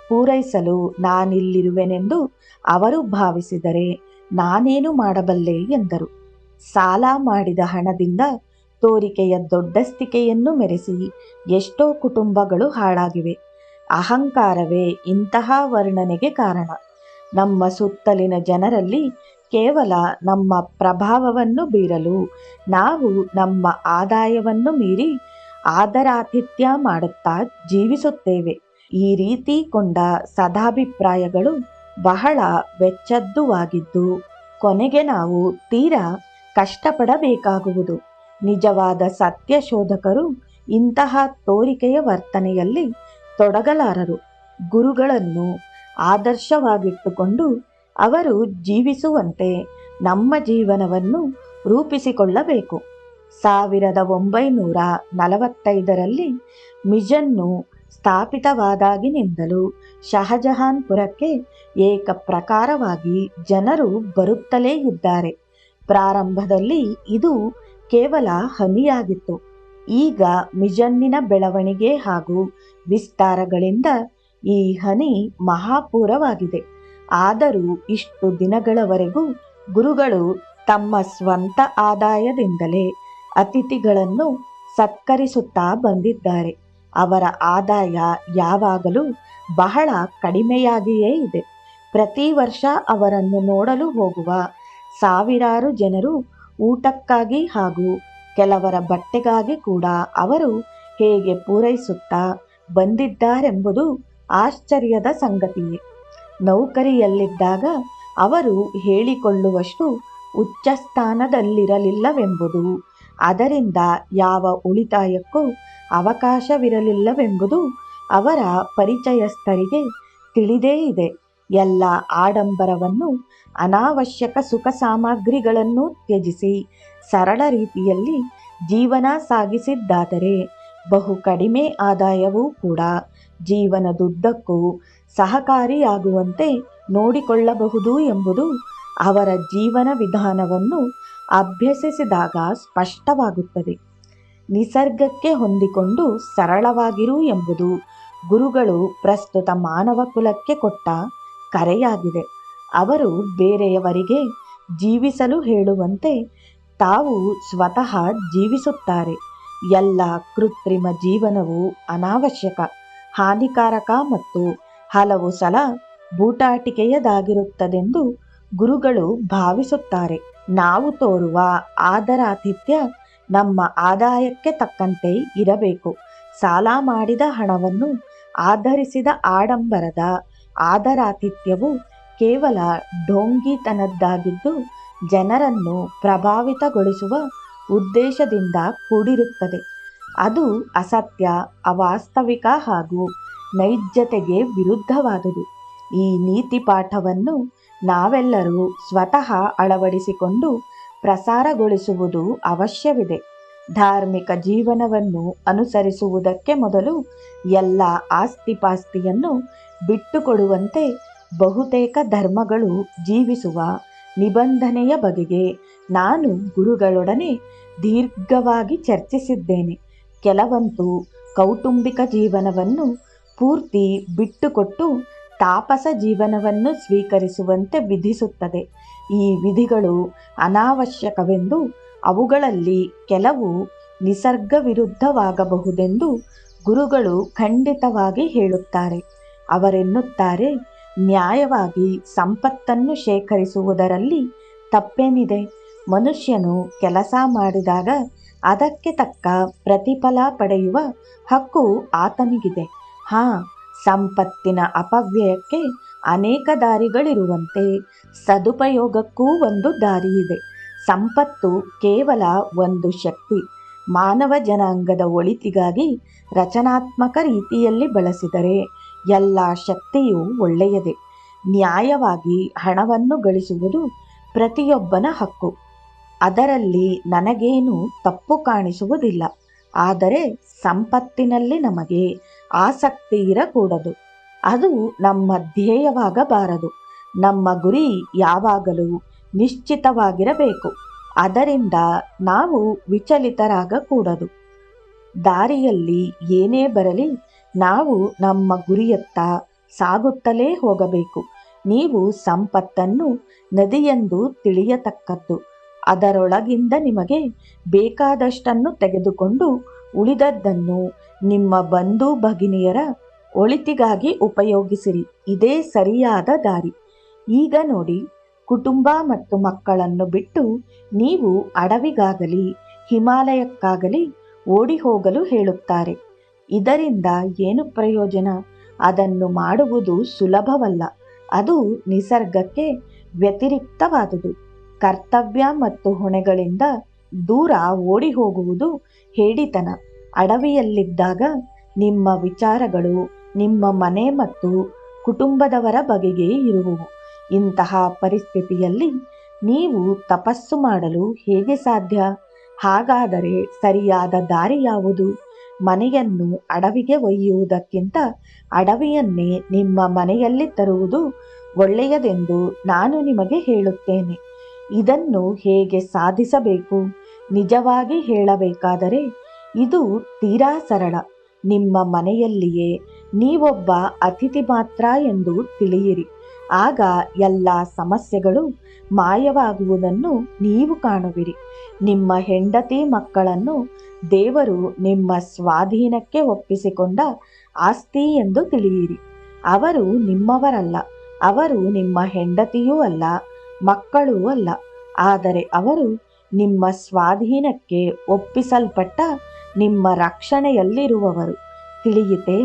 Speaker 1: ಪೂರೈಸಲು ನಾನಿಲ್ಲಿರುವೆನೆಂದು ಅವರು ಭಾವಿಸಿದರೆ ನಾನೇನು ಮಾಡಬಲ್ಲೆ ಎಂದರು. ಸಾಲ ಮಾಡಿದ ಹಣದಿಂದ ತೋರಿಕೆಯ ದೊಡ್ಡಸ್ತಿಕೆಯನ್ನು ಮೆರೆಸಿ ಎಷ್ಟೋ ಕುಟುಂಬಗಳು ಹಾಳಾಗಿವೆ. ಅಹಂಕಾರವೇ ಇಂತಹ ವರ್ಣನೆಗೆ ಕಾರಣ. ನಮ್ಮ ಸುತ್ತಲಿನ ಜನರಲ್ಲಿ ಕೇವಲ ನಮ್ಮ ಪ್ರಭಾವವನ್ನು ಬೀರಲು ನಾವು ನಮ್ಮ ಆದಾಯವನ್ನು ಮೀರಿ ಆದರಾತಿಥ್ಯ ಮಾಡುತ್ತಾ ಜೀವಿಸುತ್ತೇವೆ. ಈ ರೀತಿ ಕೊಂಡ ಸದಾಭಿಪ್ರಾಯಗಳು ಬಹಳ ವೆಚ್ಚದ್ದುವಾಗಿದ್ದು ಕೊನೆಗೆ ನಾವು ತೀರಾ ಕಷ್ಟಪಡಬೇಕಾಗುವುದು. ನಿಜವಾದ ಸತ್ಯ ಶೋಧಕರು ಇಂತಹ ತೋರಿಕೆಯ ವರ್ತನೆಯಲ್ಲಿ ತೊಡಗಲಾರರು. ಗುರುಗಳನ್ನು ಆದರ್ಶವಾಗಿಟ್ಟುಕೊಂಡು ಅವರು ಜೀವಿಸುವಂತೆ ನಮ್ಮ ಜೀವನವನ್ನು ರೂಪಿಸಿಕೊಳ್ಳಬೇಕು. 1945ರಲ್ಲಿ ಮಿಷನ್ನು ಸ್ಥಾಪಿತವಾದಾಗಿನಿಂದಲೂ ಶಹಜಹಾನ್ಪುರಕ್ಕೆ ಏಕಪ್ರಕಾರವಾಗಿ ಜನರು ಬರುತ್ತಲೇ ಇದ್ದಾರೆ. ಪ್ರಾರಂಭದಲ್ಲಿ ಇದು ಕೇವಲ ಹನಿಯಾಗಿತ್ತು. ಈಗ ಮಿಷನ್ನಿನ ಬೆಳವಣಿಗೆ ಹಾಗೂ ವಿಸ್ತಾರಗಳಿಂದ ಈ ಹನಿ ಮಹಾಪೂರವಾಗಿದೆ. ಆದರೂ ಇಷ್ಟು ದಿನಗಳವರೆಗೂ ಗುರುಗಳು ತಮ್ಮ ಸ್ವಂತ ಆದಾಯದಿಂದಲೇ ಅತಿಥಿಗಳನ್ನು ಸತ್ಕರಿಸುತ್ತಾ ಬಂದಿದ್ದಾರೆ. ಅವರ ಆದಾಯ ಯಾವಾಗಲೂ ಬಹಳ ಕಡಿಮೆಯಾಗಿಯೇ ಇದೆ. ಪ್ರತಿ ವರ್ಷ ಅವರನ್ನು ನೋಡಲು ಹೋಗುವ ಸಾವಿರಾರು ಜನರು ಊಟಕ್ಕಾಗಿ ಹಾಗೂ ಕೆಲವರ ಬಟ್ಟೆಗಾಗಿ ಕೂಡ ಅವರು ಹೇಗೆ ಪೂರೈಸುತ್ತಾ ಬಂದಿದ್ದಾರೆಂಬುದು ಆಶ್ಚರ್ಯದ ಸಂಗತಿಯೇ. ನೌಕರಿಯಲ್ಲಿದ್ದಾಗ ಅವರು ಹೇಳಿಕೊಳ್ಳುವಷ್ಟು ಉಚ್ಚ ಸ್ಥಾನದಲ್ಲಿರಲಿಲ್ಲವೆಂಬುದು, ಅದರಿಂದ ಯಾವ ಉಳಿತಾಯಕ್ಕೂ ಅವಕಾಶವಿರಲಿಲ್ಲವೆಂಬುದು ಅವರ ಪರಿಚಯಸ್ಥರಿಗೆ ತಿಳಿದೇ ಇದೆ. ಎಲ್ಲ ಆಡಂಬರವನ್ನು, ಅನಾವಶ್ಯಕ ಸುಖ ಸಾಮಗ್ರಿಗಳನ್ನು ತ್ಯಜಿಸಿ ಸರಳ ರೀತಿಯಲ್ಲಿ ಜೀವನ ಸಾಗಿಸಿದ್ದಾದರೆ ಬಹು ಕಡಿಮೆ ಆದಾಯವೂ ಕೂಡ ಜೀವನದುದ್ದಕ್ಕೂ ಸಹಕಾರಿಯಾಗುವಂತೆ ನೋಡಿಕೊಳ್ಳಬಹುದು ಎಂಬುದು ಅವರ ಜೀವನ ವಿಧಾನವನ್ನು ಅಭ್ಯಸಿಸಿದಾಗ ಸ್ಪಷ್ಟವಾಗುತ್ತದೆ. ನಿಸರ್ಗಕ್ಕೆ ಹೊಂದಿಕೊಂಡು ಸರಳವಾಗಿರು ಎಂಬುದು ಗುರುಗಳು ಪ್ರಸ್ತುತ ಮಾನವ ಕುಲಕ್ಕೆ ಕೊಟ್ಟ ಕರೆಯಾಗಿದೆ. ಅವರು ಬೇರೆಯವರಿಗೆ ಜೀವಿಸಲು ಹೇಳುವಂತೆ ತಾವು ಸ್ವತಃ ಜೀವಿಸುತ್ತಾರೆ. ಎಲ್ಲ ಕೃತ್ರಿಮ ಜೀವನವು ಅನಾವಶ್ಯಕ, ಹಾನಿಕಾರಕ ಮತ್ತು ಹಲವು ಸಲ ಬೂಟಾಟಿಕೆಯದಾಗಿರುತ್ತದೆಂದು ಗುರುಗಳು ಭಾವಿಸುತ್ತಾರೆ. ನಾವು ತೋರುವ ಆದರಾತಿಥ್ಯ ನಮ್ಮ ಆದಾಯಕ್ಕೆ ತಕ್ಕಂತೆ ಇರಬೇಕು. ಸಾಲ ಮಾಡಿದ ಹಣವನ್ನು ಆಧರಿಸಿದ ಆಡಂಬರದ ಆದರಾತಿಥ್ಯವು ಕೇವಲ ಢೋಂಗಿತನದ್ದಾಗಿದ್ದು ಜನರನ್ನು ಪ್ರಭಾವಿತಗೊಳಿಸುವ ಉದ್ದೇಶದಿಂದ ಕೂಡಿರುತ್ತದೆ. ಅದು ಅಸತ್ಯ, ಅವಾಸ್ತವಿಕ ಹಾಗೂ ನೈಜತೆಗೆ ವಿರುದ್ಧವಾದುದು. ಈ ನೀತಿ ಪಾಠವನ್ನು ನಾವೆಲ್ಲರೂ ಸ್ವತಃ ಅಳವಡಿಸಿಕೊಂಡು ಪ್ರಸಾರಗೊಳಿಸುವುದು ಅವಶ್ಯವಿದೆ. ಧಾರ್ಮಿಕ ಜೀವನವನ್ನು ಅನುಸರಿಸುವುದಕ್ಕೆ ಮೊದಲು ಎಲ್ಲ ಆಸ್ತಿಪಾಸ್ತಿಯನ್ನು ಬಿಟ್ಟುಕೊಡುವಂತೆ ಬಹುತೇಕ ಧರ್ಮಗಳು ಜೀವಿಸುವ ನಿಬಂಧನೆಯ ಬಗೆಗೆ ನಾನು ಗುರುಗಳೊಡನೆ ದೀರ್ಘವಾಗಿ ಚರ್ಚಿಸಿದ್ದೇನೆ. ಕೆಲವಂತೂ ಕೌಟುಂಬಿಕ ಜೀವನವನ್ನು ಪೂರ್ತಿ ಬಿಟ್ಟುಕೊಟ್ಟು ತಾಪಸ ಜೀವನವನ್ನು ಸ್ವೀಕರಿಸುವಂತೆ ವಿಧಿಸುತ್ತದೆ. ಈ ವಿಧಿಗಳು ಅನಾವಶ್ಯಕವೆಂದು, ಅವುಗಳಲ್ಲಿ ಕೆಲವು ನಿಸರ್ಗ ವಿರುದ್ಧವಾಗಬಹುದೆಂದು ಗುರುಗಳು ಖಂಡಿತವಾಗಿ ಹೇಳುತ್ತಾರೆ. ಅವರೆನ್ನುತ್ತಾರೆ, ನ್ಯಾಯವಾಗಿ ಸಂಪತ್ತನ್ನು ಶೇಖರಿಸುವುದರಲ್ಲಿ ತಪ್ಪೇನಿದೆ? ಮನುಷ್ಯನು ಕೆಲಸ ಮಾಡಿದಾಗ ಅದಕ್ಕೆ ತಕ್ಕ ಪ್ರತಿಫಲ ಪಡೆಯುವ ಹಕ್ಕು ಆತನಿಗಿದೆ. ಸಂಪತ್ತಿನ ಅಪವ್ಯಯಕ್ಕೆ ಅನೇಕ ದಾರಿಗಳಿರುವಂತೆ ಸದುಪಯೋಗಕ್ಕೂ ಒಂದು ದಾರಿಯಿದೆ. ಸಂಪತ್ತು ಕೇವಲ ಒಂದು ಶಕ್ತಿ. ಮಾನವ ಜನಾಂಗದ ಒಳಿತಿಗಾಗಿ ರಚನಾತ್ಮಕ ರೀತಿಯಲ್ಲಿ ಬಳಸಿದರೆ ಎಲ್ಲ ಶಕ್ತಿಯೂ ಒಳ್ಳೆಯದೇ. ನ್ಯಾಯವಾಗಿ ಹಣವನ್ನು ಗಳಿಸುವುದು ಪ್ರತಿಯೊಬ್ಬನ ಹಕ್ಕು. ಅದರಲ್ಲಿ ನನಗೇನು ತಪ್ಪು ಕಾಣಿಸುವುದಿಲ್ಲ. ಆದರೆ ಸಂಪತ್ತಿನಲ್ಲಿ ನಮಗೆ ಆಸಕ್ತಿ ಇರಕೂಡದು. ಅದು ನಮ್ಮ ಧ್ಯೇಯವಾಗಬಾರದು. ನಮ್ಮ ಗುರಿ ಯಾವಾಗಲೂ ನಿಶ್ಚಿತವಾಗಿರಬೇಕು. ಅದರಿಂದ ನಾವು ವಿಚಲಿತರಾಗಕೂಡದು. ದಾರಿಯಲ್ಲಿ ಏನೇ ಬರಲಿ ನಾವು ನಮ್ಮ ಗುರಿಯತ್ತ ಸಾಗುತ್ತಲೇ ಹೋಗಬೇಕು. ನೀವು ಸಂಪತ್ತನ್ನು ನದಿಯೆಂದು ತಿಳಿಯತಕ್ಕದ್ದು. ಅದರೊಳಗಿಂದ ನಿಮಗೆ ಬೇಕಾದಷ್ಟನ್ನು ತೆಗೆದುಕೊಂಡು ಉಳಿದದ್ದನ್ನು ನಿಮ್ಮ ಬಂಧು ಭಗಿನಿಯರ ಒಳಿತಿಗಾಗಿ ಉಪಯೋಗಿಸಿರಿ. ಇದೇ ಸರಿಯಾದ ದಾರಿ. ಈಗ ನೋಡಿ, ಕುಟುಂಬ ಮತ್ತು ಮಕ್ಕಳನ್ನು ಬಿಟ್ಟು ನೀವು ಅಡವಿಗಾಗಲಿ ಹಿಮಾಲಯಕ್ಕಾಗಲಿ ಓಡಿ ಹೋಗಲು ಹೇಳುತ್ತಾರೆ. ಇದರಿಂದ ಏನು ಪ್ರಯೋಜನ? ಅದನ್ನು ಮಾಡುವುದು ಸುಲಭವಲ್ಲ. ಅದು ನಿಸರ್ಗಕ್ಕೆ ವ್ಯತಿರಿಕ್ತವಾದುದು. ಕರ್ತವ್ಯ ಮತ್ತು ಹೊಣೆಗಳಿಂದ ದೂರ ಓಡಿ ಹೋಗುವುದು ಹೇಡಿತನ. ಅಡವಿಯಲ್ಲಿದ್ದಾಗ ನಿಮ್ಮ ವಿಚಾರಗಳು ನಿಮ್ಮ ಮನೆ ಮತ್ತು ಕುಟುಂಬದವರ ಬಗೆಗೆ ಇರುವುವು. ಇಂತಹ ಪರಿಸ್ಥಿತಿಯಲ್ಲಿ ನೀವು ತಪಸ್ಸು ಮಾಡಲು ಹೇಗೆ ಸಾಧ್ಯ? ಹಾಗಾದರೆ ಸರಿಯಾದ ದಾರಿ ಯಾವುದು? ಮನೆಯನ್ನು ಅಡವಿಗೆ ಒಯ್ಯುವುದಕ್ಕಿಂತ ಅಡವಿಯನ್ನೇ ನಿಮ್ಮ ಮನೆಯಲ್ಲಿ ತರುವುದು ಒಳ್ಳೆಯದೆಂದು ನಾನು ನಿಮಗೆ ಹೇಳುತ್ತೇನೆ. ಇದನ್ನು ಹೇಗೆ ಸಾಧಿಸಬೇಕು? ನಿಜವಾಗಿ ಹೇಳಬೇಕಾದರೆ ಇದು ತೀರಾ ಸರಳ. ನಿಮ್ಮ ಮನೆಯಲ್ಲಿಯೇ ನೀವೊಬ್ಬ ಅತಿಥಿ ಮಾತ್ರ ಎಂದು ತಿಳಿಯಿರಿ. ಆಗ ಎಲ್ಲ ಸಮಸ್ಯೆಗಳು ಮಾಯವಾಗುವುದನ್ನು ನೀವು ಕಾಣುವಿರಿ. ನಿಮ್ಮ ಹೆಂಡತಿ ಮಕ್ಕಳನ್ನು ದೇವರು ನಿಮ್ಮ ಸ್ವಾಧೀನಕ್ಕೆ ಒಪ್ಪಿಸಿಕೊಂಡ ಆಸ್ತಿ ಎಂದು ತಿಳಿಯಿರಿ. ಅವರು ನಿಮ್ಮವರಲ್ಲ. ಅವರು ನಿಮ್ಮ ಹೆಂಡತಿಯೂ ಅಲ್ಲ, ಮಕ್ಕಳೂ ಅಲ್ಲ. ಆದರೆ ಅವರು ನಿಮ್ಮ ಸ್ವಾಧೀನಕ್ಕೆ ಒಪ್ಪಿಸಲ್ಪಟ್ಟ ನಿಮ್ಮ ರಕ್ಷಣೆಯಲ್ಲಿರುವವರು. ತಿಳಿಯಿತೆ?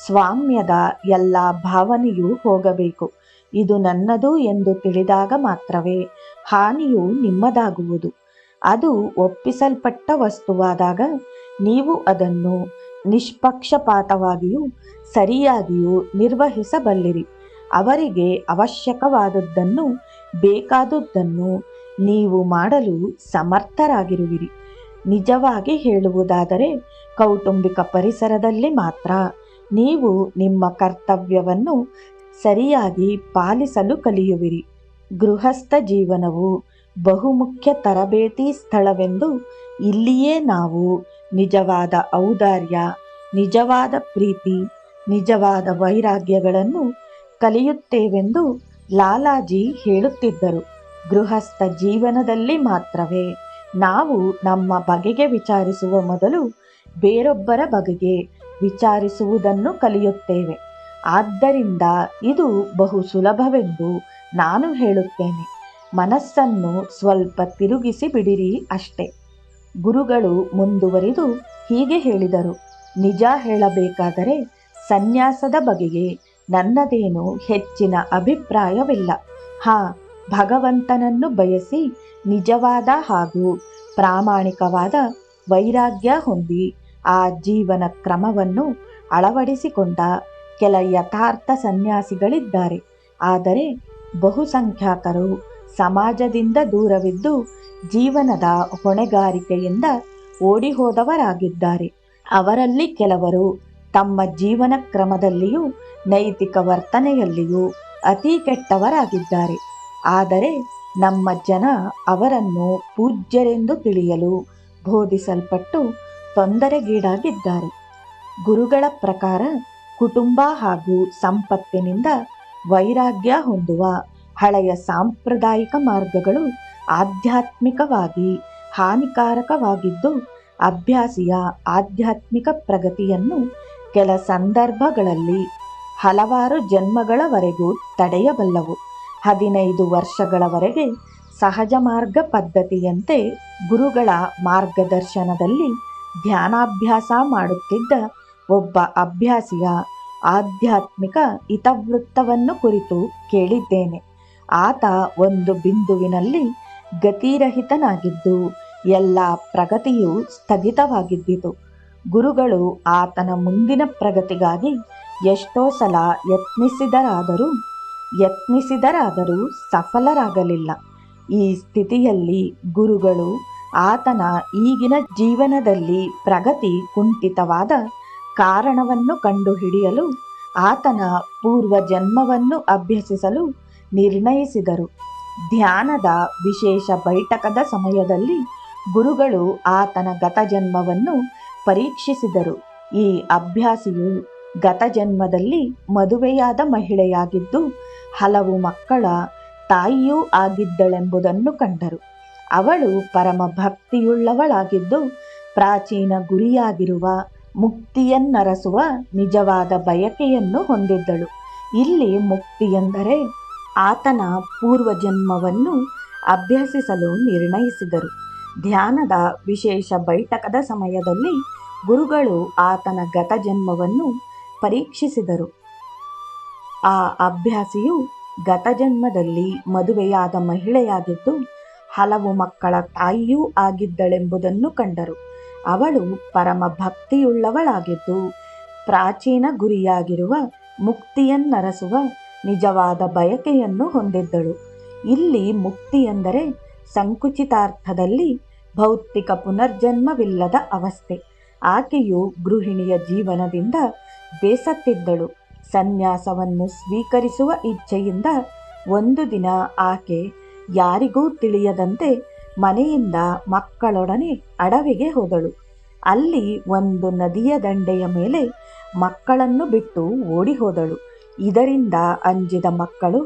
Speaker 1: ಸ್ವಾಮ್ಯದ ಎಲ್ಲ ಭಾವನೆಯೂ ಹೋಗಬೇಕು. ಇದು ನನ್ನದು ಎಂದು ತಿಳಿದಾಗ ಮಾತ್ರವೇ ಹಾನಿಯು ನಿಮ್ಮದಾಗುವುದು. ಅದು ಒಪ್ಪಿಸಲ್ಪಟ್ಟ ವಸ್ತುವಾದಾಗ ನೀವು ಅದನ್ನು ನಿಷ್ಪಕ್ಷಪಾತವಾಗಿಯೂ ಸರಿಯಾಗಿಯೂ ನಿರ್ವಹಿಸಬಲ್ಲಿರಿ. ಅವರಿಗೆ ಅವಶ್ಯಕವಾದದ್ದನ್ನು, ಬೇಕಾದುದನ್ನು ನೀವು ಮಾಡಲು ಸಮರ್ಥರಾಗಿರುವಿರಿ. ನಿಜವಾಗಿ ಹೇಳುವುದಾದರೆ ಕೌಟುಂಬಿಕ ಪರಿಸರದಲ್ಲಿ ಮಾತ್ರ ನೀವು ನಿಮ್ಮ ಕರ್ತವ್ಯವನ್ನು ಸರಿಯಾಗಿ ಪಾಲಿಸಲು ಕಲಿಯುವಿರಿ. ಗೃಹಸ್ಥ ಜೀವನವು ಬಹುಮುಖ್ಯ ತರಬೇತಿ ಸ್ಥಳವೆಂದು ಇಲ್ಲಿಯೇ ನಾವು ನಿಜವಾದ ಔದಾರ್ಯ, ನಿಜವಾದ ಪ್ರೀತಿ, ನಿಜವಾದ ವೈರಾಗ್ಯಗಳನ್ನು ಕಲಿಯುತ್ತೇವೆಂದು ಲಾಲಾಜಿ ಹೇಳುತ್ತಿದ್ದರು. ಗೃಹಸ್ಥ ಜೀವನದಲ್ಲಿ ಮಾತ್ರವೇ ನಾವು ನಮ್ಮ ಬಗೆಗೆ ವಿಚಾರಿಸುವ ಮೊದಲು ಬೇರೊಬ್ಬರ ಬಗೆಗೆ ವಿಚಾರಿಸುವುದನ್ನು ಕಲಿಯುತ್ತೇವೆ. ಆದ್ದರಿಂದ ಇದು ಬಹು ಸುಲಭವೆಂದು ನಾನು ಹೇಳುತ್ತೇನೆ. ಮನಸ್ಸನ್ನು ಸ್ವಲ್ಪ ತಿರುಗಿಸಿ ಬಿಡಿರಿ ಅಷ್ಟೆ. ಗುರುಗಳು ಮುಂದುವರಿದು ಹೀಗೆ ಹೇಳಿದರು. ನಿಜ ಹೇಳಬೇಕಾದರೆ ಸನ್ಯಾಸದ ಬಗೆಗೆ ನನ್ನದೇನು ಹೆಚ್ಚಿನ ಅಭಿಪ್ರಾಯವಿಲ್ಲ. ಭಗವಂತನನ್ನು ಬಯಸಿ ನಿಜವಾದ ಹಾಗೂ ಪ್ರಾಮಾಣಿಕವಾದ ವೈರಾಗ್ಯ ಹೊಂದಿ ಆ ಜೀವನ ಕ್ರಮವನ್ನು ಅಳವಡಿಸಿಕೊಂಡ ಕೆಲ ಯಥಾರ್ಥ ಸನ್ಯಾಸಿಗಳಿದ್ದಾರೆ. ಆದರೆ ಬಹುಸಂಖ್ಯಾತರು ಸಮಾಜದಿಂದ ದೂರವಿದ್ದು ಜೀವನದ ಹೊಣೆಗಾರಿಕೆಯಿಂದ ಓಡಿಹೋದವರಾಗಿದ್ದಾರೆ. ಅವರಲ್ಲಿ ಕೆಲವರು ತಮ್ಮ ಜೀವನ ಕ್ರಮದಲ್ಲಿಯೂ ನೈತಿಕ ವರ್ತನೆಯಲ್ಲಿಯೂ ಅತಿ ಕೆಟ್ಟವರಾಗಿದ್ದಾರೆ. ಆದರೆ ನಮ್ಮ ಜನ ಅವರನ್ನು ಪೂಜ್ಯರೆಂದು ತಿಳಿಯಲು ಬೋಧಿಸಲ್ಪಟ್ಟು ತೊಂದರೆಗೀಡಾಗಿದ್ದಾರೆ. ಗುರುಗಳ ಪ್ರಕಾರ ಕುಟುಂಬ ಹಾಗೂ ಸಂಪತ್ತಿನಿಂದ ವೈರಾಗ್ಯ ಹೊಂದುವ ಹಳೆಯ ಸಾಂಪ್ರದಾಯಿಕ ಮಾರ್ಗಗಳು ಆಧ್ಯಾತ್ಮಿಕವಾಗಿ ಹಾನಿಕಾರಕವಾಗಿದ್ದು, ಅಭ್ಯಾಸಿಯ ಆಧ್ಯಾತ್ಮಿಕ ಪ್ರಗತಿಯನ್ನು ಕೆಲ ಸಂದರ್ಭಗಳಲ್ಲಿ ಹಲವಾರು ಜನ್ಮಗಳವರೆಗೂ ತಡೆಯಬಲ್ಲವು. 15 ವರ್ಷಗಳವರೆಗೆ ಸಹಜ ಮಾರ್ಗ ಪದ್ಧತಿಯಂತೆ ಗುರುಗಳ ಮಾರ್ಗದರ್ಶನದಲ್ಲಿ ಧ್ಯಾನಾಭ್ಯಾಸ ಮಾಡುತ್ತಿದ್ದ ಒಬ್ಬ ಅಭ್ಯಾಸಿಯ ಆಧ್ಯಾತ್ಮಿಕ ಇತವೃತ್ತವನ್ನು ಕುರಿತು ಕೇಳಿದ್ದೇನೆ. ಆತ ಒಂದು ಬಿಂದುವಿನಲ್ಲಿ ಗತಿರಹಿತನಾಗಿದ್ದು ಎಲ್ಲ ಪ್ರಗತಿಯು ಸ್ಥಗಿತವಾಗಿದ್ದಿತು. ಗುರುಗಳು ಆತನ ಮುಂದಿನ ಪ್ರಗತಿಗಾಗಿ ಎಷ್ಟೋ ಸಲ ಯತ್ನಿಸಿದರಾದರೂ ಸಫಲರಾಗಲಿಲ್ಲ. ಈ ಸ್ಥಿತಿಯಲ್ಲಿ ಗುರುಗಳು ಆತನ ಈಗಿನ ಜೀವನದಲ್ಲಿ ಪ್ರಗತಿ ಕುಂಠಿತವಾದ ಕಾರಣವನ್ನು ಕಂಡುಹಿಡಿಯಲು ಆತನ ಪೂರ್ವ ಜನ್ಮವನ್ನು ಅಭ್ಯಸಿಸಲು ನಿರ್ಣಯಿಸಿದರು. ಧ್ಯಾನದ ವಿಶೇಷ ಬೈಠಕದ ಸಮಯದಲ್ಲಿ ಗುರುಗಳು ಆತನ ಗತಜನ್ಮವನ್ನು ಪರೀಕ್ಷಿಸಿದರು. ಈ ಅಭ್ಯಾಸಿಯು ಗತಜನ್ಮದಲ್ಲಿ ಮದುವೆಯಾದ ಮಹಿಳೆಯಾಗಿದ್ದು ಹಲವು ಮಕ್ಕಳ ತಾಯಿಯೂ ಆಗಿದ್ದಳೆಂಬುದನ್ನು ಕಂಡರು. ಅವಳು ಪರಮ ಭಕ್ತಿಯುಳ್ಳವಳಾಗಿದ್ದು ಪ್ರಾಚೀನ ಗುರಿಯಾಗಿರುವ ಮುಕ್ತಿಯನ್ನರಸುವ ನಿಜವಾದ ಬಯಕೆಯನ್ನು ಹೊಂದಿದ್ದಳು. ಇಲ್ಲಿ ಮುಕ್ತಿಯೆಂದರೆ ಆತನ ಪೂರ್ವಜನ್ಮವನ್ನು ಅಭ್ಯಸಿಸಲು ನಿರ್ಣಯಿಸಿದರು. ಧ್ಯಾನದ ವಿಶೇಷ ಬೈಠಕದ ಸಮಯದಲ್ಲಿ ಗುರುಗಳು ಆತನ ಗತಜನ್ಮವನ್ನು ಪರೀಕ್ಷಿಸಿದರು. ಆ ಅಭ್ಯಾಸಿಯು ಗತಜನ್ಮದಲ್ಲಿ ಮದುವೆಯಾದ ಮಹಿಳೆಯಾಗಿದ್ದು ಹಲವು ಮಕ್ಕಳ ತಾಯಿಯೂ ಆಗಿದ್ದಳೆಂಬುದನ್ನು ಕಂಡರು. ಅವಳು ಪರಮ ಭಕ್ತಿಯುಳ್ಳವಳಾಗಿದ್ದು ಪ್ರಾಚೀನ ಗುರಿಯಾಗಿರುವ ಮುಕ್ತಿಯನ್ನರಸುವ ನಿಜವಾದ ಬಯಕೆಯನ್ನು ಹೊಂದಿದ್ದಳು. ಇಲ್ಲಿ ಮುಕ್ತಿ ಎಂದರೆ ಸಂಕುಚಿತಾರ್ಥದಲ್ಲಿ ಭೌತಿಕ ಪುನರ್ಜನ್ಮವಿಲ್ಲದ ಅವಸ್ಥೆ. ಆಕೆಯು ಗೃಹಿಣಿಯ ಜೀವನದಿಂದ ಬೇಸತ್ತಿದ್ದಳು. ಸನ್ಯಾಸವನ್ನು ಸ್ವೀಕರಿಸುವ ಇಚ್ಛೆಯಿಂದ ಒಂದು ದಿನ ಆಕೆ ಯಾರಿಗೂ ತಿಳಿಯದಂತೆ ಮನೆಯಿಂದ ಮಕ್ಕಳೊಡನೆ ಅಡವಿಗೆ ಹೋದಳು. ಅಲ್ಲಿ ಒಂದು ನದಿಯ ದಂಡೆಯ ಮೇಲೆ ಮಕ್ಕಳನ್ನು ಬಿಟ್ಟು ಓಡಿ ಹೋದಳು. ಇದರಿಂದ ಅಂಜಿದ ಮಕ್ಕಳು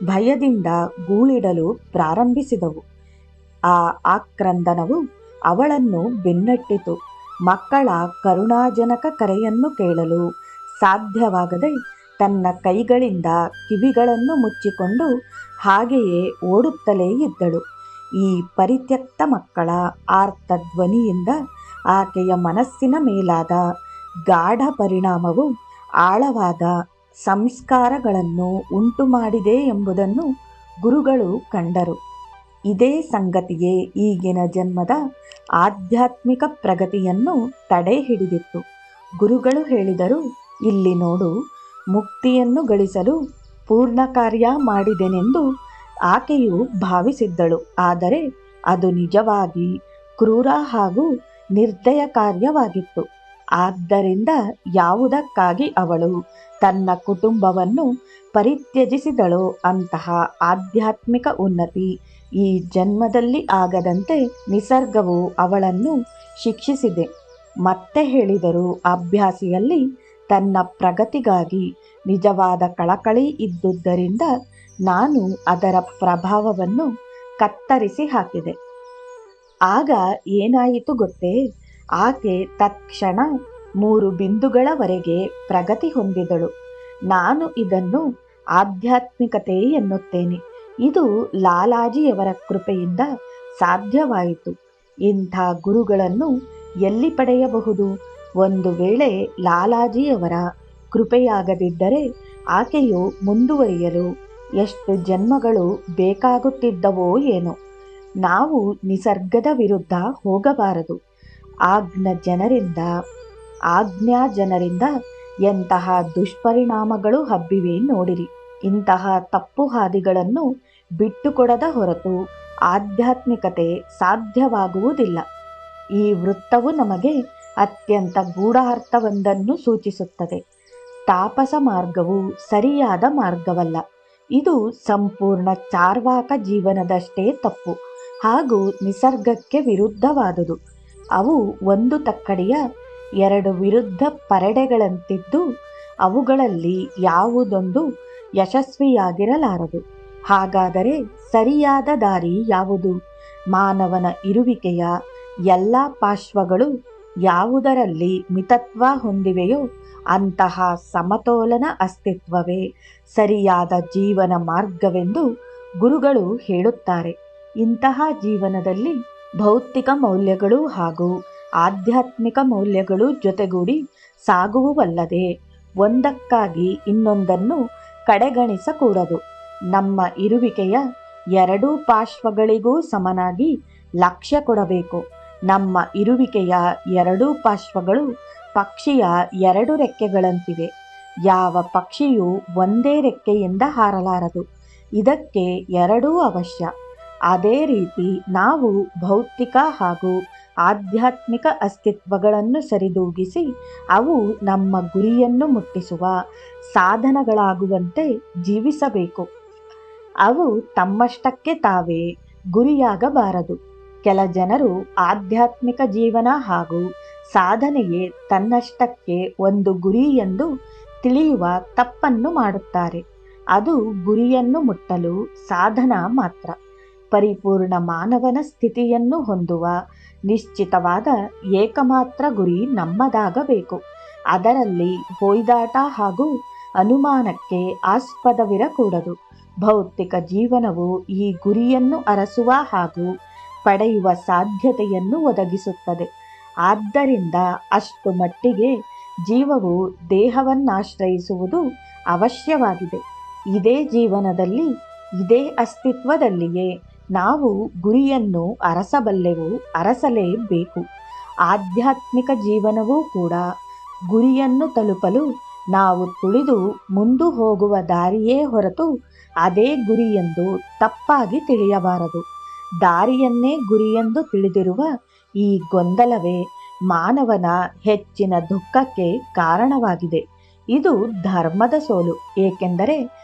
Speaker 1: ಭಯದಿಂದ ಗೂಳಿಡಲು ಪ್ರಾರಂಭಿಸಿದವು. ಆ ಆಕ್ರಂದನವು ಅವಳನ್ನು ಬೆನ್ನಟ್ಟಿತು. ಮಕ್ಕಳ ಕರುಣಾಜನಕ ಕರೆಯನ್ನು ಕೇಳಲು ಸಾಧ್ಯವಾಗದೆ ತನ್ನ ಕೈಗಳಿಂದ ಕಿವಿಗಳನ್ನು ಮುಚ್ಚಿಕೊಂಡು ಹಾಗೆಯೇ ಓಡುತ್ತಲೇ ಇದ್ದಳು. ಈ ಪರಿತ್ಯಕ್ತ ಮಕ್ಕಳ ಆರ್ತ ಧ್ವನಿಯಿಂದ ಆಕೆಯ ಮನಸ್ಸಿನ ಮೇಲಾದ ಗಾಢ ಪರಿಣಾಮವು ಆಳವಾದ ಸಂಸ್ಕಾರಗಳನ್ನು ಉಂಟುಮಾಡಿದೆ ಎಂಬುದನ್ನು ಗುರುಗಳು ಕಂಡರು. ಇದೇ ಸಂಗತಿಯೇ ಈಗಿನ ಜನ್ಮದ ಆಧ್ಯಾತ್ಮಿಕ ಪ್ರಗತಿಯನ್ನು ತಡೆ ಹಿಡಿದಿತ್ತು. ಗುರುಗಳು ಹೇಳಿದರು, ಇಲ್ಲಿ ನೋಡು, ಮುಕ್ತಿಯನ್ನು ಗಳಿಸಲು ಪೂರ್ಣ ಕಾರ್ಯ ಮಾಡಿದೆನೆಂದು ಆಕೆಯು ಭಾವಿಸಿದ್ದಳು. ಆದರೆ ಅದು ನಿಜವಾಗಿ ಕ್ರೂರ ಹಾಗೂ ನಿರ್ದಯ ಕಾರ್ಯವಾಗಿತ್ತು. ಆದ್ದರಿಂದ ಯಾವುದಕ್ಕಾಗಿ ಅವಳು ತನ್ನ ಕುಟುಂಬವನ್ನು ಪರಿತ್ಯಜಿಸಿದಳೋ ಅಂತಹ ಆಧ್ಯಾತ್ಮಿಕ ಉನ್ನತಿ ಈ ಜನ್ಮದಲ್ಲಿ ಆಗದಂತೆ ನಿಸರ್ಗವು ಅವಳನ್ನು ಶಿಕ್ಷಿಸಿದೆ. ಮತ್ತೆ ಹೇಳಿದರು, ಅಭ್ಯಾಸಿಯಲ್ಲಿ ತನ್ನ ಪ್ರಗತಿಗಾಗಿ ನಿಜವಾದ ಕಳಕಳಿ ಇದ್ದುದರಿಂದ ನಾನು ಅದರ ಪ್ರಭಾವವನ್ನು ಕತ್ತರಿಸಿ ಹಾಕಿದೆ. ಆಗ ಏನಾಯಿತು ಗೊತ್ತೇ? ಆಕೆ ತತ್ಕ್ಷಣ 3 ಬಿಂದುಗಳವರೆಗೆ ಪ್ರಗತಿ ಹೊಂದಿದಳು. ನಾನು ಇದನ್ನು ಆಧ್ಯಾತ್ಮಿಕತೆ ಎನ್ನುತ್ತೇನೆ. ಇದು ಲಾಲಾಜಿಯವರ ಕೃಪೆಯಿಂದ ಸಾಧ್ಯವಾಯಿತು. ಇಂಥ ಗುರುಗಳನ್ನು ಎಲ್ಲಿ ಪಡೆಯಬಹುದು? ಒಂದು ವೇಳೆ ಲಾಲಾಜಿಯವರ ಕೃಪೆಯಾಗದಿದ್ದರೆ ಆಕೆಯು ಮುಂದುವರಿಯಲು ಎಷ್ಟು ಜನ್ಮಗಳು ಬೇಕಾಗುತ್ತಿದ್ದವೋ ಏನೋ. ನಾವು ನಿಸರ್ಗದ ವಿರುದ್ಧ ಹೋಗಬಾರದು. ಆಜ್ಞಾ ಜನರಿಂದ ಎಂತಹ ದುಷ್ಪರಿಣಾಮಗಳು ಹಬ್ಬಿವೆ ನೋಡಿರಿ. ಇಂತಹ ತಪ್ಪು ಹಾದಿಗಳನ್ನು ಬಿಟ್ಟುಕೊಡದ ಹೊರತು ಆಧ್ಯಾತ್ಮಿಕತೆ ಸಾಧ್ಯವಾಗುವುದಿಲ್ಲ. ಈ ವೃತ್ತವು ನಮಗೆ ಅತ್ಯಂತ ಗೂಢಾರ್ಥವೊಂದನ್ನು ಸೂಚಿಸುತ್ತದೆ. ತಾಪಸ ಮಾರ್ಗವು ಸರಿಯಾದ ಮಾರ್ಗವಲ್ಲ. ಇದು ಸಂಪೂರ್ಣ ಚಾರ್ವಾಕ ಜೀವನದಷ್ಟೇ ತಪ್ಪು ಹಾಗೂ ನಿಸರ್ಗಕ್ಕೆ ವಿರುದ್ಧವಾದುದು. ಅವು ಒಂದು ತಕ್ಕಡಿಯ 2 ವಿರುದ್ಧ ಪರಡೆಗಳಂತಿದ್ದು ಅವುಗಳಲ್ಲಿ ಯಾವುದೊಂದು ಯಶಸ್ವಿಯಾಗಿರಲಾರದು. ಹಾಗಾದರೆ ಸರಿಯಾದ ದಾರಿ ಯಾವುದು? ಮಾನವನ ಇರುವಿಕೆಯ ಎಲ್ಲ ಪಾರ್ಶ್ವಗಳು ಯಾವುದರಲ್ಲಿ ಮಿತತ್ವ ಹೊಂದಿವೆಯೋ ಅಂತಹ ಸಮತೋಲನ ಅಸ್ತಿತ್ವವೇ ಸರಿಯಾದ ಜೀವನ ಮಾರ್ಗವೆಂದು ಗುರುಗಳು ಹೇಳುತ್ತಾರೆ. ಇಂತಹ ಜೀವನದಲ್ಲಿ ಭೌತಿಕ ಮೌಲ್ಯಗಳು ಹಾಗೂ ಆಧ್ಯಾತ್ಮಿಕ ಮೌಲ್ಯಗಳು ಜೊತೆಗೂಡಿ ಸಾಗುವುವಲ್ಲದೆ ಒಂದಕ್ಕಾಗಿ ಇನ್ನೊಂದನ್ನು ಕಡೆಗಣಿಸಕೂಡದು. ನಮ್ಮ ಇರುವಿಕೆಯ 2 ಪಾರ್ಶ್ವಗಳಿಗೂ ಸಮನಾಗಿ ಲಕ್ಷ್ಯ ಕೊಡಬೇಕು. ನಮ್ಮ ಇರುವಿಕೆಯ 2 ಪಾರ್ಶ್ವಗಳು ಪಕ್ಷಿಯ 2 ರೆಕ್ಕೆಗಳಂತಿವೆ. ಯಾವ ಪಕ್ಷಿಯೂ ಒಂದೇ ರೆಕ್ಕೆಯಿಂದ ಹಾರಲಾರದು. ಇದಕ್ಕೆ 2 ಅವಶ್ಯ. ಅದೇ ರೀತಿ ನಾವು ಭೌತಿಕ ಹಾಗೂ ಆಧ್ಯಾತ್ಮಿಕ ಅಸ್ತಿತ್ವಗಳನ್ನು ಸರಿದೂಗಿಸಿ ಅವು ನಮ್ಮ ಗುರಿಯನ್ನು ಮುಟ್ಟಿಸುವ ಸಾಧನಗಳಾಗುವಂತೆ ಜೀವಿಸಬೇಕು. ಅವು ತಮ್ಮಷ್ಟಕ್ಕೆ ತಾವೇ ಗುರಿಯಾಗಬಾರದು. ಕೆಲ ಜನರು ಆಧ್ಯಾತ್ಮಿಕ ಜೀವನ ಹಾಗೂ ಸಾಧನೆಯೇ ತನ್ನಷ್ಟಕ್ಕೆ ಒಂದು ಗುರಿ ಎಂದು ತಿಳಿಯುವ ತಪ್ಪನ್ನು ಮಾಡುತ್ತಾರೆ. ಅದು ಗುರಿಯನ್ನು ಮುಟ್ಟಲು ಸಾಧನ ಮಾತ್ರ. ಪರಿಪೂರ್ಣ ಮಾನವನ ಸ್ಥಿತಿಯನ್ನು ಹೊಂದುವ ನಿಶ್ಚಿತವಾದ ಏಕಮಾತ್ರ ಗುರಿ ನಮ್ಮದಾಗಬೇಕು. ಅದರಲ್ಲಿ ಹೊಯ್ದಾಟ ಹಾಗೂ ಅನುಮಾನಕ್ಕೆ ಆಸ್ಪದವಿರಕೂಡದು. ಭೌತಿಕ ಜೀವನವು ಈ ಗುರಿಯನ್ನು ಅರಸುವ ಹಾಗೂ ಪಡೆಯುವ ಸಾಧ್ಯತೆಯನ್ನು ಒದಗಿಸುತ್ತದೆ. ಆದ್ದರಿಂದ ಅಷ್ಟು ಮಟ್ಟಿಗೆ ಜೀವವು ದೇಹವನ್ನಾಶ್ರಯಿಸುವುದು ಅವಶ್ಯವಾಗಿದೆ. ಇದೇ ಜೀವನದಲ್ಲಿ, ಇದೇ ಅಸ್ತಿತ್ವದಲ್ಲಿಯೇ ನಾವು ಗುರಿಯನ್ನು ಅರಸಲೇಬೇಕು. ಆಧ್ಯಾತ್ಮಿಕ ಜೀವನವೂ ಕೂಡ ಗುರಿಯನ್ನು ತಲುಪಲು ನಾವು ತುಳಿದು ಮುಂದು ಹೋಗುವ ದಾರಿಯೇ ಹೊರತು ಅದೇ ಗುರಿಯೆಂದು ತಪ್ಪಾಗಿ ತಿಳಿಯಬಾರದು. ದಾರಿಯನ್ನೇ ಗುರಿಯೆಂದು ತಿಳಿದಿರುವ ಈ ಗೊಂದಲವೇ ಮಾನವನ ಹೆಚ್ಚಿನ ದುಃಖಕ್ಕೆ ಕಾರಣವಾಗಿದೆ. ಇದು ಧರ್ಮದ ಸೋಲು. ಏಕೆಂದರೆ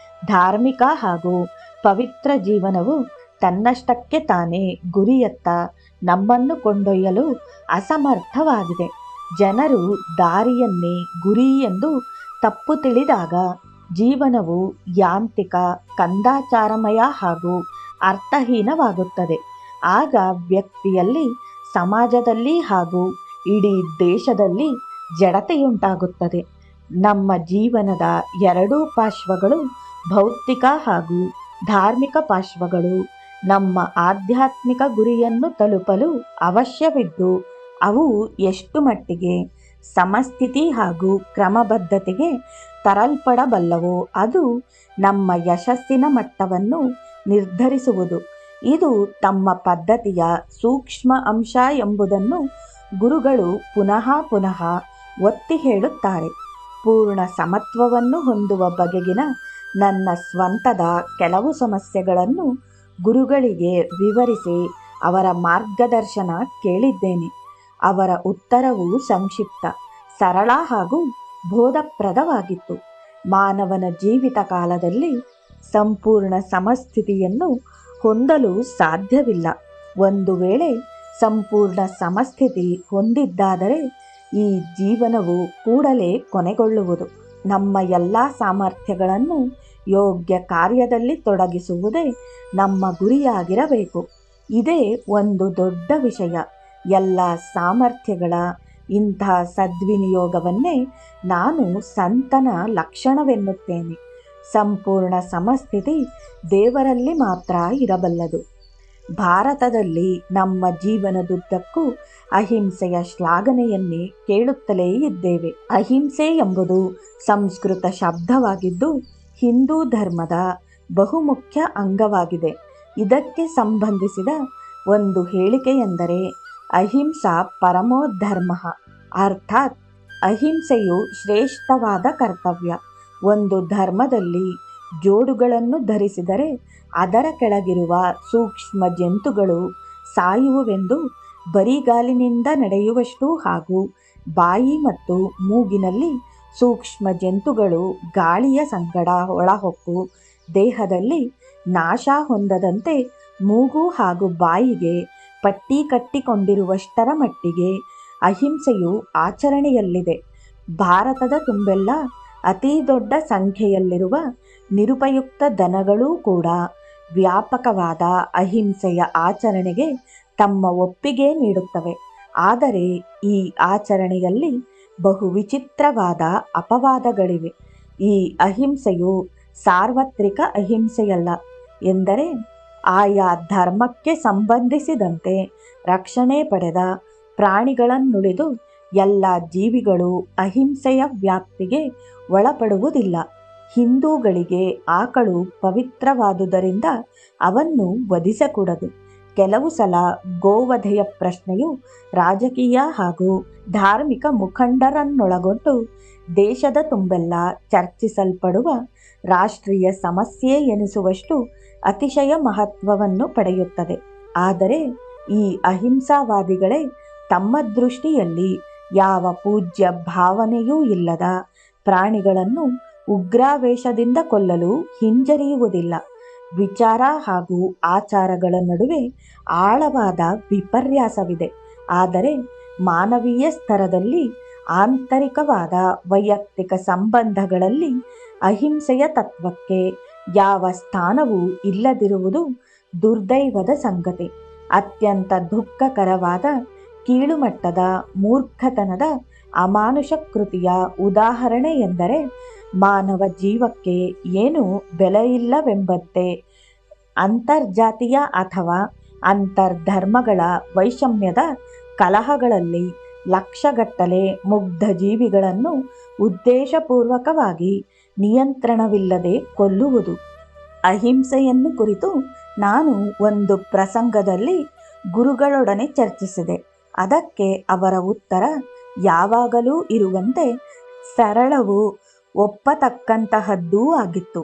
Speaker 1: ಧಾರ್ಮಿಕ ಹಾಗೂ ಪವಿತ್ರ ಜೀವನವು ತನ್ನಷ್ಟಕ್ಕೆ ತಾನೇ ಗುರಿಯತ್ತ ನಮ್ಮನ್ನು ಕೊಂಡೊಯ್ಯಲು ಅಸಮರ್ಥವಾಗಿದೆ. ಜನರು ದಾರಿಯನ್ನೇ ಗುರಿ ಎಂದು ತಪ್ಪು ತಿಳಿದಾಗ ಜೀವನವು ಯಾಂತ್ರಿಕ, ಕಂದಾಚಾರಮಯ ಹಾಗೂ ಅರ್ಥಹೀನವಾಗುತ್ತದೆ. ಆಗ ವ್ಯಕ್ತಿಯಲ್ಲಿ, ಸಮಾಜದಲ್ಲಿ ಹಾಗೂ ಇಡೀ ದೇಶದಲ್ಲಿ ಜಡತೆಯುಂಟಾಗುತ್ತದೆ. ನಮ್ಮ ಜೀವನದ ಎರಡೂ ಪಾರ್ಶ್ವಗಳು, ಭೌತಿಕ ಹಾಗೂ ಧಾರ್ಮಿಕ ಪಾರ್ಶ್ವಗಳು, ನಮ್ಮ ಆಧ್ಯಾತ್ಮಿಕ ಗುರಿಯನ್ನು ತಲುಪಲು ಅವಶ್ಯವಿದ್ದು ಅವು ಎಷ್ಟು ಮಟ್ಟಿಗೆ ಸಮಸ್ಥಿತಿ ಹಾಗೂ ಕ್ರಮಬದ್ಧತೆಗೆ ತರಲ್ಪಡಬಲ್ಲವೋ ಅದು ನಮ್ಮ ಯಶಸ್ಸಿನ ಮಟ್ಟವನ್ನು ನಿರ್ಧರಿಸುವುದು. ಇದು ತಮ್ಮ ಪದ್ಧತಿಯ ಸೂಕ್ಷ್ಮ ಅಂಶ ಎಂಬುದನ್ನು ಗುರುಗಳು ಪುನಃ ಪುನಃ ಒತ್ತಿ ಹೇಳುತ್ತಾರೆ. ಪೂರ್ಣ ಸಮತ್ವವನ್ನು ಹೊಂದುವ ಬಗೆಗಿನ ನನ್ನ ಸ್ವಂತದ ಕೆಲವು ಸಮಸ್ಯೆಗಳನ್ನು ಗುರುಗಳಿಗೆ ವಿವರಿಸಿ ಅವರ ಮಾರ್ಗದರ್ಶನ ಕೇಳಿದ್ದೇನೆ. ಅವರ ಉತ್ತರವು ಸಂಕ್ಷಿಪ್ತ, ಸರಳ ಹಾಗೂ ಬೋಧಪ್ರದವಾಗಿತ್ತು. ಮಾನವನ ಜೀವಿತ ಕಾಲದಲ್ಲಿ ಸಂಪೂರ್ಣ ಸಮಸ್ಥಿತಿಯನ್ನು ಹೊಂದಲು ಸಾಧ್ಯವಿಲ್ಲ. ಒಂದು ವೇಳೆ ಸಂಪೂರ್ಣ ಸಮಸ್ಥಿತಿ ಹೊಂದಿದ್ದಾದರೆ ಈ ಜೀವನವು ಕೂಡಲೇ ಕೊನೆಗೊಳ್ಳುವುದು. ನಮ್ಮ ಎಲ್ಲ ಸಾಮರ್ಥ್ಯಗಳನ್ನು ಯೋಗ್ಯ ಕಾರ್ಯದಲ್ಲಿ ತೊಡಗಿಸುವುದೇ ನಮ್ಮ ಗುರಿಯಾಗಿರಬೇಕು. ಇದೇ ಒಂದು ದೊಡ್ಡ ವಿಷಯ. ಎಲ್ಲ ಸಾಮರ್ಥ್ಯಗಳ ಇಂತಹ ಸದ್ವಿನಿಯೋಗವನ್ನೇ ನಾನು ಸಂತನ ಲಕ್ಷಣವೆನ್ನುತ್ತೇನೆ. ಸಂಪೂರ್ಣ ಸಮಸ್ಥಿತಿ ದೇವರಲ್ಲಿ ಮಾತ್ರ ಇರಬಲ್ಲದು. ಭಾರತದಲ್ಲಿ ನಮ್ಮ ಜೀವನದುದ್ದಕ್ಕೂ ಅಹಿಂಸೆಯ ಶ್ಲಾಘನೆಯನ್ನೇ ಕೇಳುತ್ತಲೇ ಇದ್ದೇವೆ. ಅಹಿಂಸೆ ಎಂಬುದು ಸಂಸ್ಕೃತ ಶಬ್ದವಾಗಿದ್ದು ಹಿಂದೂ ಧರ್ಮದ ಬಹುಮುಖ್ಯ ಅಂಗವಾಗಿದೆ. ಇದಕ್ಕೆ ಸಂಬಂಧಿಸಿದ ಒಂದು ಹೇಳಿಕೆಯೆಂದರೆ ಅಹಿಂಸಾ ಪರಮೋ ಧರ್ಮ, ಅರ್ಥಾತ್ ಅಹಿಂಸೆಯು ಶ್ರೇಷ್ಠವಾದ ಕರ್ತವ್ಯ. ಒಂದು ಧರ್ಮದಲ್ಲಿ ಜೋಡುಗಳನ್ನು ಧರಿಸಿದರೆ ಅದರ ಕೆಳಗಿರುವ ಸೂಕ್ಷ್ಮ ಜಂತುಗಳು ಸಾಯುವುವೆಂದು, ಬರಿಗಾಲಿನಿಂದ ನಡೆಯುವಷ್ಟು ಹಾಗೂ ಬಾಯಿ ಮತ್ತು ಮೂಗಿನಲ್ಲಿ ಸೂಕ್ಷ್ಮ ಜಂತುಗಳು ಗಾಳಿಯ ಸಂಗಡ ಒಳಹೊಕ್ಕು ದೇಹದಲ್ಲಿ ನಾಶ ಹೊಂದದಂತೆ ಮೂಗು ಹಾಗೂ ಬಾಯಿಗೆ ಪಟ್ಟಿ ಕಟ್ಟಿಕೊಂಡಿರುವಷ್ಟರ ಮಟ್ಟಿಗೆ ಅಹಿಂಸೆಯು ಆಚರಣೆಯಲ್ಲಿದೆ. ಭಾರತದ ತುಂಬೆಲ್ಲ ಅತಿ ದೊಡ್ಡ ಸಂಖ್ಯೆಯಲ್ಲಿರುವ ನಿರುಪಯುಕ್ತ ದನಗಳೂ ಕೂಡ ವ್ಯಾಪಕವಾದ ಅಹಿಂಸೆಯ ಆಚರಣೆಗೆ ತಮ್ಮ ಒಪ್ಪಿಗೆ ನೀಡುತ್ತವೆ. ಆದರೆ ಈ ಆಚರಣೆಯಲ್ಲಿ ಬಹು ವಿಚಿತ್ರವಾದ ಅಪವಾದಗಳಿವೆ. ಈ ಅಹಿಂಸೆಯು ಸಾರ್ವತ್ರಿಕ ಅಹಿಂಸೆಯಲ್ಲ. ಎಂದರೆ ಆಯಾ ಧರ್ಮಕ್ಕೆ ಸಂಬಂಧಿಸಿದಂತೆ ರಕ್ಷಣೆ ಪಡೆದ ಪ್ರಾಣಿಗಳನ್ನುಳಿದು ಎಲ್ಲ ಜೀವಿಗಳು ಅಹಿಂಸೆಯ ವ್ಯಾಪ್ತಿಗೆ ಒಳಪಡುವುದಿಲ್ಲ. ಹಿಂದೂಗಳಿಗೆ ಆಕಳು ಪವಿತ್ರವಾದುದರಿಂದ ಅವನ್ನು ವಧಿಸಕೂಡದು. ಕೆಲವು ಸಲ ಗೋವಧೆಯ ಪ್ರಶ್ನೆಯು ರಾಜಕೀಯ ಹಾಗೂ ಧಾರ್ಮಿಕ ಮುಖಂಡರನ್ನೊಳಗೊಂಡು ದೇಶದ ತುಂಬೆಲ್ಲ ಚರ್ಚಿಸಲ್ಪಡುವ ರಾಷ್ಟ್ರೀಯ ಸಮಸ್ಯೆ ಎನಿಸುವಷ್ಟು ಅತಿಶಯ ಮಹತ್ವವನ್ನು ಪಡೆಯುತ್ತದೆ. ಆದರೆ ಈ ಅಹಿಂಸಾವಾದಿಗಳೇ ತಮ್ಮ ದೃಷ್ಟಿಯಲ್ಲಿ ಯಾವ ಪೂಜ್ಯ ಭಾವನೆಯೂ ಇಲ್ಲದ ಪ್ರಾಣಿಗಳನ್ನು ಉಗ್ರಾವೇಶದಿಂದ ಕೊಲ್ಲಲು ಹಿಂಜರಿಯುವುದಿಲ್ಲ. ವಿಚಾರ ಹಾಗೂ ಆಚಾರಗಳ ನಡುವೆ ಆಳವಾದ ವಿಪರ್ಯಾಸವಿದೆ. ಆದರೆ ಮಾನವೀಯ ಸ್ತರದಲ್ಲಿ ಆಂತರಿಕವಾದ ವೈಯಕ್ತಿಕ ಸಂಬಂಧಗಳಲ್ಲಿ ಅಹಿಂಸೆಯ ತತ್ವಕ್ಕೆ ಯಾವ ಸ್ಥಾನವೂ ಇಲ್ಲದಿರುವುದು ದುರ್ದೈವದ ಸಂಗತಿ. ಅತ್ಯಂತ ದುಃಖಕರವಾದ ಕೀಳುಮಟ್ಟದ ಮೂರ್ಖತನದ ಅಮಾನುಷ ಕೃತಿಯ ಉದಾಹರಣೆ ಎಂದರೆ ಮಾನವ ಜೀವಕ್ಕೆ ಏನು ಬೆಲೆಯಿಲ್ಲವೆಂಬಂತೆ ಅಂತರ್ಜಾತೀಯ ಅಥವಾ ಅಂತರ್ಧರ್ಮಗಳ ವೈಷಮ್ಯದ ಕಲಹಗಳಲ್ಲಿ ಲಕ್ಷಗಟ್ಟಲೆ ಮುಗ್ಧ ಜೀವಿಗಳನ್ನು ಉದ್ದೇಶಪೂರ್ವಕವಾಗಿ ನಿಯಂತ್ರಣವಿಲ್ಲದೆ ಕೊಲ್ಲುವುದು. ಅಹಿಂಸೆಯನ್ನು ಕುರಿತು ನಾನು ಒಂದು ಪ್ರಸಂಗದಲ್ಲಿ ಗುರುಗಳೊಡನೆ ಚರ್ಚಿಸಿದೆ. ಅದಕ್ಕೆ ಅವರ ಉತ್ತರ ಯಾವಾಗಲೂ ಇರುವಂತೆ ಸರಳವೂ ಒಪ್ಪತಕ್ಕಂತಹದ್ದೂ ಆಗಿತ್ತು.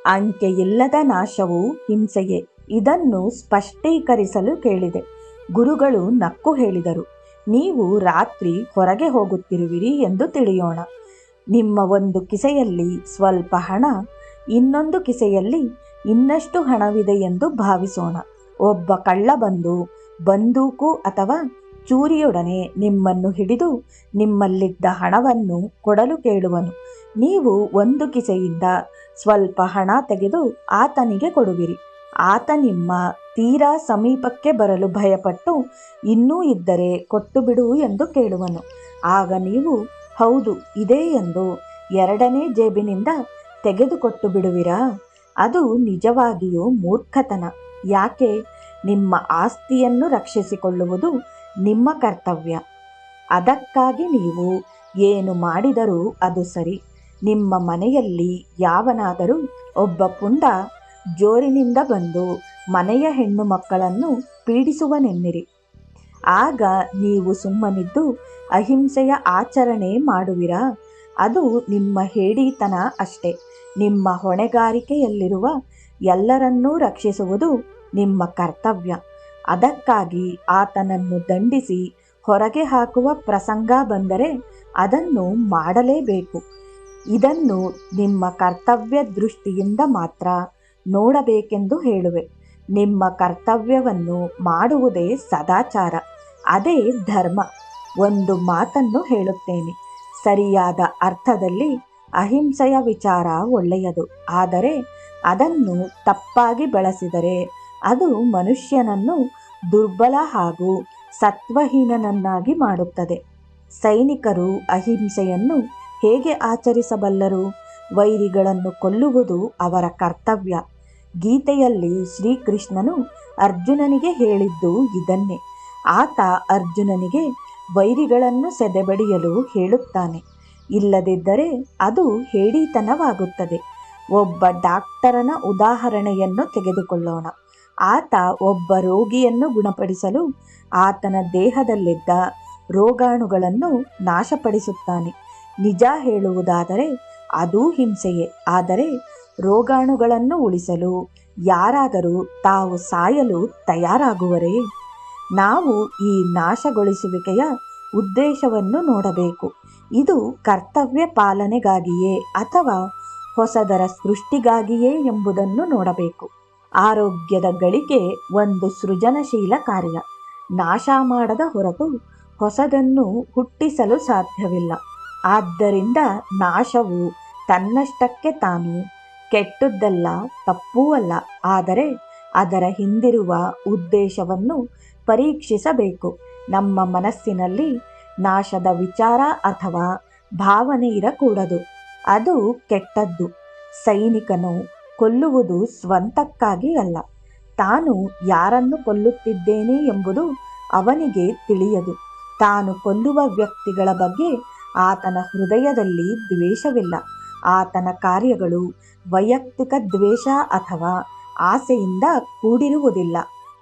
Speaker 1: ಅಂಕೆಯಿಲ್ಲದ ನಾಶವು ಹಿಂಸೆಯೇ. ಇದನ್ನು ಸ್ಪಷ್ಟೀಕರಿಸಲು ಕೇಳಿದೆ. ಗುರುಗಳು ನಕ್ಕು ಹೇಳಿದರು, ನೀವು ರಾತ್ರಿ ಹೊರಗೆ ಹೋಗುತ್ತಿರುವಿರಿ ಎಂದು ತಿಳಿಯೋಣ. ನಿಮ್ಮ ಒಂದು ಕಿಸೆಯಲ್ಲಿ ಸ್ವಲ್ಪ ಹಣ, ಇನ್ನೊಂದು ಕಿಸೆಯಲ್ಲಿ ಇನ್ನಷ್ಟು ಹಣವಿದೆ ಎಂದು ಭಾವಿಸೋಣ. ಒಬ್ಬ ಕಳ್ಳ ಬಂದು ಬಂದೂಕು ಅಥವಾ ಚೂರಿಯೊಡನೆ ನಿಮ್ಮನ್ನು ಹಿಡಿದು ನಿಮ್ಮಲ್ಲಿದ್ದ ಹಣವನ್ನು ಕೊಡಲು ಕೇಳುವನು. ನೀವು ಒಂದು ಕಿಸೆಯಿಂದ ಸ್ವಲ್ಪ ಹಣ ತೆಗೆದು ಆತನಿಗೆ ಕೊಡುವಿರಿ. ಆತ ನಿಮ್ಮ ತೀರಾ ಸಮೀಪಕ್ಕೆ ಬರಲು ಭಯಪಟ್ಟು ಇನ್ನೂ ಇದ್ದರೆ ಕೊಟ್ಟು ಬಿಡು ಎಂದು ಕೇಳುವನು. ಆಗ ನೀವು ಹೌದು ಇದೆ ಎಂದು ಎರಡನೇ ಜೇಬಿನಿಂದ ತೆಗೆದುಕೊಟ್ಟು ಬಿಡುವಿರಾ? ಅದು ನಿಜವಾಗಿಯೂ ಮೂರ್ಖತನ. ಯಾಕೆ? ನಿಮ್ಮ ಆಸ್ತಿಯನ್ನು ರಕ್ಷಿಸಿಕೊಳ್ಳುವುದು ನಿಮ್ಮ ಕರ್ತವ್ಯ. ಅದಕ್ಕಾಗಿ ನೀವು ಏನು ಮಾಡಿದರೂ ಅದು ಸರಿ. ನಿಮ್ಮ ಮನೆಯಲ್ಲಿ ಯಾವನಾದರೂ ಒಬ್ಬ ಪುಂಡ ಜೋರಿನಿಂದ ಬಂದು ಮನೆಯ ಹೆಣ್ಣು ಮಕ್ಕಳನ್ನು ಪೀಡಿಸುವನೆನ್ನಿರಿ. ಆಗ ನೀವು ಸುಮ್ಮನಿದ್ದು ಅಹಿಂಸೆಯ ಆಚರಣೆ ಮಾಡುವಿರಾ? ಅದು ನಿಮ್ಮ ಹೇಡಿತನ ಅಷ್ಟೇ. ನಿಮ್ಮ ಹೊಣೆಗಾರಿಕೆಯಲ್ಲಿರುವ ಎಲ್ಲರನ್ನೂ ರಕ್ಷಿಸುವುದು ನಿಮ್ಮ ಕರ್ತವ್ಯ. ಅದಕ್ಕಾಗಿ ಆತನನ್ನು ದಂಡಿಸಿ ಹೊರಗೆ ಹಾಕುವ ಪ್ರಸಂಗ ಬಂದರೆ ಅದನ್ನು ಮಾಡಲೇಬೇಕು. ಇದನ್ನು ನಿಮ್ಮ ಕರ್ತವ್ಯ ದೃಷ್ಟಿಯಿಂದ ಮಾತ್ರ ನೋಡಬೇಕೆಂದು ಹೇಳುವೆ. ನಿಮ್ಮ ಕರ್ತವ್ಯವನ್ನು ಮಾಡುವುದೇ ಸದಾಚಾರ, ಅದೇ ಧರ್ಮ. ಒಂದು ಮಾತನ್ನು ಹೇಳುತ್ತೇನೆ. ಸರಿಯಾದ ಅರ್ಥದಲ್ಲಿ ಅಹಿಂಸೆಯ ವಿಚಾರ ಒಳ್ಳೆಯದು. ಆದರೆ ಅದನ್ನು ತಪ್ಪಾಗಿ ಬಳಸಿದರೆ ಅದು ಮನುಷ್ಯನನ್ನು ದುರ್ಬಲ ಹಾಗೂ ಸತ್ವಹೀನನನ್ನಾಗಿ ಮಾಡುತ್ತದೆ. ಸೈನಿಕರು ಅಹಿಂಸೆಯನ್ನು ಹೇಗೆ ಆಚರಿಸಬಲ್ಲರು? ವೈರಿಗಳನ್ನು ಕೊಲ್ಲುವುದು ಅವರ ಕರ್ತವ್ಯ. ಗೀತೆಯಲ್ಲಿ ಶ್ರೀಕೃಷ್ಣನು ಅರ್ಜುನನಿಗೆ ಹೇಳಿದ್ದು ಇದನ್ನೇ. ಆತ ಅರ್ಜುನನಿಗೆ ವೈರಿಗಳನ್ನು ಸೆದೆಬಡಿಯಲು ಹೇಳುತ್ತಾನೆ. ಇಲ್ಲದಿದ್ದರೆ ಅದು ಹೇಡಿತನವಾಗುತ್ತದೆ. ಒಬ್ಬ ಡಾಕ್ಟರನ ಉದಾಹರಣೆಯನ್ನು ತೆಗೆದುಕೊಳ್ಳೋಣ. ಆತ ಒಬ್ಬ ರೋಗಿಯನ್ನು ಗುಣಪಡಿಸಲು ಆತನ ದೇಹದಲ್ಲಿದ್ದ ರೋಗಾಣುಗಳನ್ನು ನಾಶಪಡಿಸುತ್ತಾನೆ. ನಿಜ ಹೇಳುವುದಾದರೆ ಅದೂ ಹಿಂಸೆಯೇ. ಆದರೆ ರೋಗಾಣುಗಳನ್ನು ಉಳಿಸಲು ಯಾರಾದರೂ ತಾವು ಸಾಯಲು ತಯಾರಾಗುವರೇ? ನಾವು ಈ ನಾಶಗೊಳಿಸುವಿಕೆಯ ಉದ್ದೇಶವನ್ನು ನೋಡಬೇಕು. ಇದು ಕರ್ತವ್ಯ ಪಾಲನೆಗಾಗಿಯೇ ಅಥವಾ ಹೊಸದರ ಸೃಷ್ಟಿಗಾಗಿಯೇ ಎಂಬುದನ್ನು ನೋಡಬೇಕು. ಆರೋಗ್ಯದ ಗಳಿಕೆ ಒಂದು ಸೃಜನಶೀಲ ಕಾರ್ಯ. ನಾಶ ಮಾಡದ ಹೊರತು ಹೊಸದನ್ನು ಹುಟ್ಟಿಸಲು ಸಾಧ್ಯವಿಲ್ಲ. ಆದ್ದರಿಂದ ನಾಶವು ತನ್ನಷ್ಟಕ್ಕೆ ತಾನು ಕೆಟ್ಟದ್ದಲ್ಲ, ತಪ್ಪೂ ಅಲ್ಲ. ಆದರೆ ಅದರ ಹಿಂದಿರುವ ಉದ್ದೇಶವನ್ನು ಪರೀಕ್ಷಿಸಬೇಕು. ನಮ್ಮ ಮನಸ್ಸಿನಲ್ಲಿ ನಾಶದ ವಿಚಾರ ಅಥವಾ ಭಾವನೆ ಇರಕೂಡದು. ಅದು ಕೆಟ್ಟದ್ದು. ಸೈನಿಕನು ಕೊಲ್ಲುವುದು ಸ್ವಂತಕ್ಕಾಗಿ ಅಲ್ಲ. ತಾನು ಯಾರನ್ನು ಕೊಲ್ಲುತ್ತಿದ್ದೇನೆ ಎಂಬುದು ಅವನಿಗೆ ತಿಳಿಯದು. ತಾನು ಕೊಲ್ಲುವ ವ್ಯಕ್ತಿಗಳ ಬಗ್ಗೆ ಆತನ ಹೃದಯದಲ್ಲಿ ದ್ವೇಷವಿಲ್ಲ. ಆತನ ಕಾರ್ಯಗಳು ವೈಯಕ್ತಿಕ ದ್ವೇಷ ಅಥವಾ ಆಸೆಯಿಂದ ಕೂಡಿರುವುದಿಲ್ಲ.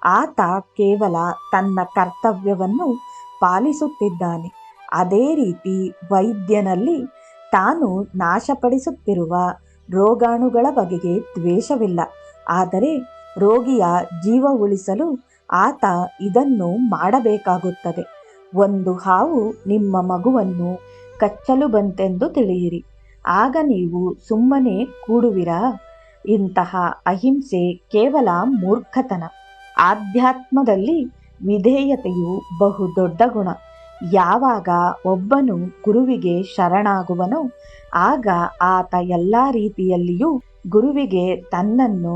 Speaker 1: ಆತ ಕೇವಲ ತನ್ನ ಕರ್ತವ್ಯವನ್ನು ಪಾಲಿಸುತ್ತಿದ್ದಾನೆ. ಅದೇ ರೀತಿ ವೈದ್ಯನಲ್ಲಿ ತಾನು ನಾಶಪಡಿಸುತ್ತಿರುವ ರೋಗಾಣುಗಳ ಬಗೆಗೆ ದ್ವೇಷವಿಲ್ಲ. ಆದರೆ ರೋಗಿಯ ಜೀವ ಉಳಿಸಲು ಆತ ಇದನ್ನು ಮಾಡಬೇಕಾಗುತ್ತದೆ. ಒಂದು ಹಾವು ನಿಮ್ಮ ಮಗುವನ್ನು ಕಚ್ಚಲು ಬಂತೆಂದು ತಿಳಿಯಿರಿ. ಆಗ ನೀವು ಸುಮ್ಮನೆ ಕೂಡುವಿರಾ? ಇಂತಹ ಅಹಿಂಸೆ ಕೇವಲ ಮೂರ್ಖತನ. ಆಧ್ಯಾತ್ಮದಲ್ಲಿ ವಿಧೇಯತೆಯು ಬಹುದೊಡ್ಡ ಗುಣ. ಯಾವಾಗ ಒಬ್ಬನು ಗುರುವಿಗೆ ಶರಣಾಗುವನೋ ಆಗ ಆತ ಎಲ್ಲ ರೀತಿಯಲ್ಲಿಯೂ ಗುರುವಿಗೆ ತನ್ನನ್ನು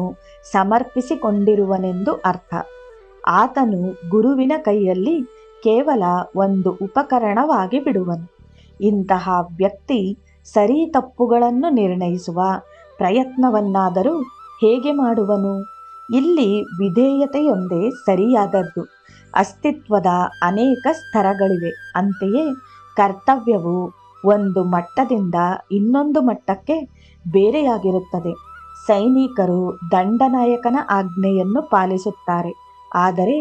Speaker 1: ಸಮರ್ಪಿಸಿಕೊಂಡಿರುವನೆಂದು ಅರ್ಥ. ಆತನು ಗುರುವಿನ ಕೈಯಲ್ಲಿ ಕೇವಲ ಒಂದು ಉಪಕರಣವಾಗಿ ಬಿಡುವನು. ಇಂತಹ ವ್ಯಕ್ತಿ ಸರಿ ತಪ್ಪುಗಳನ್ನು ನಿರ್ಣಯಿಸುವ ಪ್ರಯತ್ನವನ್ನಾದರೂ ಹೇಗೆ ಮಾಡುವನು? ಇಲ್ಲಿ ವಿಧೇಯತೆಯೊಂದೇ ಸರಿಯಾದದ್ದು. ಅಸ್ತಿತ್ವದ ಅನೇಕ ಸ್ತರಗಳಿವೆ. ಅಂತೆಯೇ ಕರ್ತವ್ಯವು ಒಂದು ಮಟ್ಟದಿಂದ ಇನ್ನೊಂದು ಮಟ್ಟಕ್ಕೆ ಬೇರೆಯಾಗಿರುತ್ತದೆ. ಸೈನಿಕರು ದಂಡನಾಯಕನ ಆಜ್ಞೆಯನ್ನು ಪಾಲಿಸುತ್ತಾರೆ, ಆದರೆ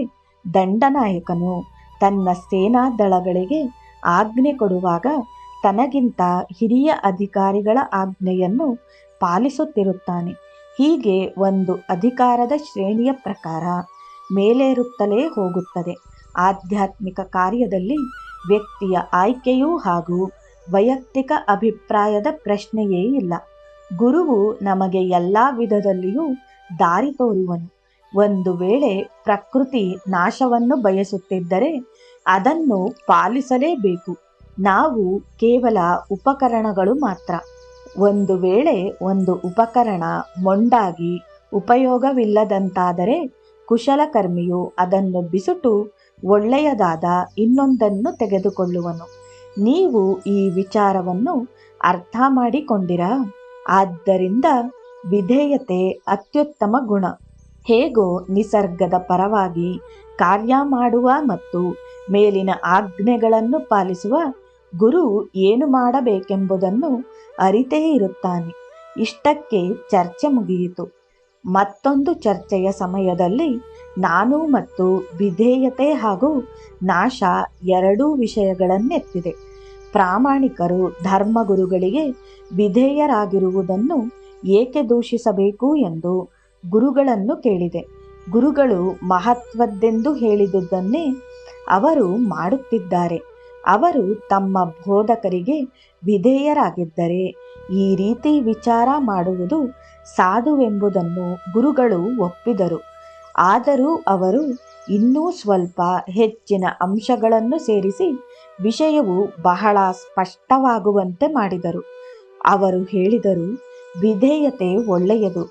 Speaker 1: ದಂಡನಾಯಕನು ತನ್ನ ಸೇನಾ ದಳಗಳಿಗೆ ಆಜ್ಞೆ ಕೊಡುವಾಗ ತನಗಿಂತ ಹಿರಿಯ ಅಧಿಕಾರಿಗಳ ಆಜ್ಞೆಯನ್ನು ಪಾಲಿಸುತ್ತಿರುತ್ತಾನೆ. ಹೀಗೆ ಒಂದು ಅಧಿಕಾರದ ಶ್ರೇಣಿಯ ಪ್ರಕಾರ ಮೇಲೇರುತ್ತಲೇ ಹೋಗುತ್ತದೆ. ಆಧ್ಯಾತ್ಮಿಕ ಕಾರ್ಯದಲ್ಲಿ ವ್ಯಕ್ತಿಯ ಆಯ್ಕೆಯೂ ಹಾಗೂ ವೈಯಕ್ತಿಕ ಅಭಿಪ್ರಾಯದ ಪ್ರಶ್ನೆಯೇ ಇಲ್ಲ. ಗುರುವು ನಮಗೆ ಎಲ್ಲ ವಿಧದಲ್ಲಿಯೂ ದಾರಿ ತೋರುವನು. ಒಂದು ವೇಳೆ ಪ್ರಕೃತಿ ನಾಶವನ್ನು ಬಯಸುತ್ತಿದ್ದರೆ ಅದನ್ನು ಪಾಲಿಸಲೇಬೇಕು. ನಾವು ಕೇವಲ ಉಪಕರಣಗಳು ಮಾತ್ರ. ಒಂದು ವೇಳೆ ಒಂದು ಉಪಕರಣ ಮೊಂಡಾಗಿ ಉಪಯೋಗವಿಲ್ಲದಂತಾದರೆ ಕುಶಲಕರ್ಮಿಯು ಅದನ್ನು ಬಿಸುಟು ಒಳ್ಳೆಯದಾದ ಇನ್ನೊಂದನ್ನು ತೆಗೆದುಕೊಳ್ಳುವನು. ನೀವು ಈ ವಿಚಾರವನ್ನು ಅರ್ಥ ಮಾಡಿಕೊಂಡಿರಾ? ಆದ್ದರಿಂದ ವಿಧೇಯತೆ ಅತ್ಯುತ್ತಮ ಗುಣ. ಹೇಗೋ ನಿಸರ್ಗದ ಪರವಾಗಿ ಕಾರ್ಯ ಮಾಡುವ ಮತ್ತು ಮೇಲಿನ ಆಜ್ಞೆಗಳನ್ನು ಪಾಲಿಸುವ ಗುರು ಏನು ಮಾಡಬೇಕೆಂಬುದನ್ನು ಅರಿತೇ ಇರುತ್ತಾನೆ. ಇಷ್ಟಕ್ಕೆ ಚರ್ಚೆ ಮುಗಿಯಿತು. ಮತ್ತೊಂದು ಚರ್ಚೆಯ ಸಮಯದಲ್ಲಿ ನಾನು ಮತ್ತು ವಿಧೇಯತೆ ಹಾಗೂ ನಾಶ ಎರಡೂ ವಿಷಯಗಳನ್ನೆತ್ತಿದೆ. ಪ್ರಾಮಾಣಿಕರು ಧರ್ಮಗುರುಗಳಿಗೆ ವಿಧೇಯರಾಗಿರುವುದನ್ನು ಏಕೆ ದೂಷಿಸಬೇಕು ಎಂದು ಗುರುಗಳನ್ನು ಕೇಳಿದೆ. ಗುರುಗಳು ಮಹತ್ವದ್ದೆಂದು ಹೇಳಿದುದನ್ನೇ ಅವರು ಮಾಡುತ್ತಿದ್ದಾರೆ. ಅವರು ತಮ್ಮ ಬೋಧಕರಿಗೆ ವಿಧೇಯರಾಗಿದ್ದರೆ ಈ ರೀತಿ ವಿಚಾರ ಮಾಡುವುದು ಸಾಧುವೆಂಬುದನ್ನು ಗುರುಗಳು ಒಪ್ಪಿದರು. ಆದರೂ ಅವರು ಇನ್ನೂ ಸ್ವಲ್ಪ ಹೆಚ್ಚಿನ ಅಂಶಗಳನ್ನು ಸೇರಿಸಿ ವಿಷಯವು ಬಹಳ ಸ್ಪಷ್ಟವಾಗುವಂತೆ ಮಾಡಿದರು. ಅವರು ಹೇಳಿದರು, ವಿಧೇಯತೆ ಒಳ್ಳೆಯದು.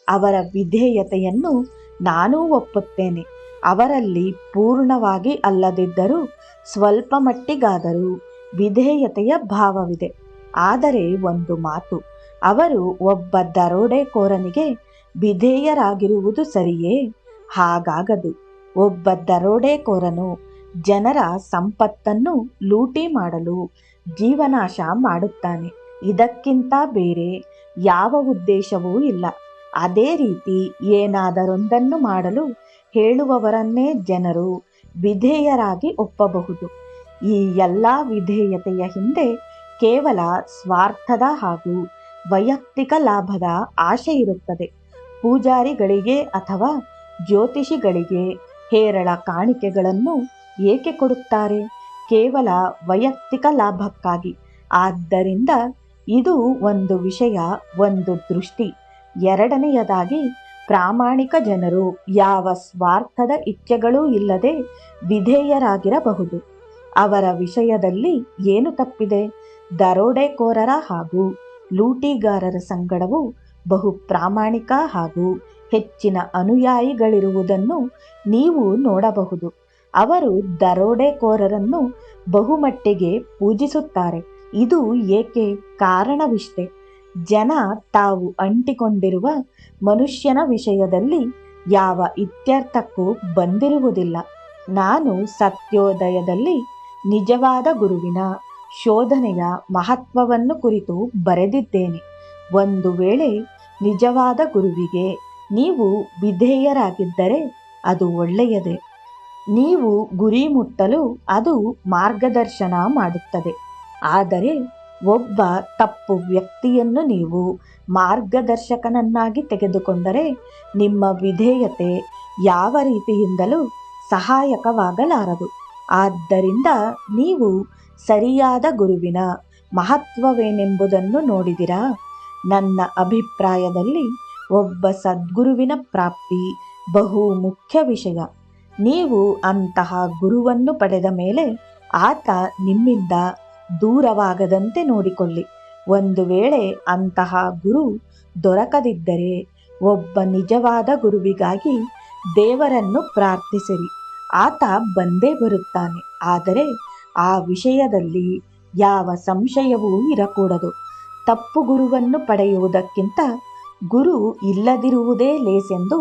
Speaker 1: ಅವರ ವಿಧೇಯತೆಯನ್ನು ನಾನೂ ಒಪ್ಪುತ್ತೇನೆ. ಅವರಲ್ಲಿ ಪೂರ್ಣವಾಗಿ ಅಲ್ಲದಿದ್ದರೂ ಸ್ವಲ್ಪ ಮಟ್ಟಿಗಾದರೂ ವಿಧೇಯತೆಯ ಭಾವವಿದೆ. ಆದರೆ ಒಂದು ಮಾತು, ಅವರು ಒಬ್ಬ ದರೋಡೆಕೋರನಿಗೆ ವಿಧೇಯರಾಗಿರುವುದು ಸರಿಯೇ? ಹಾಗಾಗದು. ಒಬ್ಬ ದರೋಡೆಕೋರನು ಜನರ ಸಂಪತ್ತನ್ನು ಲೂಟಿ ಮಾಡಲು ಜೀವನಾಶ ಮಾಡುತ್ತಾನೆ. ಇದಕ್ಕಿಂತ ಬೇರೆ ಯಾವ ಉದ್ದೇಶವೂ ಇಲ್ಲ. ಅದೇ ರೀತಿ ಏನಾದರೊಂದನ್ನು ಮಾಡಲು ಹೇಳುವವರನ್ನೇ ಜನರು ವಿಧೇಯರಾಗಿ ಒಪ್ಪಬಹುದು. ಈ ಎಲ್ಲ ವಿಧೇಯತೆಯ ಹಿಂದೆ ಕೇವಲ ಸ್ವಾರ್ಥದ ಹಾಗೂ ವೈಯಕ್ತಿಕ ಲಾಭದ ಆಶೆ ಇರುತ್ತದೆ. ಪೂಜಾರಿಗಳಿಗೆ ಅಥವಾ ಜ್ಯೋತಿಷಿಗಳಿಗೆ ಹೇರಳ ಕಾಣಿಕೆಗಳನ್ನು ಏಕೆ ಕೊಡುತ್ತಾರೆ? ಕೇವಲ ವೈಯಕ್ತಿಕ ಲಾಭಕ್ಕಾಗಿ. ಆದ್ದರಿಂದ ಇದು ಒಂದು ವಿಷಯ, ಒಂದು ದೃಷ್ಟಿ. ಎರಡನೆಯದಾಗಿ, ಪ್ರಾಮಾಣಿಕ ಜನರು ಯಾವ ಸ್ವಾರ್ಥದ ಇಚ್ಛೆಗಳೂ ಇಲ್ಲದೆ ವಿಧೇಯರಾಗಿರಬಹುದು. ಅವರ ವಿಷಯದಲ್ಲಿ ಏನು ತಪ್ಪಿದೆ? ದರೋಡೆಕೋರರ ಹಾಗೂ ಲೂಟಿಗಾರರ ಸಂಗಡವು ಬಹು ಪ್ರಾಮಾಣಿಕ ಹಾಗೂ ಹೆಚ್ಚಿನ ಅನುಯಾಯಿಗಳಿರುವುದನ್ನು ನೀವು ನೋಡಬಹುದು. ಅವರು ದರೋಡೆಕೋರರನ್ನು ಬಹುಮಟ್ಟಿಗೆ ಪೂಜಿಸುತ್ತಾರೆ. ಇದು ಏಕೆ? ಕಾರಣವಿಷ್ಟೇ. ಜನ ತಾವು ಅಂಟಿಕೊಂಡಿರುವ ಮನುಷ್ಯನ ವಿಷಯದಲ್ಲಿ ಯಾವ ಇತ್ಯರ್ಥಕ್ಕೂ ಬಂದಿರುವುದಿಲ್ಲ. ನಾನು ಸತ್ಯೋದಯದಲ್ಲಿ ನಿಜವಾದ ಗುರುವಿನ ಶೋಧನೆಯ ಮಹತ್ವವನ್ನು ಕುರಿತು ಬರೆದಿದ್ದೇನೆ. ಒಂದು ವೇಳೆ ನಿಜವಾದ ಗುರುವಿಗೆ ನೀವು ವಿಧೇಯರಾಗಿದ್ದರೆ ಅದು ಒಳ್ಳೆಯದೇ. ನೀವು ಗುರಿ ಮುಟ್ಟಲು ಅದು ಮಾರ್ಗದರ್ಶನ ಮಾಡುತ್ತದೆ. ಆದರೆ ಒಬ್ಬ ತಪ್ಪು ವ್ಯಕ್ತಿಯನ್ನು ನೀವು ಮಾರ್ಗದರ್ಶಕನನ್ನಾಗಿ ತೆಗೆದುಕೊಂಡರೆ ನಿಮ್ಮ ವಿಧೇಯತೆ ಯಾವ ರೀತಿಯಿಂದಲೂ ಸಹಾಯಕವಾಗಲಾರದು. ಆದ್ದರಿಂದ ನೀವು ಸರಿಯಾದ ಗುರುವಿನ ಮಹತ್ವವೇನೆಂಬುದನ್ನು ನೋಡಿದಿರಾ? ನನ್ನ ಅಭಿಪ್ರಾಯದಲ್ಲಿ ಒಬ್ಬ ಸದ್ಗುರುವಿನ ಪ್ರಾಪ್ತಿ ಬಹು ಮುಖ್ಯ ವಿಷಯ. ನೀವು ಅಂತಹ ಗುರುವನ್ನು ಪಡೆದ ಮೇಲೆ ಆತ ನಿಮ್ಮಿಂದ ದೂರವಾಗದಂತೆ ನೋಡಿಕೊಳ್ಳಿ. ಒಂದು ವೇಳೆ ಅಂತಹ ಗುರು ದೊರಕದಿದ್ದರೆ ಒಬ್ಬ ನಿಜವಾದ ಗುರುವಿಗಾಗಿ ದೇವರನ್ನು ಪ್ರಾರ್ಥಿಸಿರಿ. ಆತ ಬಂದೇ ಬರುತ್ತಾನೆ. ಆದರೆ ಆ ವಿಷಯದಲ್ಲಿ ಯಾವ ಸಂಶಯವೂ ಇರಕೂಡದು. ತಪ್ಪು ಗುರುವನ್ನು ಪಡೆಯುವುದಕ್ಕಿಂತ ಗುರು ಇಲ್ಲದಿರುವುದೇ ಲೇಸೆಂದು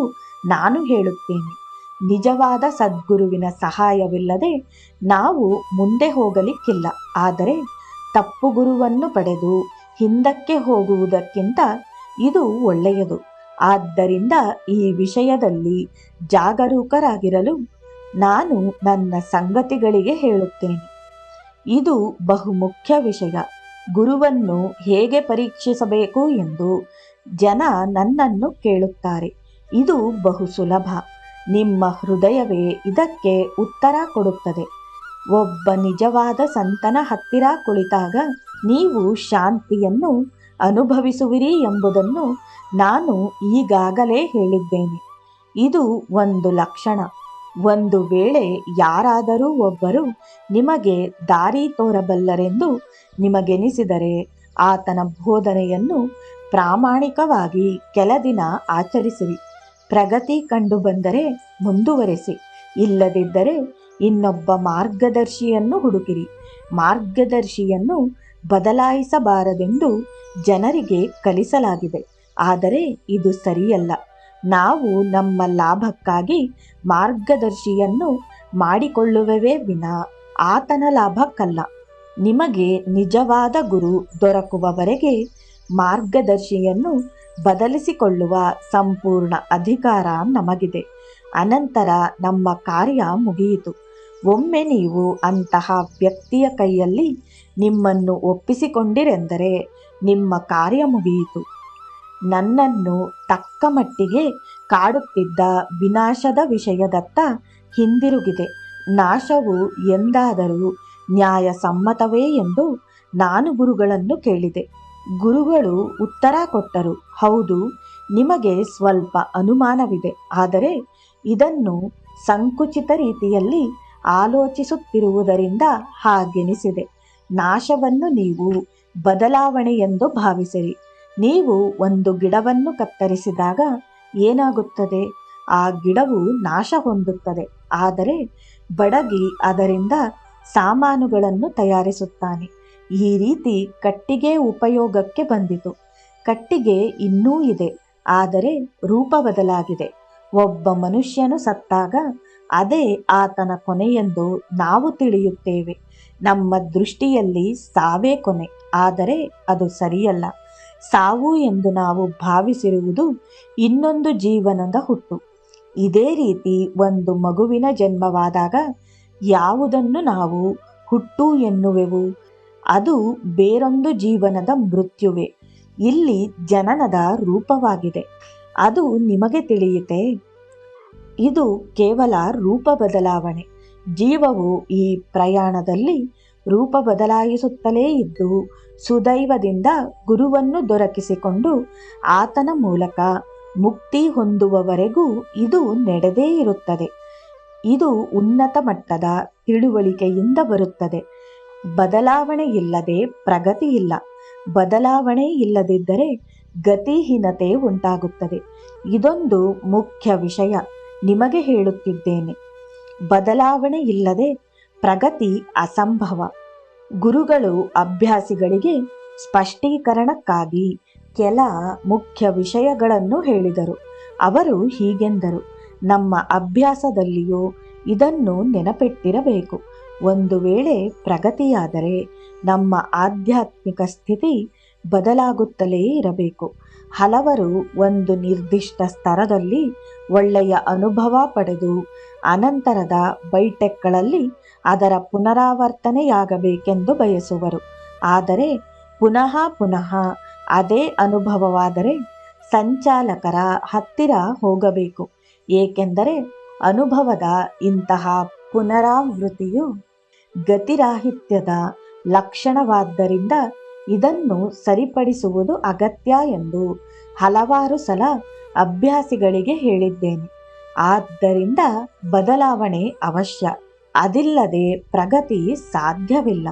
Speaker 1: ನಾನು ಹೇಳುತ್ತೇನೆ. ನಿಜವಾದ ಸದ್ಗುರುವಿನ ಸಹಾಯವಿಲ್ಲದೆ ನಾವು ಮುಂದೆ ಹೋಗಲಿಕ್ಕಿಲ್ಲ. ಆದರೆ ತಪ್ಪು ಗುರುವನ್ನು ಪಡೆದು ಹಿಂದಕ್ಕೆ ಹೋಗುವುದಕ್ಕಿಂತ ಇದು ಒಳ್ಳೆಯದು. ಆದ್ದರಿಂದ ಈ ವಿಷಯದಲ್ಲಿ ಜಾಗರೂಕರಾಗಿರಲು ನಾನು ನನ್ನ ಸಂಗತಿಗಳಿಗೆ ಹೇಳುತ್ತೇನೆ. ಇದು ಬಹುಮುಖ್ಯ ವಿಷಯ. ಗುರುವನ್ನು ಹೇಗೆ ಪರೀಕ್ಷಿಸಬೇಕು ಎಂದು ಜನ ನನ್ನನ್ನು ಕೇಳುತ್ತಾರೆ. ಇದು ಬಹು ಸುಲಭ. ನಿಮ್ಮ ಹೃದಯವೇ ಇದಕ್ಕೆ ಉತ್ತರ ಕೊಡುತ್ತದೆ. ಒಬ್ಬ ನಿಜವಾದ ಸಂತನ ಹತ್ತಿರ ಕುಳಿತಾಗ ನೀವು ಶಾಂತಿಯನ್ನು ಅನುಭವಿಸುವಿರಿ ಎಂಬುದನ್ನು ನಾನು ಈಗಾಗಲೇ ಹೇಳಿದ್ದೇನೆ. ಇದು ಒಂದು ಲಕ್ಷಣ. ಒಂದು ವೇಳೆ ಯಾರಾದರೂ ಒಬ್ಬರು ನಿಮಗೆ ದಾರಿ ತೋರಬಲ್ಲರೆಂದು ನಿಮಗೆನಿಸಿದರೆ ಆತನ ಬೋಧನೆಯನ್ನು ಪ್ರಾಮಾಣಿಕವಾಗಿ ಕೆಲ ದಿನ ಆಚರಿಸಿರಿ. ಪ್ರಗತಿ ಕಂಡುಬಂದರೆ ಮುಂದುವರೆಸಿ, ಇಲ್ಲದಿದ್ದರೆ ಇನ್ನೊಬ್ಬ ಮಾರ್ಗದರ್ಶಿಯನ್ನು ಹುಡುಕಿರಿ. ಮಾರ್ಗದರ್ಶಿಯನ್ನು ಬದಲಾಯಿಸಬಾರದೆಂದು ಜನರಿಗೆ ಕಲಿಸಲಾಗಿದೆ, ಆದರೆ ಇದು ಸರಿಯಲ್ಲ. ನಾವು ನಮ್ಮ ಲಾಭಕ್ಕಾಗಿ ಮಾರ್ಗದರ್ಶಿಯನ್ನು ಮಾಡಿಕೊಳ್ಳುವವೇ ವಿನಾ ಆತನ ಲಾಭಕ್ಕಲ್ಲ. ನಿಮಗೆ ನಿಜವಾದ ಗುರು ದೊರಕುವವರೆಗೆ ಮಾರ್ಗದರ್ಶಿಯನ್ನು ಬದಲಿಸಿಕೊಳ್ಳುವ ಸಂಪೂರ್ಣ ಅಧಿಕಾರ ನಮಗಿದೆ. ಅನಂತರ ನಮ್ಮ ಕಾರ್ಯ ಮುಗಿಯಿತು. ಒಮ್ಮೆ ನೀವು ಅಂತಹ ವ್ಯಕ್ತಿಯ ಕೈಯಲ್ಲಿ ನಿಮ್ಮನ್ನು ಒಪ್ಪಿಸಿಕೊಂಡಿರೆಂದರೆ ನಿಮ್ಮ ಕಾರ್ಯ ಮುಗಿಯಿತು. ನನ್ನನ್ನು ತಕ್ಕ ಮಟ್ಟಿಗೆ ಕಾಡುತ್ತಿದ್ದ ವಿನಾಶದ ವಿಷಯದತ್ತ ಹಿಂದಿರುಗಿದೆ. ನಾಶವು ಎಂದಾದರೂ ನ್ಯಾಯಸಮ್ಮತವೇ ಎಂದು ನಾನು ಗುರುಗಳನ್ನು ಕೇಳಿದೆ. ಗುರುಗಳು ಉತ್ತರ ಕೊಟ್ಟರು, ಹೌದು, ನಿಮಗೆ ಸ್ವಲ್ಪ ಅನುಮಾನವಿದೆ, ಆದರೆ ಇದನ್ನು ಸಂಕುಚಿತ ರೀತಿಯಲ್ಲಿ ಆಲೋಚಿಸುತ್ತಿರುವುದರಿಂದ ಹಾಗೆನಿಸಿದೆ. ನಾಶವನ್ನು ನೀವು ಬದಲಾವಣೆ ಎಂದು ಭಾವಿಸಿರಿ. ನೀವು ಒಂದು ಗಿಡವನ್ನು ಕತ್ತರಿಸಿದಾಗ ಏನಾಗುತ್ತದೆ? ಆ ಗಿಡವು ನಾಶ ಹೊಂದುತ್ತದೆ. ಆದರೆ ಬಡಗಿ ಅದರಿಂದ ಸಾಮಾನುಗಳನ್ನು ತಯಾರಿಸುತ್ತಾನೆ. ಈ ರೀತಿ ಕಟ್ಟಿಗೆ ಉಪಯೋಗಕ್ಕೆ ಬಂದಿತು. ಕಟ್ಟಿಗೆ ಇನ್ನೂ ಇದೆ, ಆದರೆ ರೂಪ ಬದಲಾಗಿದೆ. ಒಬ್ಬ ಮನುಷ್ಯನು ಸತ್ತಾಗ ಅದೇ ಆತನ ಕೊನೆಯೆಂದು ನಾವು ತಿಳಿಯುತ್ತೇವೆ. ನಮ್ಮ ದೃಷ್ಟಿಯಲ್ಲಿ ಸಾವೇ ಕೊನೆ, ಆದರೆ ಅದು ಸರಿಯಲ್ಲ. ಸಾವು ಎಂದು ನಾವು ಭಾವಿಸಿರುವುದು ಇನ್ನೊಂದು ಜೀವನದ ಹುಟ್ಟು. ಇದೇ ರೀತಿ ಒಂದು ಮಗುವಿನ ಜನ್ಮವಾದಾಗ ಯಾವುದನ್ನು ನಾವು ಹುಟ್ಟು ಎನ್ನುವೆವು? ಅದು ಬೇರೊಂದು ಜೀವನದ ಮೃತ್ಯುವೆ. ಇಲ್ಲಿ ಜನನದ ರೂಪವಾಗಿದೆ. ಅದು ನಿಮಗೆ ತಿಳಿಯಿತೆ? ಇದು ಕೇವಲ ರೂಪ ಬದಲಾವಣೆ. ಜೀವವು ಈ ಪ್ರಯಾಣದಲ್ಲಿ ರೂಪ ಬದಲಾಯಿಸುತ್ತಲೇ ಇದ್ದು ಸುದೈವದಿಂದ ಗುರುವನ್ನು ದೊರಕಿಸಿಕೊಂಡು ಆತನ ಮೂಲಕ ಮುಕ್ತಿ ಹೊಂದುವವರೆಗೂ ಇದು ನಡೆದೇ ಇರುತ್ತದೆ. ಇದು ಉನ್ನತ ಮಟ್ಟದ ತಿಳುವಳಿಕೆಯಿಂದ ಬರುತ್ತದೆ. ಬದಲಾವಣೆ ಇಲ್ಲದೆ ಪ್ರಗತಿ ಇಲ್ಲ. ಬದಲಾವಣೆ ಇಲ್ಲದಿದ್ದರೆ ಗತಿಹೀನತೆ ಉಂಟಾಗುತ್ತದೆ. ಇದೊಂದು ಮುಖ್ಯ ವಿಷಯ ನಿಮಗೆ ಹೇಳುತ್ತಿದ್ದೇನೆ. ಬದಲಾವಣೆ ಇಲ್ಲದೆ ಪ್ರಗತಿ ಅಸಂಭವ. ಗುರುಗಳು ಅಭ್ಯಾಸಿಗಳಿಗೆ ಸ್ಪಷ್ಟೀಕರಣಕ್ಕಾಗಿ ಕೆಲ ಮುಖ್ಯ ವಿಷಯಗಳನ್ನು ಹೇಳಿದರು. ಅವರು ಹೀಗೆಂದರು, ನಮ್ಮ ಅಭ್ಯಾಸದಲ್ಲಿಯೂ ಇದನ್ನು ನೆನಪಿಟ್ಟಿರಬೇಕು. ಒಂದು ವೇಳೆ ಪ್ರಗತಿಯಾದರೆ ನಮ್ಮ ಆಧ್ಯಾತ್ಮಿಕ ಸ್ಥಿತಿ ಬದಲಾಗುತ್ತಲೇ ಇರಬೇಕು. ಹಲವರು ಒಂದು ನಿರ್ದಿಷ್ಟ ಸ್ತರದಲ್ಲಿ ಒಳ್ಳೆಯ ಅನುಭವ ಪಡೆದು ಅನಂತರದ ಬೈಟೆಕ್ಗಳಲ್ಲಿ ಅದರ ಪುನರಾವರ್ತನೆಯಾಗಬೇಕೆಂದು ಬಯಸುವರು. ಆದರೆ ಪುನಃ ಪುನಃ ಅದೇ ಅನುಭವವಾದರೆ ಸಂಚಾಲಕರ ಹತ್ತಿರ ಹೋಗಬೇಕು. ಏಕೆಂದರೆ ಅನುಭವದ ಇಂತಹ ಪುನರಾವೃತ್ತಿಯು ಗತಿರಾಹಿತ್ಯದ ಲಕ್ಷಣವಾದ್ದರಿಂದ ಇದನ್ನು ಸರಿಪಡಿಸುವುದು ಅಗತ್ಯ ಎಂದು ಹಲವಾರು ಸಲ ಅಭ್ಯಾಸಿಗಳಿಗೆ ಹೇಳಿದ್ದೇನೆ. ಆದ್ದರಿಂದ ಬದಲಾವಣೆ ಅವಶ್ಯ. ಅದಿಲ್ಲದೆ ಪ್ರಗತಿ ಸಾಧ್ಯವಿಲ್ಲ.